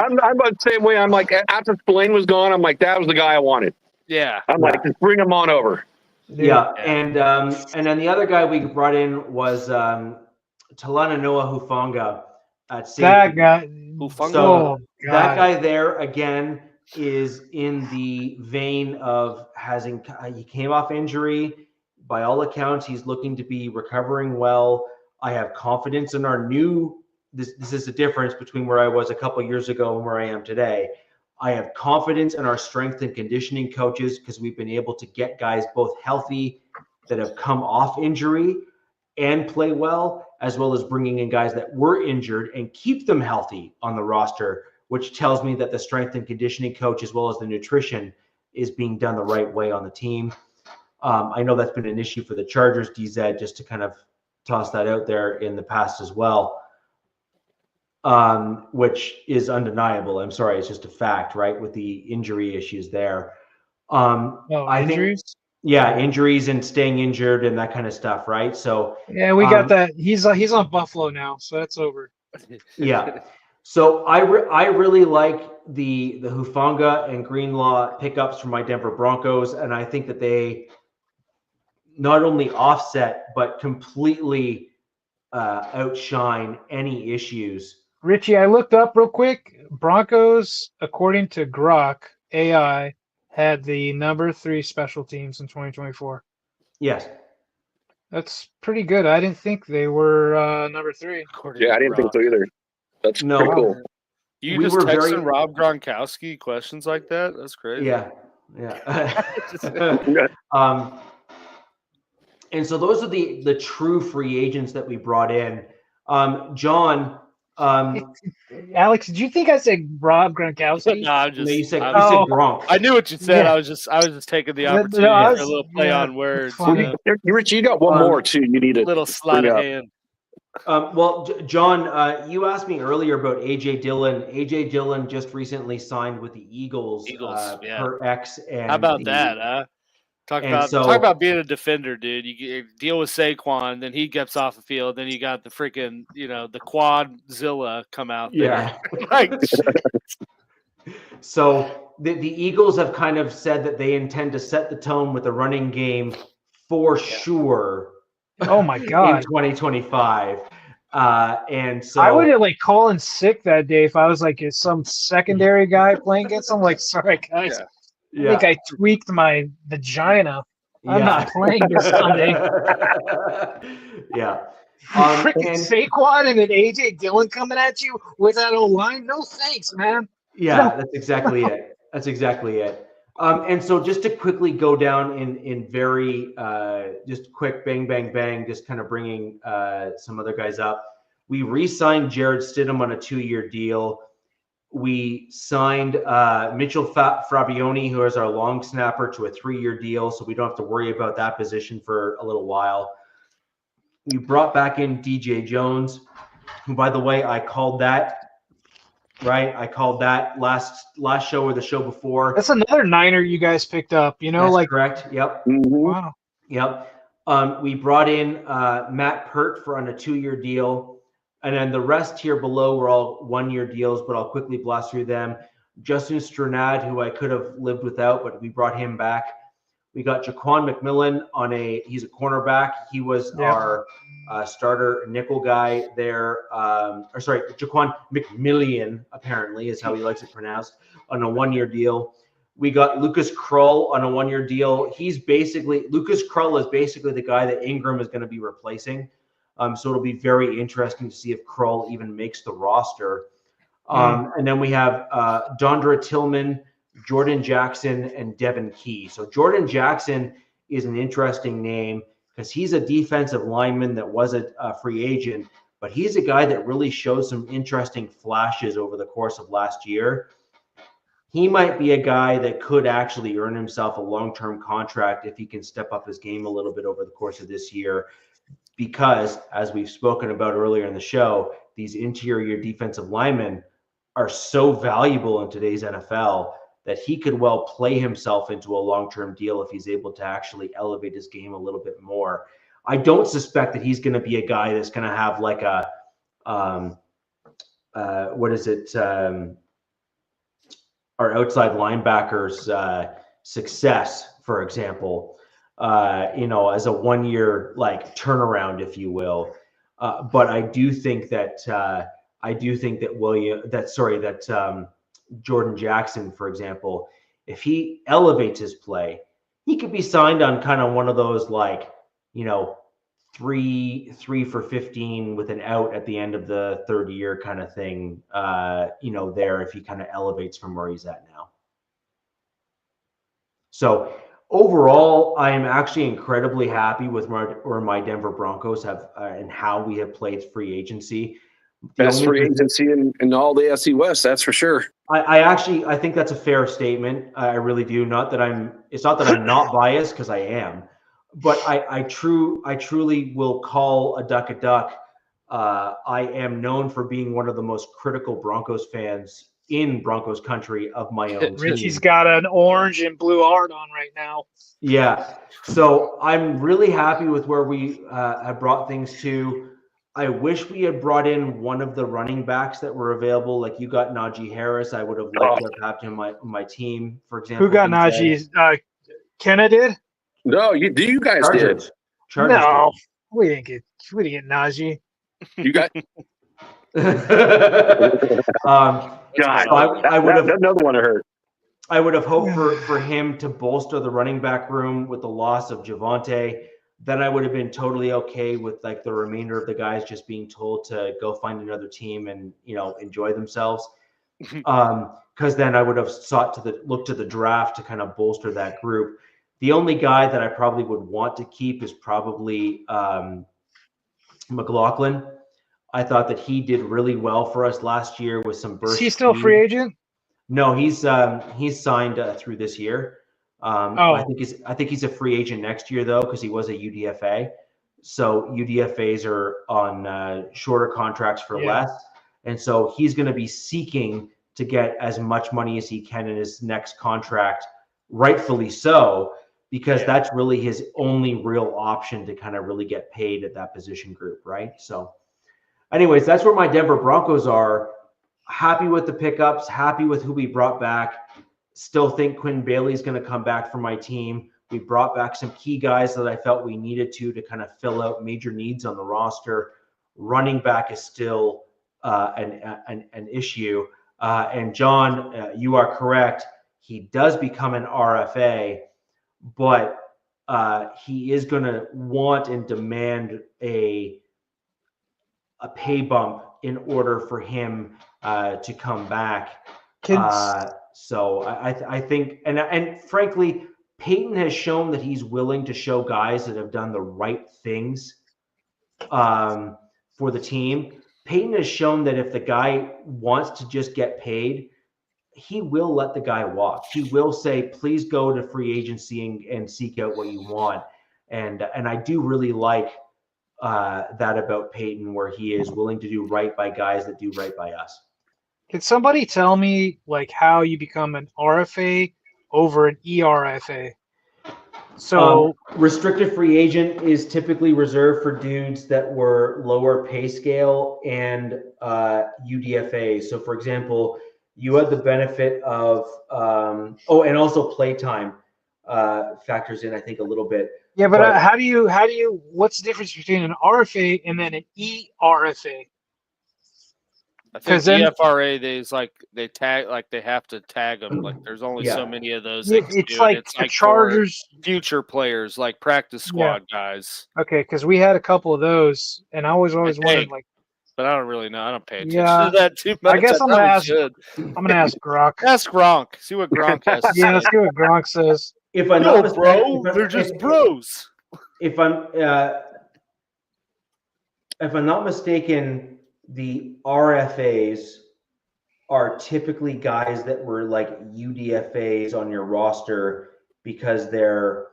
C: the same way. I'm like, after Spillane was gone, I'm like, that was the guy I wanted.
B: Yeah.
C: I'm like, just bring him on over.
A: Yeah. And then the other guy we brought in was Talanoa Hufanga at safety.
D: That guy.
A: So that guy there again is in the vein of he came off injury. By all accounts, he's looking to be recovering well. I have confidence in our this is the difference between where I was a couple years ago and where I am today. I have confidence in our strength and conditioning coaches because we've been able to get guys both healthy that have come off injury and play well, as well as bringing in guys that were injured and keep them healthy on the roster, which tells me that the strength and conditioning coach, as well as the nutrition, is being done the right way on the team. I know that's been an issue for the Chargers, DZ, just to kind of toss that out there in the past as well. Which is undeniable. I'm sorry, it's just a fact, right? With the injury issues there. I
D: injuries?
A: Think, injuries and staying injured and that kind of stuff, right? So
D: yeah, we got that. He's on Buffalo now, so that's over.
A: Yeah. So I really like the Hufanga and Greenlaw pickups from my Denver Broncos, and I think that they not only offset but completely outshine any issues.
D: Richie, I looked up real quick. Broncos, according to Grok AI, had the number 3 special teams in 2024.
A: Yes.
D: That's pretty good. I didn't think they were number 3.
C: Yeah, I didn't think so either. That's pretty cool.
B: You just texting Rob Gronkowski questions like that? That's crazy.
A: Yeah. And so those are the true free agents that we brought in. John.
D: Alex, did you think I said Rob Gronkowski?
B: No,
A: you said Gronk.
B: I knew what you said. Yeah. I was just taking the opportunity for a little play on words.
C: Rich, you got one more too. You need a
B: little sleight of hand.
A: Well, John, you asked me earlier about AJ Dillon. AJ Dillon just recently signed with the Eagles per X. And
B: how about that? Huh? Talk about being a defender, dude. You deal with Saquon, then he gets off the field, then you got the freaking, the Quadzilla come out there.
A: Yeah. So the Eagles have kind of said that they intend to set the tone with the running game for sure.
D: Oh my God.
A: In 2025. And so
D: I would have called in sick that day if I was some secondary guy playing against them. Sorry guys.
A: Yeah.
D: I think I tweaked my vagina. I'm not playing this Sunday.
A: Yeah.
D: Freaking
A: And
D: Saquon and then AJ Dillon coming at you with that old line. No thanks, man.
A: yeah, that's exactly it. That's exactly it. And so just to quickly go down in very just quick bang, bang, bang, just kind of bringing some other guys up. We re-signed Jared Stidham on a 2-year deal. We signed Mitchell Fabioni, who is our long snapper, to a 3-year deal, so we don't have to worry about that position for a little while. We brought back in DJ Jones, who, by the way, I called that. Right, I called that last show or the show before.
D: That's another Niner you guys picked up. You know,
A: That's
D: like
A: correct. Yep.
D: wow.
A: Yep. We brought in Matt Pert on a 2-year deal, and then the rest here below were all 1-year deals. But I'll quickly blast through them. Justin Strnad, who I could have lived without, but we brought him back. We got Jaquan McMillan he's a cornerback. He was our starter nickel guy there. Jaquan McMillian, apparently, is how he likes it pronounced, on a 1-year deal. We got Lucas Krull on a 1-year deal. Lucas Krull is basically the guy that Ingram is going to be replacing. So it'll be very interesting to see if Krull even makes the roster. And then we have Dondra Tillman, Jordan Jackson, and Devin Key. So Jordan Jackson is an interesting name because he's a defensive lineman that was a free agent, but he's a guy that really showed some interesting flashes over the course of last year. He might be a guy that could actually earn himself a long-term contract if he can step up his game a little bit over the course of this year, because, as we've spoken about earlier in the show, these interior defensive linemen are so valuable in today's NFL that he could well play himself into a long-term deal if he's able to actually elevate his game a little bit more. I don't suspect that he's going to be a guy that's going to have like a, our outside linebackers success, for example, as a 1-year like turnaround, if you will. But I do think that Jordan Jackson, for example, if he elevates his play, he could be signed on kind of one of those like, 3 for 15 with an out at the end of the 3rd year kind of thing, there, if he kind of elevates from where he's at now. So overall, I am actually incredibly happy with where my Denver Broncos have and how we have played free agency.
C: Best free agency in all the AFC West, that's for sure.
A: I think that's a fair statement. I really do. It's not that I'm not biased, because I am, but I truly will call a duck a duck. I am known for being one of the most critical Broncos fans in Broncos country of my own team.
D: Richie's got an orange and blue heart on right now.
A: Yeah. So I'm really happy with where we have brought things to. I wish we had brought in one of the running backs that were available. Like you got Najee Harris. I would have liked to have him on my team, for example.
D: Who got Najee? Kenna did?
C: No, you guys
A: Chargers.
C: did.
A: Chargers
D: no, we didn't get Najee.
C: You got
A: God. So I would have
C: another one to hurt.
A: I would have hoped for him to bolster the running back room with the loss of Javonte. Then I would have been totally okay with like the remainder of the guys just being told to go find another team and enjoy themselves. Because then I would have looked to the draft to kind of bolster that group. The only guy that I probably would want to keep is probably McLaughlin. I thought that he did really well for us last year with some burst.
D: Is he still a free agent?
A: No, he's signed through this year. I think he's a free agent next year though, because he was a UDFA. So UDFAs are on shorter contracts for less, and so he's going to be seeking to get as much money as he can in his next contract, rightfully so, because that's really his only real option to kind of really get paid at that position group, right? So, anyways, that's where my Denver Broncos are. Happy with the pickups, happy with who we brought back. Still think Quinn Bailey is going to come back for my team. We brought back some key guys that I felt we needed to kind of fill out major needs on the roster. Running back is still an issue. And John, you are correct. He does become an RFA, but he is going to want and demand a pay bump in order for him to come back. So I think, and frankly, Peyton has shown that he's willing to show guys that have done the right things for the team. Peyton has shown that if the guy wants to just get paid, he will let the guy walk. He will say, please go to free agency and seek out what you want. And I do really like that about Peyton, where he is willing to do right by guys that do right by us.
D: Can somebody tell me like how you become an RFA over an ERFA? So
A: restricted free agent is typically reserved for dudes that were lower pay scale and UDFA. So for example, you had the benefit of and also playtime factors in, I think, a little bit.
D: Yeah, but how do you what's the difference between an RFA and then an ERFA?
B: I think EFRA, they have to tag them. Like there's only so many of those.
D: It's like Chargers,
B: future players, like practice squad guys.
D: Okay, because we had a couple of those, and I was always wondering, like.
B: But I don't really know. I don't pay attention to that too much.
D: I guess I'm gonna ask Gronk.
B: Ask Gronk. See what Gronk has.
D: Yeah, let's see what Gronk says.
A: If I'm not mistaken,
B: they're just bros.
A: If I'm not mistaken, the RFAs are typically guys that were like UDFAs on your roster because their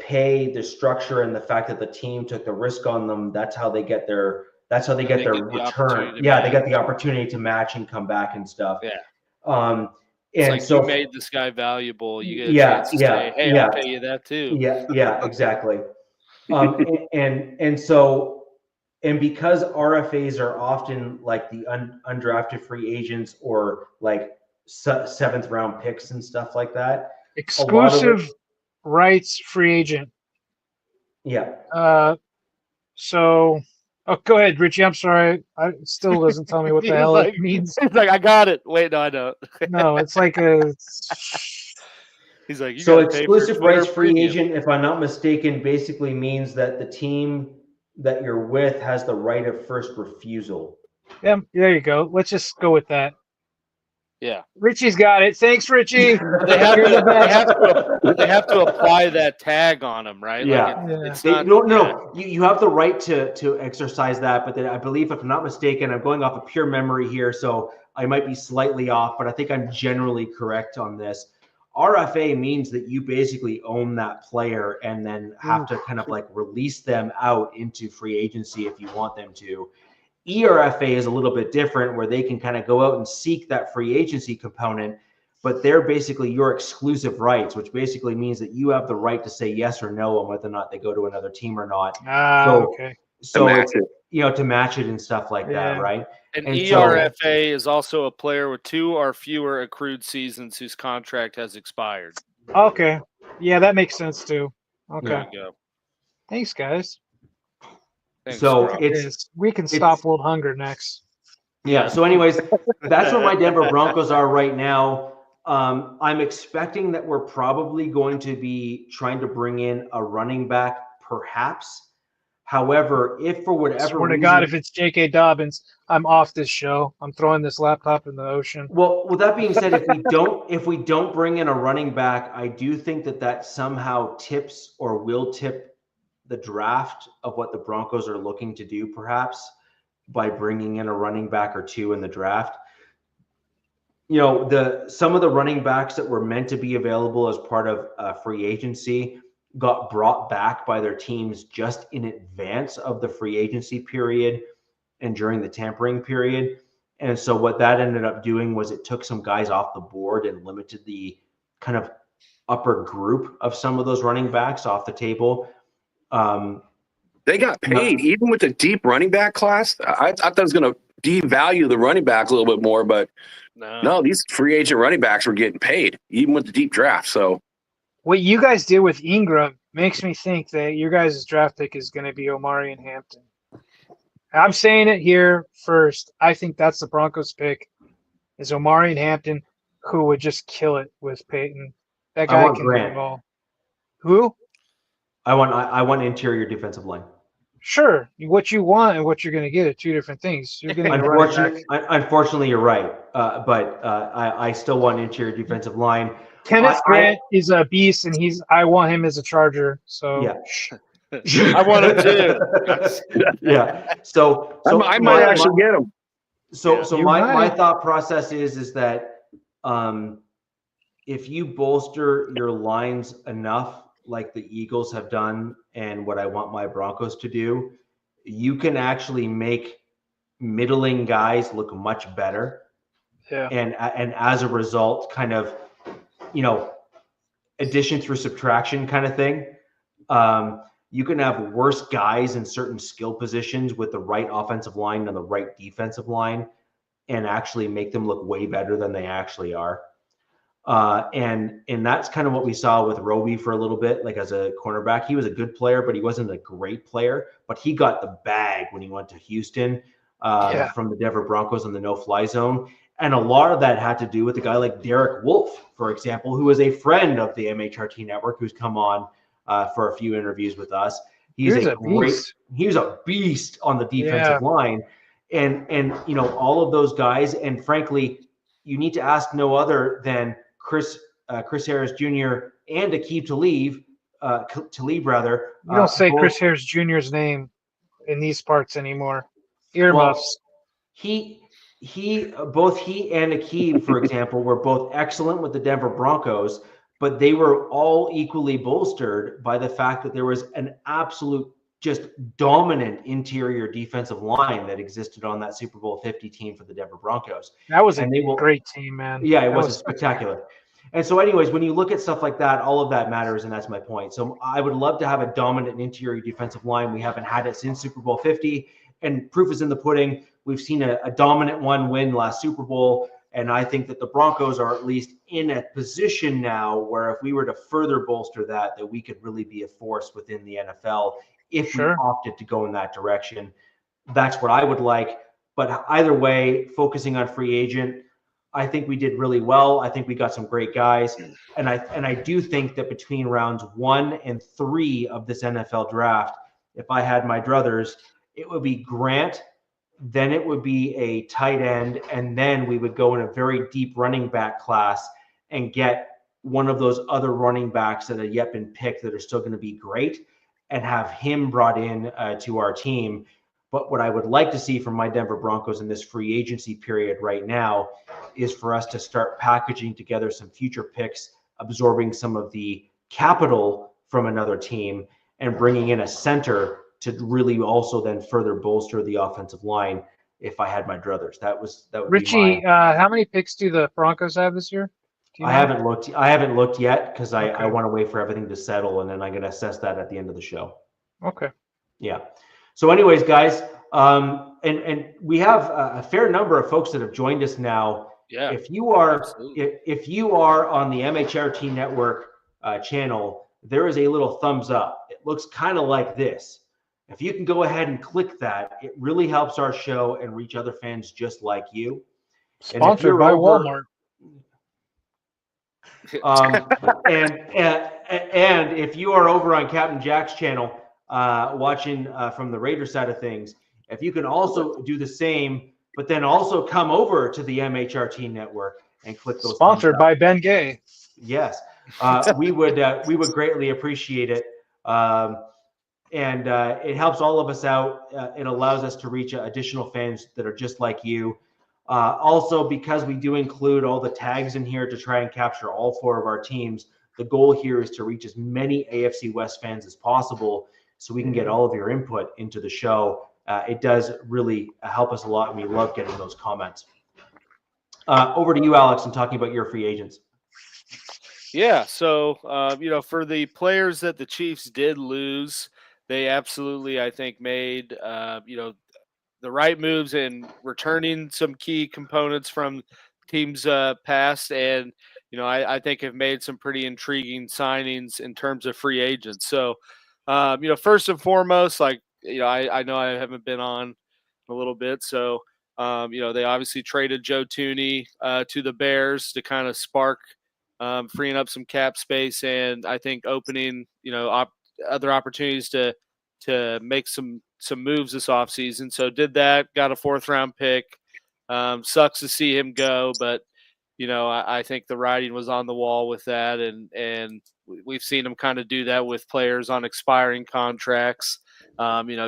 A: pay, their structure, and the fact that the team took the risk on them. That's how they get their return. Yeah, they get the opportunity to match and come back and stuff.
B: Yeah.
A: And
B: like
A: so
B: you made this guy valuable. You get a chance to say, hey, I'll pay you that too.
A: Yeah, exactly. And because RFAs are often like the undrafted free agents or like seventh round picks and stuff like that.
D: Exclusive rights free agent.
A: Yeah.
D: Go ahead, Richie. I'm sorry. It still doesn't tell me what the hell it means.
B: He's like, I got it. Wait, no, I don't.
D: No, it's like a.
B: He's like,
A: so exclusive rights free agent, if I'm not mistaken, basically means that the team that you're with has the right of first refusal.
D: Yeah, there you go. Let's just go with that.
B: Yeah.
D: Richie's got it. Thanks, Richie.
B: They have to apply that tag on them, right?
A: Yeah.
B: Like it's not,
A: you have the right to exercise that, but then I believe, if I'm not mistaken, I'm going off of pure memory here, so I might be slightly off, but I think I'm generally correct on this. RFA means that you basically own that player and then have to kind of like release them out into free agency if you want them to. ERFA is a little bit different, where they can kind of go out and seek that free agency component, but they're basically your exclusive rights, which basically means that you have the right to say yes or no on whether or not they go to another team or not.
D: Okay.
A: So it's, to match it and stuff like that, right?
B: And ERFA is also a player with 2 or fewer accrued seasons whose contract has expired.
D: Okay. Yeah, that makes sense too. Okay.
B: There you go.
D: Thanks, guys.
B: Thanks,
A: so
B: bro.
D: We can stop world hunger next.
A: Yeah. So anyways, that's where my Denver Broncos are right now. I'm expecting that we're probably going to be trying to bring in a running back, perhaps. However, if for whatever
D: Swear to
A: reason,
D: God, if it's J.K. Dobbins, I'm off this show. I'm throwing this laptop in the ocean.
A: Well, with that being said, if we don't bring in a running back, I do think that somehow tips or will tip the draft of what the Broncos are looking to do, perhaps by bringing in a running back or two in the draft. Some of the running backs that were meant to be available as part of free agency got brought back by their teams just in advance of the free agency period and during the tampering period. And so what that ended up doing was it took some guys off the board and limited the kind of upper group of some of those running backs off the table.
C: They got paid even with the deep running back class. I thought it was going to devalue the running backs a little bit more, but no, these free agent running backs were getting paid even with the deep draft. So
D: what you guys did with Ingram makes me think that your guys' draft pick is going to be Omari and Hampton. I'm saying it here first. I think that's the Broncos pick, is Omari and Hampton, who would just kill it with Peyton. That guy can do it all. Who?
A: I want interior defensive line.
D: Sure, what you want and what you're going to get are two different things. You're getting a running back.
A: Unfortunately, you're right. But I still want interior defensive line.
D: Kenneth Grant is a beast, and I want him as a Charger. So
A: yeah,
B: I want him too.
A: Yeah. So
C: I might actually get him.
A: So my thought process is that if you bolster your lines enough, like the Eagles have done, and what I want my Broncos to do, you can actually make middling guys look much better.
D: Yeah.
A: And as a result, kind of, addition through subtraction kind of thing. You can have worse guys in certain skill positions with the right offensive line and the right defensive line, and actually make them look way better than they actually are. And that's kind of what we saw with Roby for a little bit, like as a cornerback. He was a good player, but he wasn't a great player. But he got the bag when he went to Houston from the Denver Broncos in the no-fly zone. And a lot of that had to do with a guy like Derek Wolfe, for example, who is a friend of the MHRT network, who's come on for a few interviews with us. He was a beast on the defensive line. And all of those guys, and frankly, you need to ask no other than Chris Harris Jr. and Aqib Talib.
D: You don't say Chris Harris Jr.'s name in these parts anymore. Earmuffs.
A: Both he and Aqib, for example, were both excellent with the Denver Broncos, but they were all equally bolstered by the fact that there was an absolute, just dominant interior defensive line that existed on that Super Bowl 50 team for the Denver Broncos.
D: That was a great team, man.
A: Yeah, it was spectacular. And so anyways, when you look at stuff like that, all of that matters, and that's my point. So I would love to have a dominant interior defensive line. We haven't had it since Super Bowl 50, and proof is in the pudding. We've seen a dominant one win last Super Bowl, and I think that the Broncos are at least in a position now where if we were to further bolster that we could really be a force within the NFL if we opted to go in that direction. That's what I would like. But either way, focusing on free agent, I think we did really well. I think we got some great guys. And I do think that between rounds 1 and 3 of this NFL draft, if I had my druthers, it would be Grant, then it would be a tight end, and then we would go in a very deep running back class and get one of those other running backs that have yet been picked that are still going to be great, and have him brought in to our team. But what I would like to see from my Denver Broncos in this free agency period right now is for us to start packaging together some future picks, absorbing some of the capital from another team, and bringing in a center to really also then further bolster the offensive line. If I had my druthers, that would
D: Richie,
A: be mine.
D: How many picks do the Broncos have this year?
A: I haven't looked yet because I want to wait for everything to settle, and then I'm going to assess that at the end of the show.
D: Okay.
A: Yeah. So anyways, guys, and we have a fair number of folks that have joined us now.
B: Yeah.
A: If you are on the MHRT network channel, there is a little thumbs up. It looks kind of like this. If you can go ahead and click that, it really helps our show and reach other fans just like you.
D: Sponsored by Walmart.
A: And if you are over on Captain Jack's channel watching from the Raider side of things, if you can also do the same, but then also come over to the MHRT network and click those.
D: Sponsored by Ben Gay.
A: Yes, we would greatly appreciate it, and it helps all of us out. It allows us to reach additional fans that are just like you. Also, because we do include all the tags in here to try and capture all 4 of our teams, the goal here is to reach as many AFC West fans as possible so we can get all of your input into the show. It does really help us a lot, and we love getting those comments. Over to you, Alex, and talking about your free agents.
B: Yeah, so, for the players that the Chiefs did lose, they absolutely, I think, made, the right moves in returning some key components from teams past, and I think have made some pretty intriguing signings in terms of free agents. So first and foremost, I know I haven't been on a little bit, so they obviously traded Joe Thuney to the Bears to kind of spark freeing up some cap space, and I think opening other opportunities to make some moves this offseason. So did that, got a 4th round pick. Sucks to see him go, but I think the writing was on the wall with that, and we've seen him kind of do that with players on expiring contracts.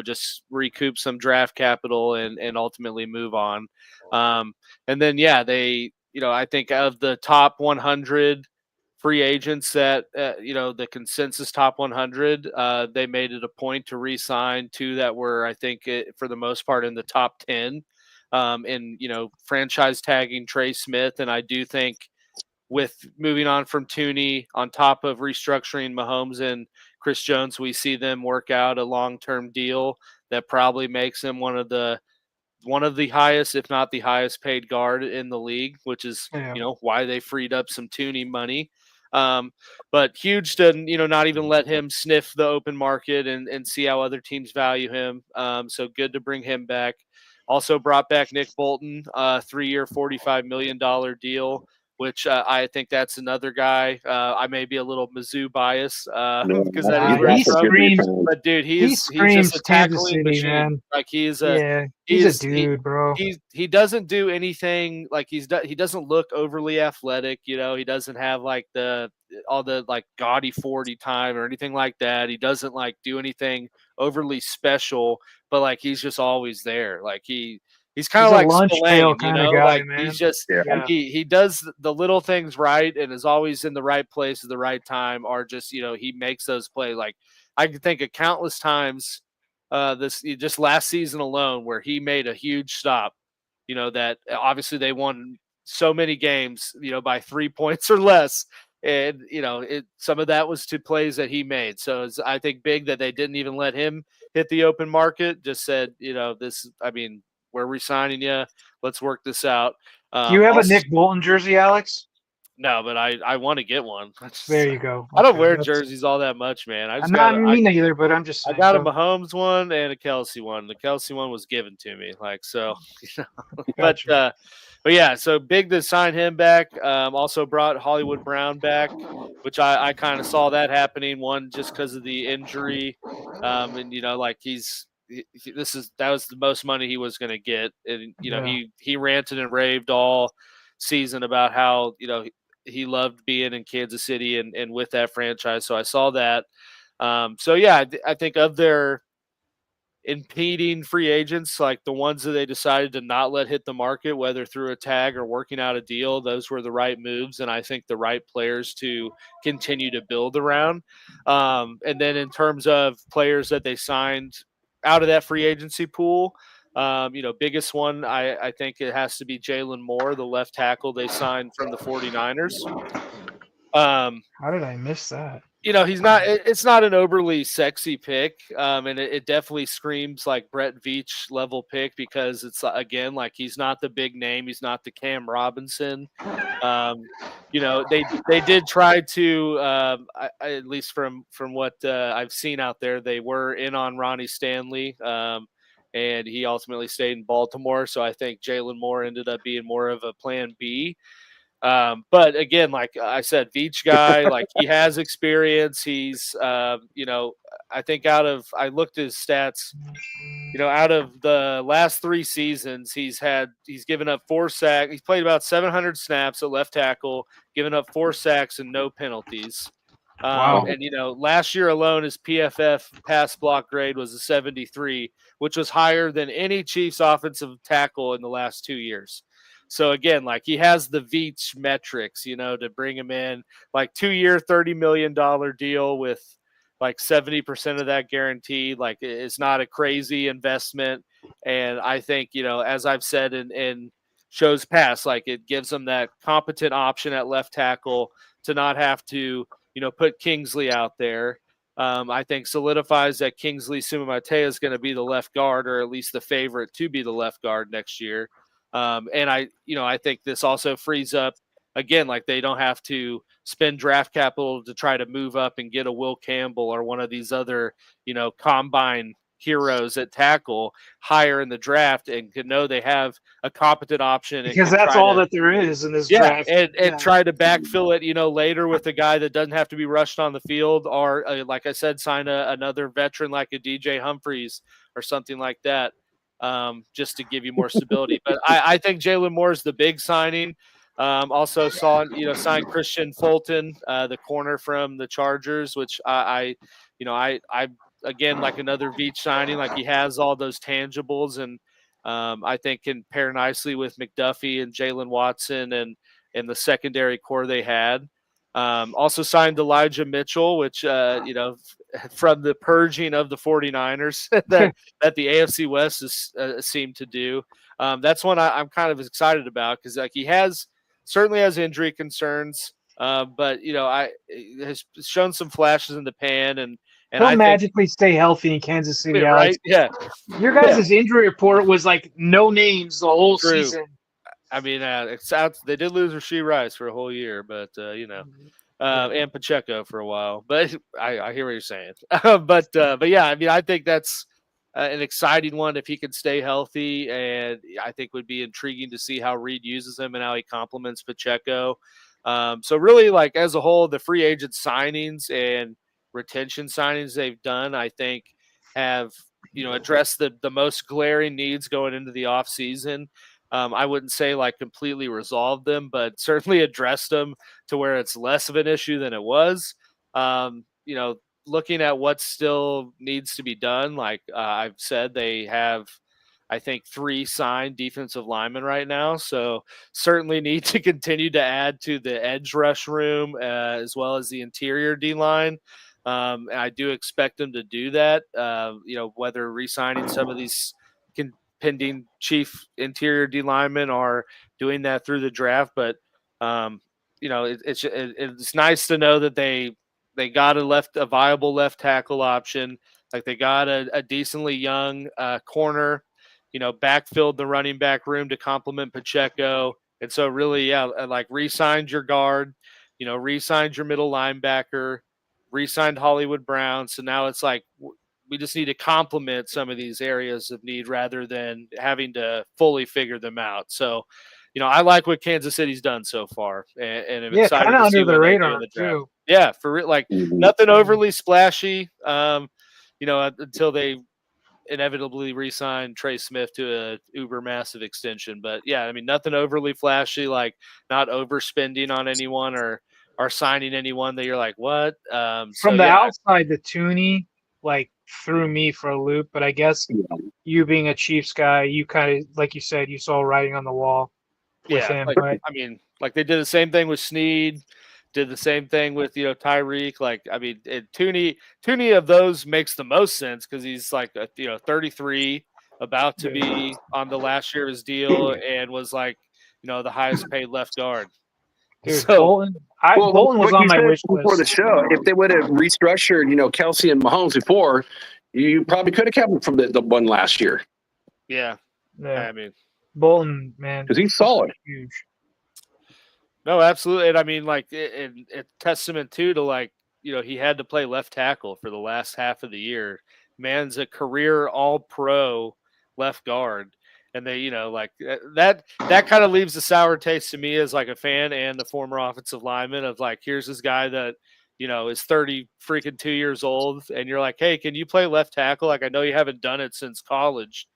B: Just recoup some draft capital and ultimately move on. And then I think of the top 100 free agents that the consensus top 100, they made it a point to re-sign 2 that were, I think, for the most part in the top 10. Franchise tagging Trey Smith. And I do think with moving on from Tooney, on top of restructuring Mahomes and Chris Jones, we see them work out a long-term deal that probably makes him one of the highest, if not the highest paid guard in the league, which is, why they freed up some Tooney money. But huge to, not even let him sniff the open market and see how other teams value him. So good to bring him back. Also brought back Nick Bolton, 3-year, $45 million deal, which I think that's another guy. I may be a little Mizzou biased because that is where he's from. But dude, he's just a tackling machine. Man. Like he's a dude, bro. He doesn't do anything like he doesn't look overly athletic. He doesn't have like all the like gaudy 40 time or anything like that. He doesn't like do anything overly special, but like he's just always there. Like he's kind of like lunch pail kind of guy, like man. He's just he does the little things right and is always in the right place at the right time, or just he makes those plays. Like I can think of countless times just last season alone where he made a huge stop, that obviously they won so many games, by 3 points or less. And, some of that was to plays that he made. So it's, I think, big that they didn't even let him hit the open market, just said, we're re-signing you. Let's work this out.
D: Do you have a Nick Bolton jersey, Alex?
B: No, but I want to get one.
D: There you go.
B: I don't wear jerseys all that much, man.
D: Me neither, but I'm just saying.
B: I got a Mahomes one and a Kelsey one. The Kelsey one was given to me, Gotcha. But yeah, so big to sign him back. Also brought Hollywood Brown back, which I kind of saw that happening. One, just because of the injury, and that was the most money he was going to get, and he ranted and raved all season about how he loved being in Kansas City and with that franchise. So I saw that. I think of their impeding free agents, like the ones that they decided to not let hit the market, whether through a tag or working out a deal, those were the right moves, and I think the right players to continue to build around. And then in terms of players that they signed out of that free agency pool, biggest one, I think it has to be Jalen Moore, the left tackle they signed from the 49ers.
D: How did I miss that?
B: It's not an overly sexy pick. And it definitely screams like Brett Veach level pick, because it's, again, like he's not the big name. He's not the Cam Robinson. They did try to, at least from what I've seen out there, they were in on Ronnie Stanley. And he ultimately stayed in Baltimore. So I think Jalen Moore ended up being more of a plan B. But again, like I said, Veach guy, like he has experience. He's, I think I looked at his stats, out of the last 3 seasons, he's given up 4 sacks. He's played about 700 snaps at left tackle, given up 4 sacks and no penalties.
D: Wow.
B: And, last year alone, his PFF pass block grade was a 73, which was higher than any Chiefs offensive tackle in the last 2 years. So again, like he has the Veach metrics, to bring him in, like 2-year, $30 million deal with like 70% of that guaranteed. Like it's not a crazy investment. And I think, as I've said in shows past, like it gives them that competent option at left tackle to not have to, put Kingsley out there. I think solidifies that Kingsley Suamataia is going to be the left guard, or at least the favorite to be the left guard next year. And I think this also frees up, again, like they don't have to spend draft capital to try to move up and get a Will Campbell or one of these other, combine heroes at tackle higher in the draft and can know they have a competent option.
D: Because
B: and
D: that's all that there is in this draft.
B: And try to backfill it, later with a guy that doesn't have to be rushed on the field, or like I said, sign another veteran like a DJ Humphries or something like that, just to give you more stability. But I think Jalen Moore is the big signing. Also signed Christian Fulton, the corner from the Chargers, which I again, like another Veach signing, like he has all those tangibles, and I think can pair nicely with McDuffie and Jalen Watson and the secondary core they had. Also signed Elijah Mitchell, which, from the purging of the 49ers that the AFC West has seemed to do. That's one I'm kind of excited about, because like he certainly has injury concerns, but has shown some flashes in the pan, and
D: he'll magically stay healthy in Kansas City,
B: right? Yeah.
D: Your guys' injury report was like no names the whole season.
B: I mean, they did lose Rashee Rice for a whole year, but and Pacheco for a while. But I hear what you're saying. but yeah, I mean, I think that's an exciting one if he can stay healthy, and I think would be intriguing to see how Reed uses him and how he complements Pacheco. So really, like as a whole, the free agent signings and retention signings they've done, I think, have addressed the most glaring needs going into the offseason. I wouldn't say like completely resolved them, but certainly addressed them to where it's less of an issue than it was. Looking at what still needs to be done, like I've said, they have, I think, 3 signed defensive linemen right now. So certainly need to continue to add to the edge rush room as well as the interior D-line. And I do expect them to do that, whether re-signing some of these pending chief interior D linemen or doing that through the draft. But, it's nice to know that they got a viable left tackle option. Like they got a decently young corner, backfilled the running back room to complement Pacheco. And so really, yeah, like re-signed your guard, re-signed your middle linebacker, re-signed Hollywood Brown. So now it's like we just need to complement some of these areas of need rather than having to fully figure them out. So, I like what Kansas City's done so far, and I'm excited
D: kind of
B: to see
D: under the
B: what they do
D: radar
B: in the draft.
D: too.
B: Yeah, nothing overly splashy, until they inevitably re-sign Trey Smith to a uber massive extension. But yeah, I mean, nothing overly flashy, like not overspending on anyone or signing anyone that you're like, what?
D: From the outside, the Tooney threw me for a loop, but I guess you being a Chiefs guy, you kind of, like you said, you saw writing on the wall with him. Right?
B: I mean, like they did the same thing with Snead, did the same thing with Tyreek. Like, I mean, Tooney of those makes the most sense because he's like 33, about to be on the last year of his deal, and was like the highest paid left guard.
D: Dude, so, Bolton was on my wish list
C: before the show. If they would have restructured, Kelsey and Mahomes before, you probably could have kept him from the one last year.
B: Yeah. I mean,
D: Bolton, man,
C: because he's solid,
D: huge.
B: No, absolutely, and I mean, like, it's testament too to he had to play left tackle for the last half of the year. Man's a career All-Pro left guard. And they, that kind of leaves a sour taste to me as like a fan and the former offensive lineman of like, here's this guy that, is 32 years old. And you're like, hey, can you play left tackle? Like, I know you haven't done it since college.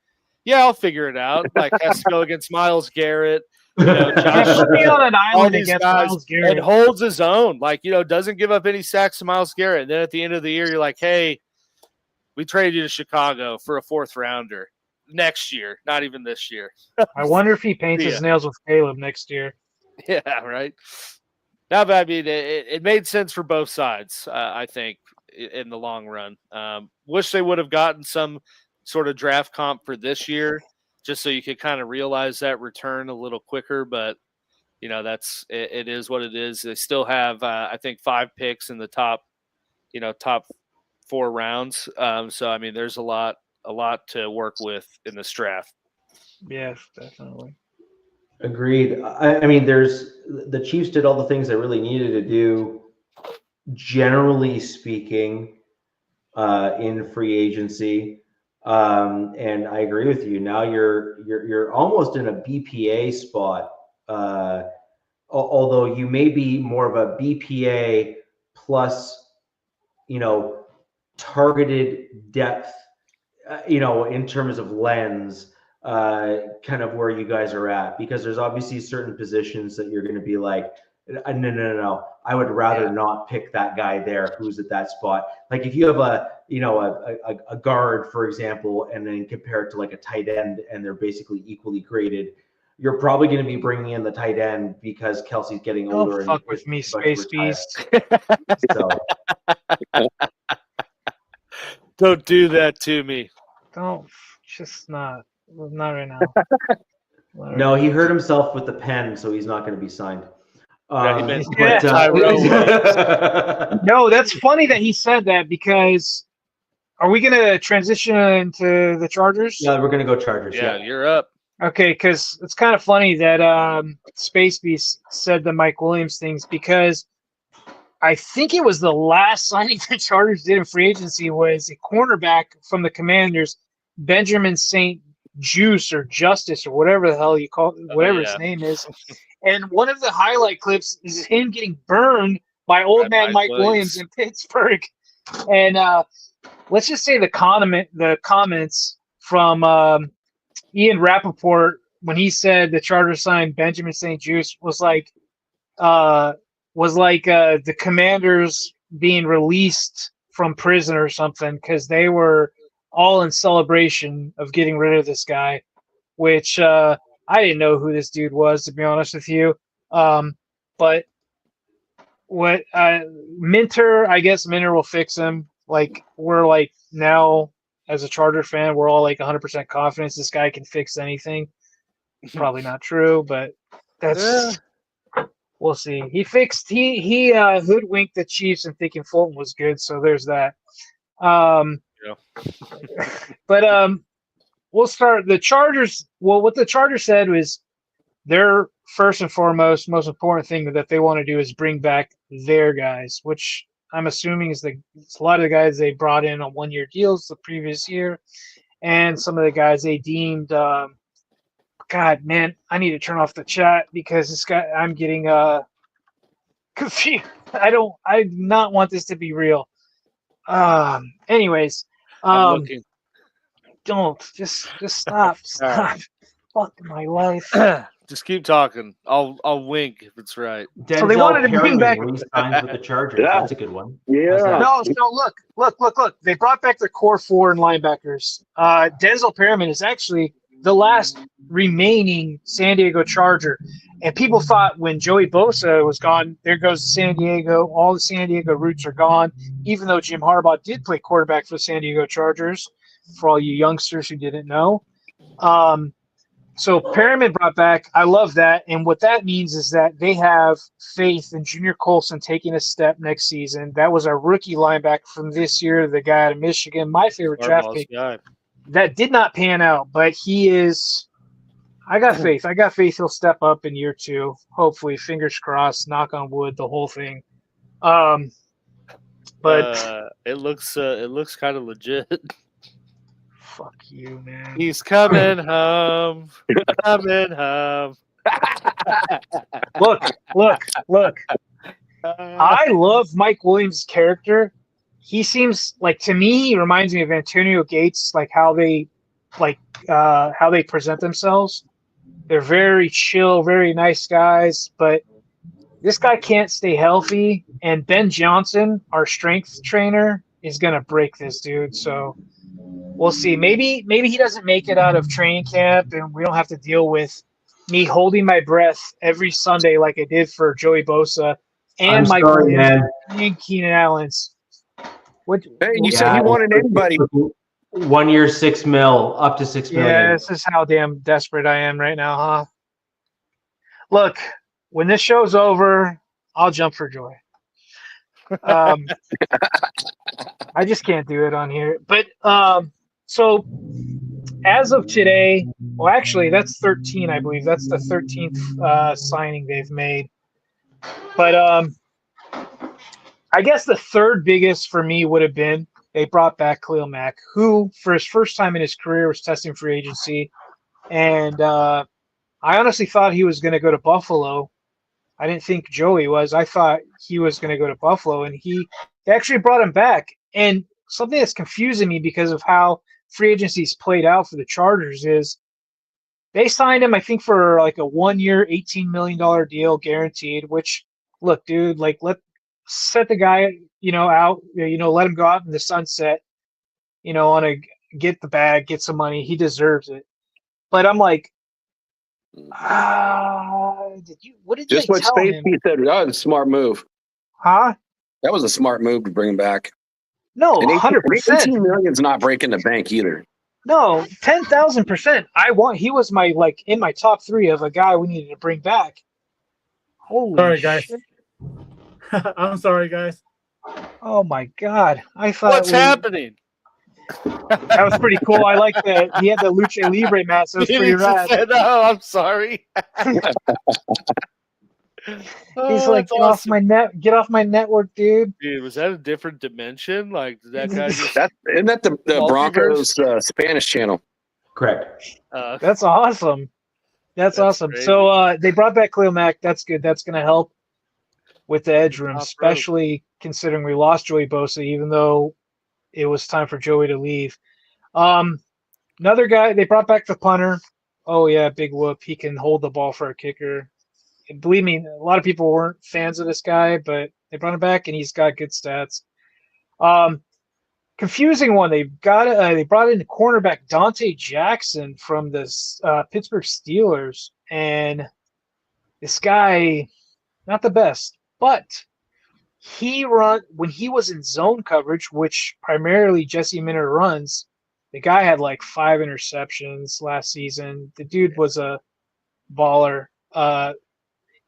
B: Yeah, I'll figure it out. Like, has to go against Myles Garrett. Josh,
D: put me on an island against Myles Garrett.
B: And holds his own. Like, doesn't give up any sacks to Myles Garrett. And then at the end of the year, you're like, hey, we traded you to Chicago for a 4th rounder. Next year, not even this year.
D: I wonder if he paints his nails with Caleb next year.
B: Yeah, right. No, but I mean, it made sense for both sides, I think, in the long run. Wish they would have gotten some sort of draft comp for this year, just so you could kind of realize that return a little quicker. But, it is what it is. They still have, I think, 5 picks in the top 4 rounds. So, I mean, there's a lot to work with in this draft.
D: Yes, definitely.
A: Agreed. I mean, the Chiefs did all the things they really needed to do, generally speaking, in free agency. And I agree with you. Now you're almost in a BPA spot, although you may be more of a BPA plus, targeted depth, in terms of lens, kind of where you guys are at, because there's obviously certain positions that you're going to be like, no, I would rather not pick that guy there who's at that spot. Like if you have a guard, for example, and then compare it to like a tight end, and they're basically equally graded, you're probably going to be bringing in the tight end because Kelsey's getting older.
D: Don't fuck with me, Space Beast.
A: So.
B: Don't do that to me.
D: Don't. Just not right now.
A: No, he hurt himself with the pen, so he's not going to be signed.
B: He meant
D: No, that's funny that he said that, because are we going to transition to the Chargers?
A: Yeah, we're going to go Chargers.
B: Yeah, you're up.
D: Okay, because it's kind of funny that Space Beast said the Mike Williams things, because I think it was the last signing the Chargers did in free agency was a cornerback from the Commanders, Benjamin St. Juice or Justice or whatever the hell you call it, whatever his name is. And one of the highlight clips is him getting burned by old man Mike Williams in Pittsburgh. And let's just say the comments from Ian Rappaport when he said the Chargers signed Benjamin St. Juice was like the Commanders being released from prison or something, because they were all in celebration of getting rid of this guy, which I didn't know who this dude was, to be honest with you. But what Minter, I guess Minter will fix him. Like, we're like now as a Charger fan, we're all like 100% confidence this guy can fix anything. Probably not true, but that's we'll see. He hoodwinked the Chiefs and thinking Fulton was good, so there's that. But we'll start the Chargers. Well, what the Chargers said was their first and foremost, most important thing that they want to do is bring back their guys, which I'm assuming is it's a lot of the guys they brought in on 1-year deals the previous year, and some of the guys they deemed. God, man, I need to turn off the chat because this guy. I'm getting confused. I do not want this to be real. Anyways. Don't just stop.
B: Right.
D: Fuck my life.
B: Just keep talking. I'll wink if it's right.
D: So they wanted to bring back.
A: When he signed with the Chargers.
C: Yeah.
A: That's a good one.
C: Yeah.
D: No, look. They brought back their core 4 and linebackers. Denzel Perryman is actually the last remaining San Diego Charger. And people thought when Joey Bosa was gone, there goes San Diego. All the San Diego roots are gone, even though Jim Harbaugh did play quarterback for the San Diego Chargers, for all you youngsters who didn't know. So Perryman brought back. I love that. And what that means is that they have faith in Junior Colson taking a step next season. That was a rookie linebacker from this year, the guy out of Michigan, my favorite draft pick. That did not pan out, but he is – I got faith. He'll step up in year 2. Hopefully, fingers crossed, knock on wood, the whole thing. But
B: it looks kind of legit.
D: Fuck you, man.
B: He's coming home. Coming home.
D: Look. I love Mike Williams' character. He seems like, to me, he reminds me of Antonio Gates, like how they present themselves. They're very chill, very nice guys, but this guy can't stay healthy. And Ben Johnson, our strength trainer, is gonna break this dude. So we'll see. Maybe he doesn't make it out of training camp, and we don't have to deal with me holding my breath every Sunday like I did for Joey Bosa and Mike Williams and Keenan Allen's.
C: Hey, you said you wanted anybody.
A: 1 year, $6 million, up to $6 million.
D: Yeah, this is how damn desperate I am right now, huh? Look, when this show's over, I'll jump for joy. I just can't do it on here. But so as of today, well, actually, that's 13, I believe. That's the 13th signing they've made. But I guess the third biggest for me would have been they brought back Khalil Mack, who for his first time in his career was testing free agency. And I honestly thought he was going to go to Buffalo. I didn't think Joey was. I thought he was going to go to Buffalo, and they actually brought him back. And something that's confusing me because of how free agency's played out for the Chargers is they signed him, I think, for like a 1 year, $18 million deal guaranteed, which, look, dude, like, set the guy, out, let him go out in the sunset, on a get the bag, get some money. He deserves it. But I'm like, what did
C: Just
D: they
C: what
D: tell
C: Spacey
D: him?
C: said. That was a smart move.
D: Huh?
C: That was a smart move to bring him back.
D: No,
C: And
D: 100%.
C: 18 million's not breaking the bank either.
D: No, 10,000%. He was in my top 3 of a guy we needed to bring back. Holy
E: Sorry, guys.
D: shit.
E: I'm sorry, guys.
D: Oh my God. I thought
B: What's happening?
D: that was pretty cool. I like that he had the Lucha Libre mask. That was pretty rad.
B: No, I'm sorry.
D: He's like, get off my network, dude.
B: Dude, was that a different dimension? Like, did that guy just
C: Isn't that the Broncos Spanish channel?
A: Correct.
D: That's awesome. That's awesome.
B: crazy.
D: So they brought back Khalil Mack. That's good. That's going to help with the edge room,
B: Top rope.
D: especially considering we lost Joey Bosa, even though it was time for Joey to leave. Another guy, they brought back the punter. Oh, yeah, big whoop. He can hold the ball for a kicker. And believe me, a lot of people weren't fans of this guy, but they brought him back, and he's got good stats. Confusing one. They brought in the cornerback Dante Jackson from the Pittsburgh Steelers, and this guy, not the best, but when he was in zone coverage, which primarily Jesse Minter runs, the guy had like 5 interceptions last season. The dude was a baller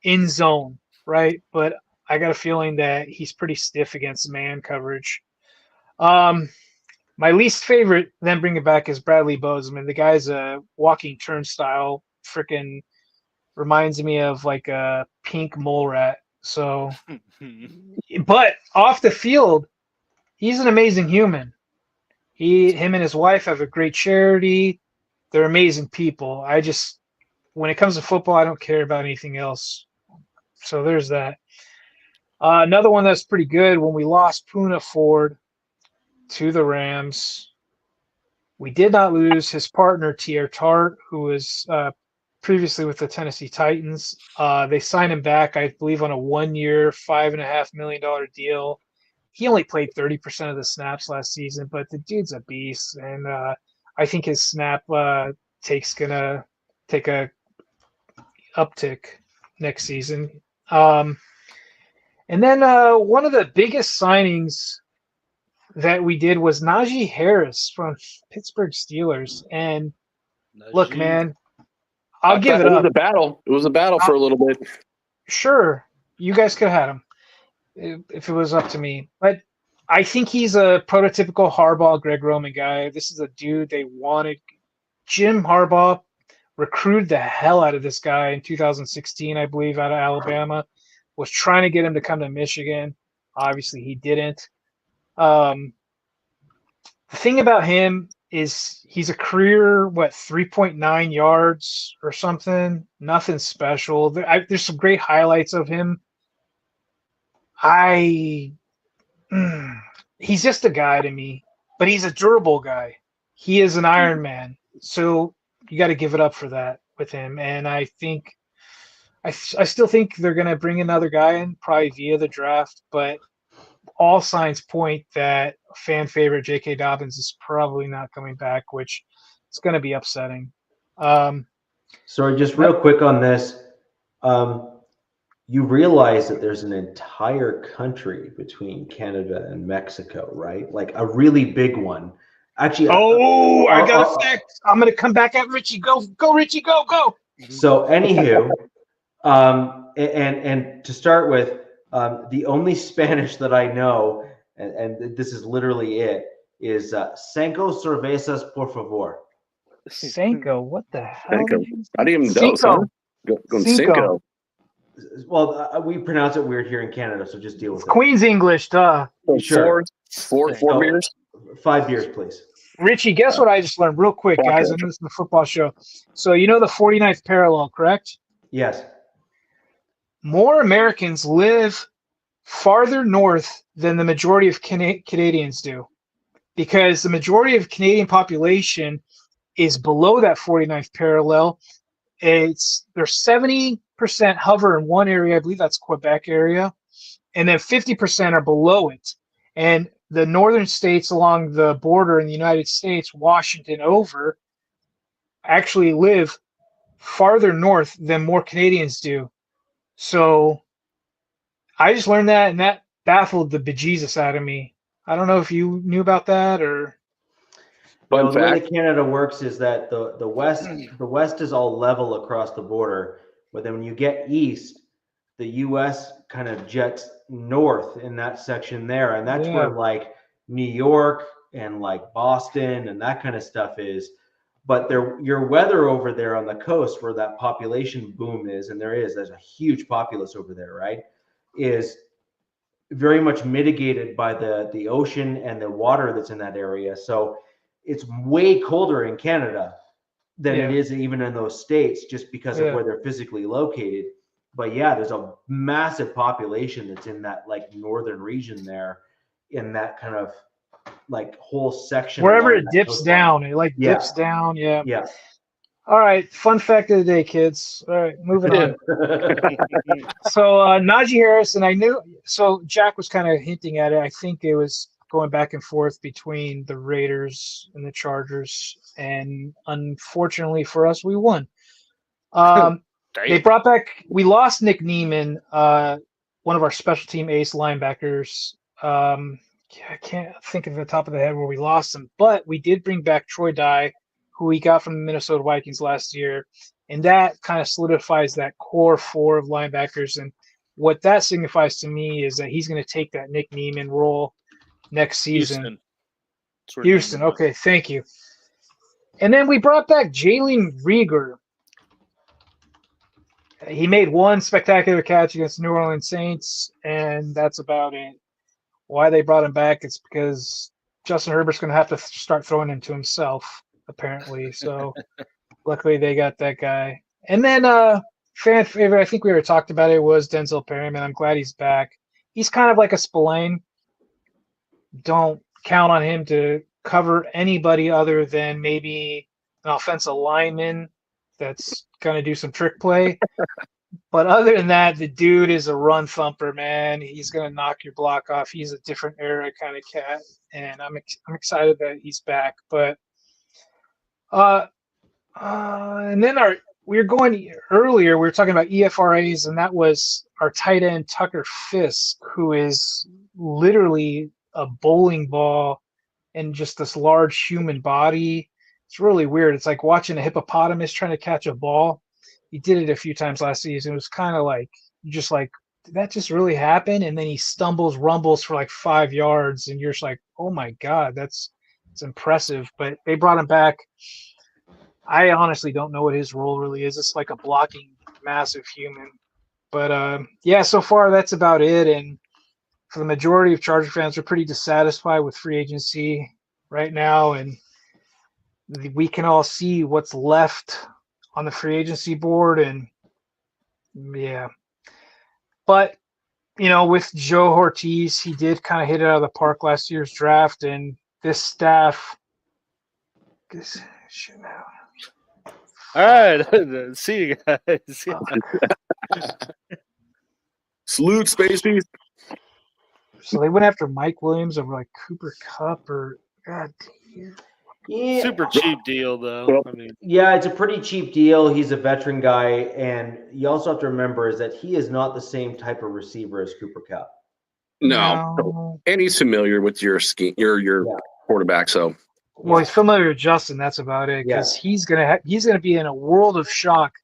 D: in zone, right? But I got a feeling that he's pretty stiff against man coverage. My least favorite, then bring it back, is Bradley Bozeman. The guy's a walking turnstile. Freaking reminds me of like a pink mole rat. So, but off the field, he's an amazing human. Him and his wife have a great charity. They're amazing people. When it comes to football, I don't care about anything else. So there's that. Another one that's pretty good, when we lost Puna Ford to the Rams, we did not lose his partner, Tier Tart, who was previously with the Tennessee Titans. They signed him back, I believe, on a 1 year, $5.5 million deal. He only played 30% of the snaps last season, but the dude's a beast, and I think his snap take's gonna take a uptick next season. And then one of the biggest signings that we did was Najee Harris from Pittsburgh Steelers. And look, man, I'll give it up.
C: It was a battle. It was a battle for a little bit.
D: Sure, you guys could have had him if it was up to me. But I think he's a prototypical Harbaugh, Greg Roman guy. This is a dude they wanted. Jim Harbaugh recruited the hell out of this guy in 2016, I believe, out of Alabama. Was trying to get him to come to Michigan. Obviously, he didn't. The thing about him is he's a career, 3.9 yards or something. Nothing special. There's some great highlights of him. He's just a guy to me, but he's a durable guy. He is an Iron Man. So you got to give it up for that with him. And I still think they're going to bring another guy in, probably via the draft, but all signs point that fan favorite J.K. Dobbins is probably not coming back, which is going to be upsetting.
A: Sorry, just real quick on this. You realize that there's an entire country between Canada and Mexico, right? Like a really big one. Actually,
D: I got a fact. I'm going to come back at Richie. Go, Richie, go.
A: So, anywho, and to start with, the only Spanish that I know, and this is literally it, is Cinco cervezas, por favor.
D: Cinco, what the hell?
C: Cinco. I didn't even know. Son. Go Cinco.
A: Well, we pronounce it weird here in Canada, so just deal with it.
D: Queen's English, duh.
A: Sure.
C: Four beers.
A: 5 beers, please.
D: Richie, guess what I just learned real quick, guys? I know this is the football show. So you know the 49th parallel, correct?
A: Yes.
D: More Americans live farther north than the majority of Canadians do, because the majority of Canadian population is below that 49th parallel. There's 70% hover in one area, I believe that's Quebec area, and then 50% are below it. And the northern states along the border in the United States, Washington over, actually live farther north than more Canadians do. So I just learned that, and that baffled the bejesus out of me. I don't know if you knew about that or.
A: Well, the way that Canada works is that the west is all level across the border, but then when you get east, the U.S. kind of jets north in that section there, and that's where like New York and like Boston and that kind of stuff is. But your weather over there on the coast, where that population boom is, and there's a huge populace over there, right, is very much mitigated by the ocean and the water that's in that area. So it's way colder in Canada than it is even in those states, just because of where they're physically located. But yeah, there's a massive population that's in that like northern region there, in that kind of like whole section.
D: Wherever it dips down, it like dips down. Yeah.
A: Yeah.
D: All right. Fun fact of the day, kids. All right, moving on. So Najee Harris, and so Jack was kind of hinting at it. I think it was going back and forth between the Raiders and the Chargers, and unfortunately for us, we won. They brought back. We lost Nick Neiman, one of our special team ace linebackers. I can't think of the top of the head where we lost him, but we did bring back Troy Dye, who we got from the Minnesota Vikings last year, and that kind of solidifies that core four of linebackers. And what that signifies to me is that he's going to take that Nick Neiman role next season. Houston. Okay, thank you. And then we brought back Jalen Reagor. He made one spectacular catch against New Orleans Saints, and that's about it. Why they brought him back, it's because Justin Herbert's going to have to start throwing him to himself, apparently. So luckily they got that guy. And then fan favorite, I think we already talked about it, was Denzel Perryman. I'm glad he's back. He's kind of like a Spillane. Don't count on him to cover anybody other than maybe an offensive lineman that's going to do some trick play. But other than that, the dude is a run thumper, man. He's going to knock your block off. He's a different era kind of cat, and I'm excited that he's back. But and then we were going earlier. We were talking about EFRAs, and that was our tight end Tucker Fisk, who is literally a bowling ball and just this large human body. It's really weird. It's like watching a hippopotamus trying to catch a ball. He did it a few times last season. It was kind of like, just like, did that just really happen? And then he rumbles for like 5 yards, and you're just like, oh my God, it's impressive. But they brought him back. I honestly don't know what his role really is. It's like a blocking massive human. But yeah, so far that's about it. And for the majority of Charger fans, we're pretty dissatisfied with free agency right now, and we can all see what's left on the free agency board. And yeah, but with Joe Ortiz, he did kind of hit it out of the park last year's draft, and this staff
B: all right. See you guys.
C: Salute, Spaceys.
D: So they went after Mike Williams over like Cooper Kupp, or God damn.
A: Yeah.
B: Super cheap deal, though. I mean,
A: yeah, it's a pretty cheap deal. He's a veteran guy, and you also have to remember is that he is not the same type of receiver as Cooper Kupp.
C: No. And he's familiar with your scheme, your quarterback. So,
D: well, he's familiar with Justin. That's about it. Because he's gonna be in a world of shock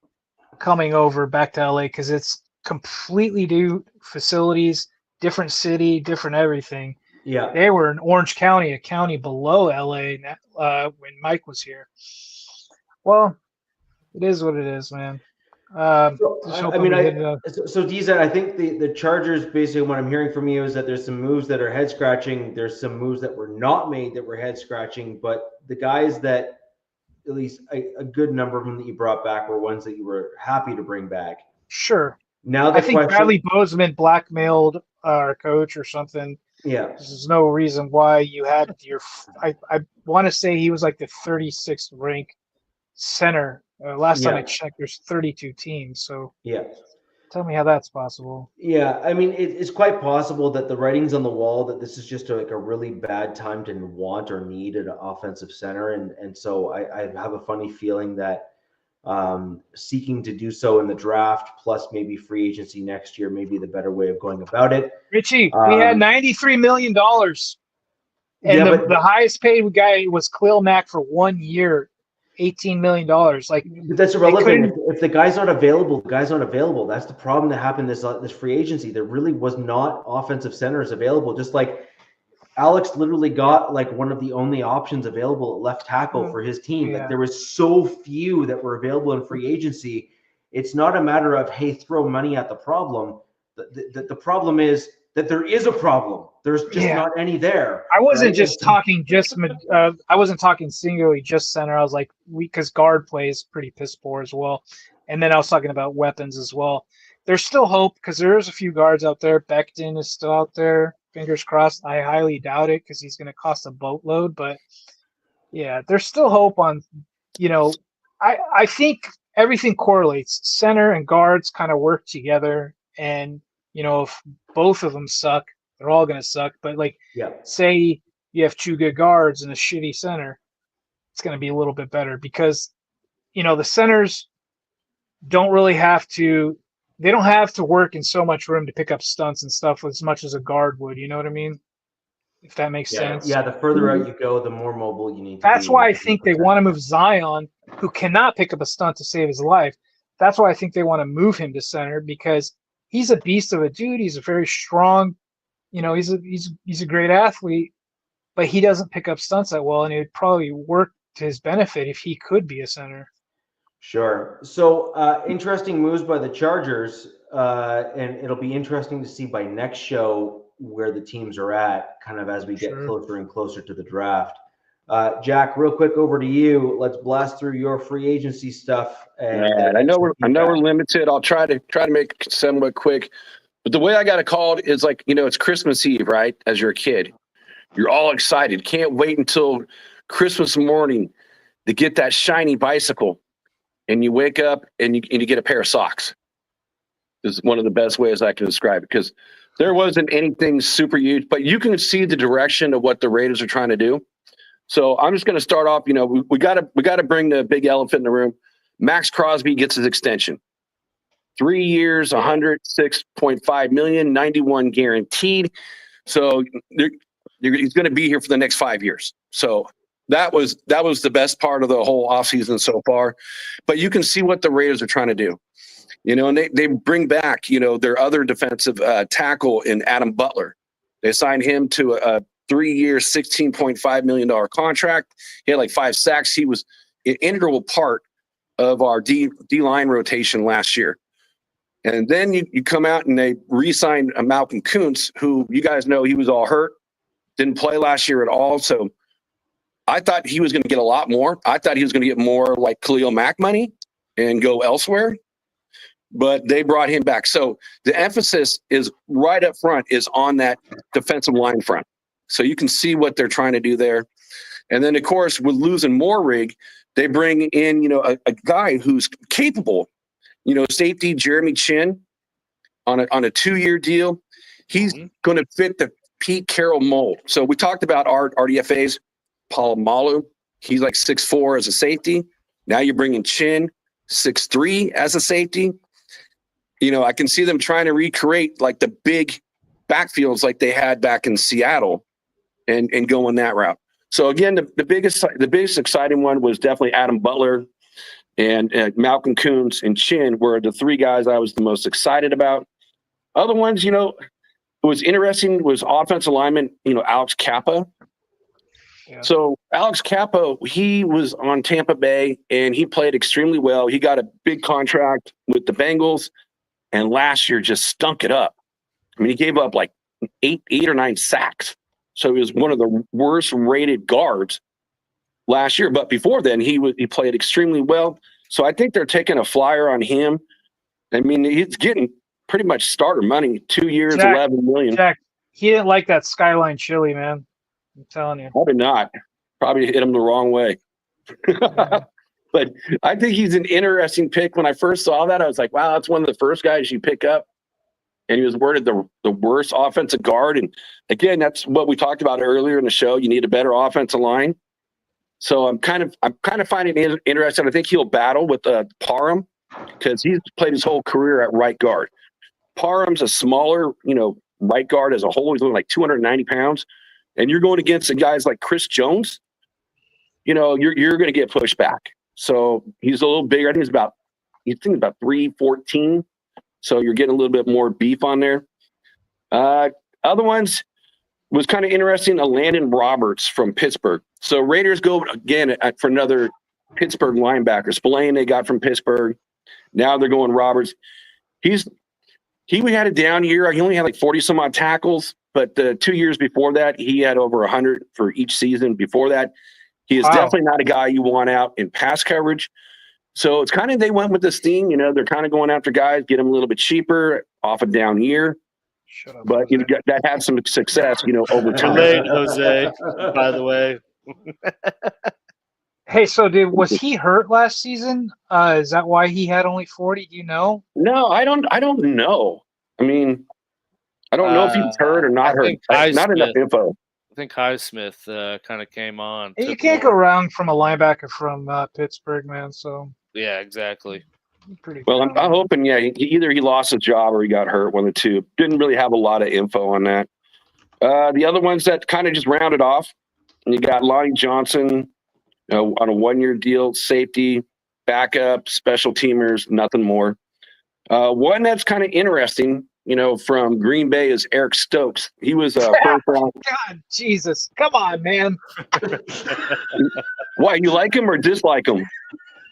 D: coming over back to LA, because it's completely new facilities, different city, different everything.
A: Yeah,
D: they were in Orange County, a county below LA, when Mike was here. Well, it is what it is, man. Just hoping we hit
A: So Deeza, I think the Chargers, basically what I'm hearing from you is that there's some moves that are head scratching. There's some moves that were not made that were head scratching, but the guys that, at least a good number of them that you brought back, were ones that you were happy to bring back.
D: Sure.
A: Now
D: I think Bradley Bozeman blackmailed our coach or something.
A: Yeah.
D: There's no reason why you had your. I want to say he was like the 36th ranked center. Last time I checked, there's 32 teams. So
A: yeah.
D: Tell me how that's possible.
A: Yeah, I mean, it's quite possible that the writing's on the wall that this is just like a really bad time to want or need an offensive center, and so I have a funny feeling that seeking to do so in the draft plus maybe free agency next year may be the better way of going about it.
D: Richie, we had $93 million, and the highest paid guy was Khalil Mack for 1 year. $18 million.
A: But that's irrelevant. If the guy's not available, the guy's not available. That's the problem that happened this free agency. There really was not offensive centers available. Just like Alex literally got like one of the only options available at left tackle for his team.
D: Yeah.
A: Like there was so few that were available in free agency. It's not a matter of, hey, throw money at the problem. The problem is that there is a problem. There's just not any there.
D: I wasn't just talking I wasn't talking singularly just center. I was like, because guard play is pretty piss poor as well. And then I was talking about weapons as well. There's still hope because there's a few guards out there. Becton is still out there. Fingers crossed. I highly doubt it because he's going to cost a boatload. But yeah, there's still hope on, I think everything correlates. Center and guards kind of work together. And, if both of them suck, they're all going to suck. But say you have two good guards and a shitty center, it's going to be a little bit better because, the centers don't really have to work in so much room to pick up stunts and stuff as much as a guard would. You know what I mean? If that makes sense.
A: Yeah, the further out you go, the more mobile you need to
D: That's why I think they want to move Zion, who cannot pick up a stunt to save his life. That's why I think they want to move him to center because he's a beast of a dude. He's a very strong, he's a great athlete, but he doesn't pick up stunts that well, and it would probably work to his benefit if he could be a center.
A: Sure. So interesting moves by the Chargers, and it'll be interesting to see by next show where the teams are at, kind of as we get closer and closer to the draft. Jack, real quick, over to you. Let's blast through your free agency stuff. And
C: I know we're limited. I'll try to make it somewhat quick. But the way I got it called is like, it's Christmas Eve, right? As you're a kid, you're all excited. Can't wait until Christmas morning to get that shiny bicycle. And you wake up and you get a pair of socks. This is one of the best ways I can describe it because there wasn't anything super huge, but you can see the direction of what the Raiders are trying to do. So I'm just going to start off. We got to bring the big elephant in the room. Max Crosby gets his extension. 3 years, $106.5 million, 91 guaranteed. So he's going to be here for the next 5 years. So that was the best part of the whole offseason so far. But you can see what the Raiders are trying to do. And they bring back, their other defensive tackle in Adam Butler. They signed him to a 3 year, $16.5 million contract. He had like 5 sacks. He was an integral part of our D-line rotation last year. And then you come out and they re-signed Malcolm Kuntz, who you guys know he was all hurt, didn't play last year at all. So I thought he was going to get a lot more. I thought he was going to get more like Khalil Mack money and go elsewhere. But they brought him back. So the emphasis is right up front is on that defensive line front. So you can see what they're trying to do there. And then, of course, with losing Moorig, they bring in, a guy who's capable, safety Jeremy Chin on a 2-year deal. He's going to fit the Pete Carroll mold. So we talked about our RDFAs, Palomalu. He's like 6'4" as a safety. Now you're bringing Chin, 6'3" as a safety. I can see them trying to recreate like the big backfields like they had back in Seattle and going that route. So again, the biggest exciting one was definitely Adam Butler and Malcolm Kuntz and Chin were the 3 guys I was the most excited about. Other ones, what was interesting was offensive lineman, Alex Kappa.
D: Yeah.
C: So Alex Capo, he was on Tampa Bay and he played extremely well. He got a big contract with the Bengals, and last year just stunk it up. I mean, he gave up like eight or nine sacks. So he was one of the worst rated guards last year. But before then, he played extremely well. So I think they're taking a flyer on him. I mean, he's getting pretty much starter money, 2 years,
D: Jack,
C: $11 million.
D: Jack, he didn't like that Skyline chili, man. I'm telling you.
C: Probably not. Probably hit him the wrong way. But I think he's an interesting pick. When I first saw that, I was like, wow, that's one of the first guys you pick up. And he was awarded the worst offensive guard. And again, that's what we talked about earlier in the show. You need a better offensive line. So I'm kind of finding it interesting. I think he'll battle with Parham because he's played his whole career at right guard. Parham's a smaller, right guard as a whole. He's only like 290 pounds. And you're going against the guys like Chris Jones, you're going to get pushed back. So he's a little bigger. I think he's about 314. So you're getting a little bit more beef on there. Other ones was kind of interesting. Landon Roberts from Pittsburgh. So Raiders go again for another Pittsburgh linebacker. Spillane they got from Pittsburgh. Now they're going Roberts. He had a down year. He only had like 40 some odd tackles. But 2 years before that, he had over 100 for each season. Before that, he is definitely not a guy you want out in pass coverage. So it's kind of they went with this thing. They're kind of going after guys, get them a little bit cheaper off a down year.
D: Shut up,
C: But
D: Jose.
C: that had some success, over
B: Too
C: time.
B: late, Jose. By the way.
D: Hey, so was he hurt last season? Is that why he had only 40? Do you know?
C: No, I don't know. I mean, I don't know if he was hurt or not
B: I
C: hurt.
B: think Highsmith-
C: Not enough info.
B: I think Highsmith kind of came on.
D: You
B: took
D: can't go
B: more.
D: wrong from a linebacker from Pittsburgh, man. So
B: Yeah, exactly.
D: pretty.
C: Well, I'm hoping, either he lost his job or he got hurt, one of the two. Didn't really have a lot of info on that. The other ones that kind of just rounded off, you got Lonnie Johnson on a 1 year deal, safety, backup, special teamers, nothing more. One that's kind of interesting, from Green Bay is Eric Stokes. He was first round.
D: God, Jesus, come on, man.
C: Why, you like him or dislike him?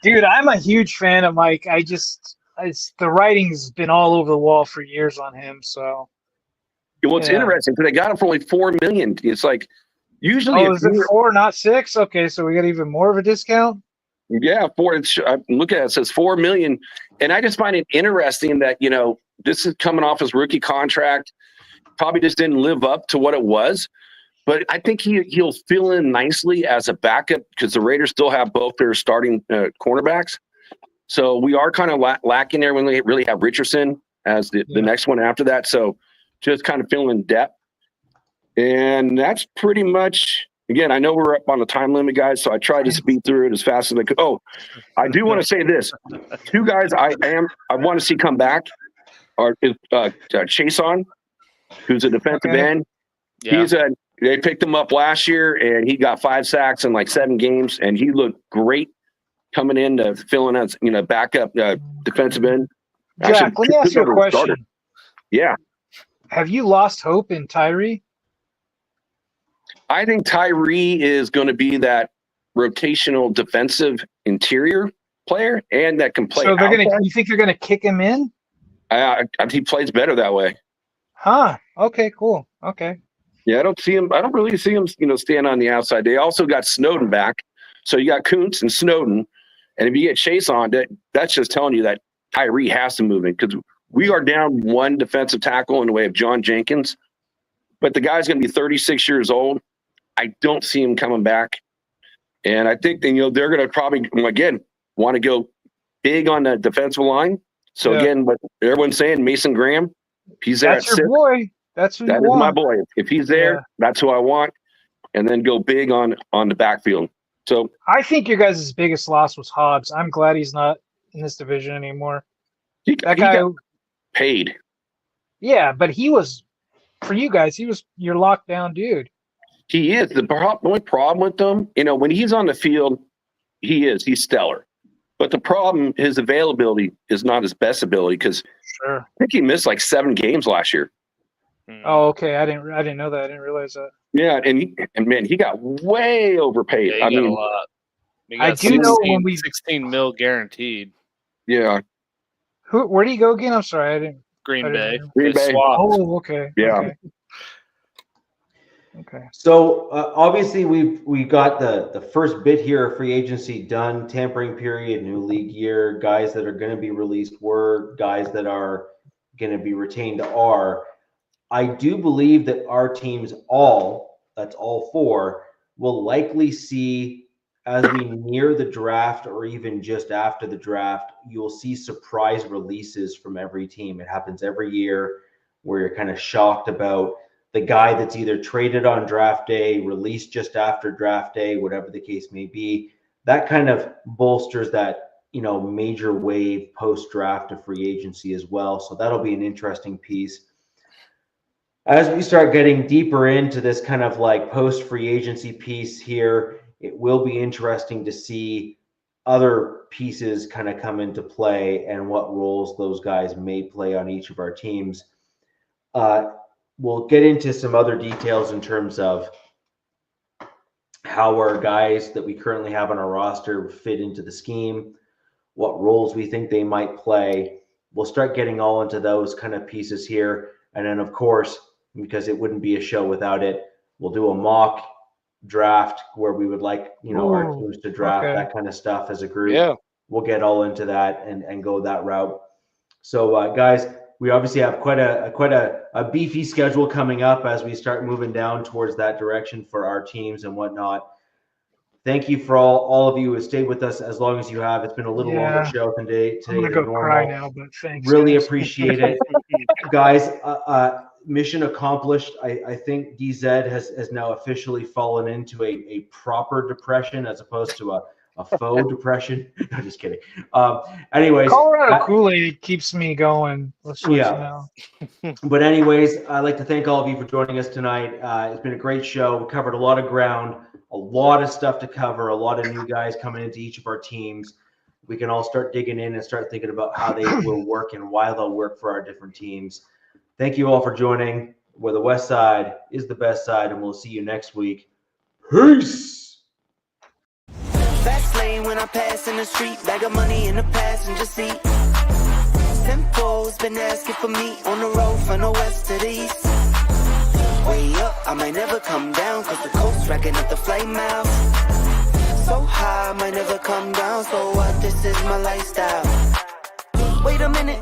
D: Dude, I'm a huge fan of Mike. The writing's been all over the wall for years on him. So.
C: Well, it's interesting because they got him for only $4 million. It's like usually.
D: Oh, is it 4, not 6? Okay, so we got even more of a discount.
C: Yeah, 4. Look at it. It says $4 million, and I just find it interesting that this is coming off his rookie contract. Probably just didn't live up to what it was, but I think he'll fill in nicely as a backup because the Raiders still have both their starting cornerbacks. So we are kind of lacking there when we really have Richardson as the next one after that. So just kind of filling depth, and that's pretty much. Again, I know we're up on the time limit, guys, so I tried to speed through it as fast as I could. Oh, I do want to say this: 2 guys I want to see come back are Chason, who's a defensive end.
B: Yeah.
C: They picked him up last year, and he got 5 sacks in like 7 games, and he looked great coming in to filling out, backup defensive end.
D: Jack, let me ask you a question.
C: Starter. Yeah.
D: Have you lost hope in Tyree?
C: I think Tyree is going to be that rotational defensive interior player and that can play.
D: So
C: outside.
D: you think they're gonna kick him in?
C: I think he plays better that way.
D: Huh. Okay, cool. Okay.
C: Yeah, I don't really see him, stand on the outside. They also got Snowden back. So you got Kuntz and Snowden. And if you get Chase on, that's just telling you that Tyree has to move in because we are down 1 defensive tackle in the way of John Jenkins. But the guy's going to be 36 years old. I don't see him coming back. And I think they're going to probably, again, want to go big on the defensive line. So, again, what everyone's saying, Mason Graham, he's there
D: That's
C: at 6.
D: your boy. That's who you
C: That is
D: want.
C: my boy. If he's there, that's who I want. And then go big on the backfield. So
D: I think your guys' biggest loss was Hobbs. I'm glad he's not in this division anymore.
C: he
D: That guy,
C: got paid.
D: yeah, but he was, for you guys, he was your lockdown dude.
C: He is. The only problem with him, when he's on the field, he's stellar. But the problem, his availability is not his best ability because
D: Sure.
C: I think he missed like 7 games last year.
D: Oh, okay. I didn't know that. I didn't realize that.
C: Yeah, and man, he got way overpaid.
B: Yeah, he
C: I
B: got
C: mean,
B: a lot. He
D: I
B: got
D: do know when
B: 16 mil guaranteed.
C: yeah,
D: Where do you go again? I'm sorry, I didn't.
B: Green
D: I didn't
B: Bay.
D: know.
C: Green
B: They
C: Bay.
B: swapped.
D: Oh, okay.
C: Yeah.
D: Okay.
A: So obviously we got the first bit here of free agency done, tampering period, new league year, guys that are going to be released were, guys that are going to be retained are. I do believe that our teams that's all four, will likely see as we near the draft or even just after the draft, you'll see surprise releases from every team. It happens every year where you're kind of shocked about the guy that's either traded on draft day, released just after draft day, whatever the case may be. That kind of bolsters that, major wave post-draft of free agency as well. So that'll be an interesting piece. As we start getting deeper into this kind of like post-free agency piece here, it will be interesting to see other pieces kind of come into play and what roles those guys may play on each of our teams. We'll get into some other details in terms of how our guys that we currently have on our roster fit into the scheme, what roles we think they might play. We'll start getting all into those kind of pieces here. And then, of course, because it wouldn't be a show without it, we'll do a mock draft where we would like, our teams to draft, that kind of stuff as a group.
B: Yeah.
A: We'll get all into that and go that route. So, guys, we obviously have quite a beefy schedule coming up as we start moving down towards that direction for our teams and whatnot. Thank you for all of you who have stayed with us as long as you have. It's been a little longer show today
D: I'm gonna
A: than
D: go cry
A: normal.
D: now, but thanks.
A: Really
D: guys.
A: appreciate it, guys. Mission accomplished. I think DZ has now officially fallen into a proper depression as opposed to a faux depression. No, just kidding. Anyways,
D: Colorado Kool-Aid keeps me going. Let's just,
A: But anyways, I'd like to thank all of you for joining us tonight. It's been a great show. We covered a lot of ground, a lot of stuff to cover, a lot of new guys coming into each of our teams. We can all start digging in and start thinking about how they will work and why they'll work for our different teams. Thank you all for joining. Where the West Side is the best side, and we'll see you next week. Peace.
F: Fast lane when I pass in the street, bag of money in the passenger seat. Tempo's been asking for me on the road from the west to the east. Way up, I might never come down, cause the coast racking up the flame out. So high, I might never come down, so what, this is my lifestyle. Wait a minute.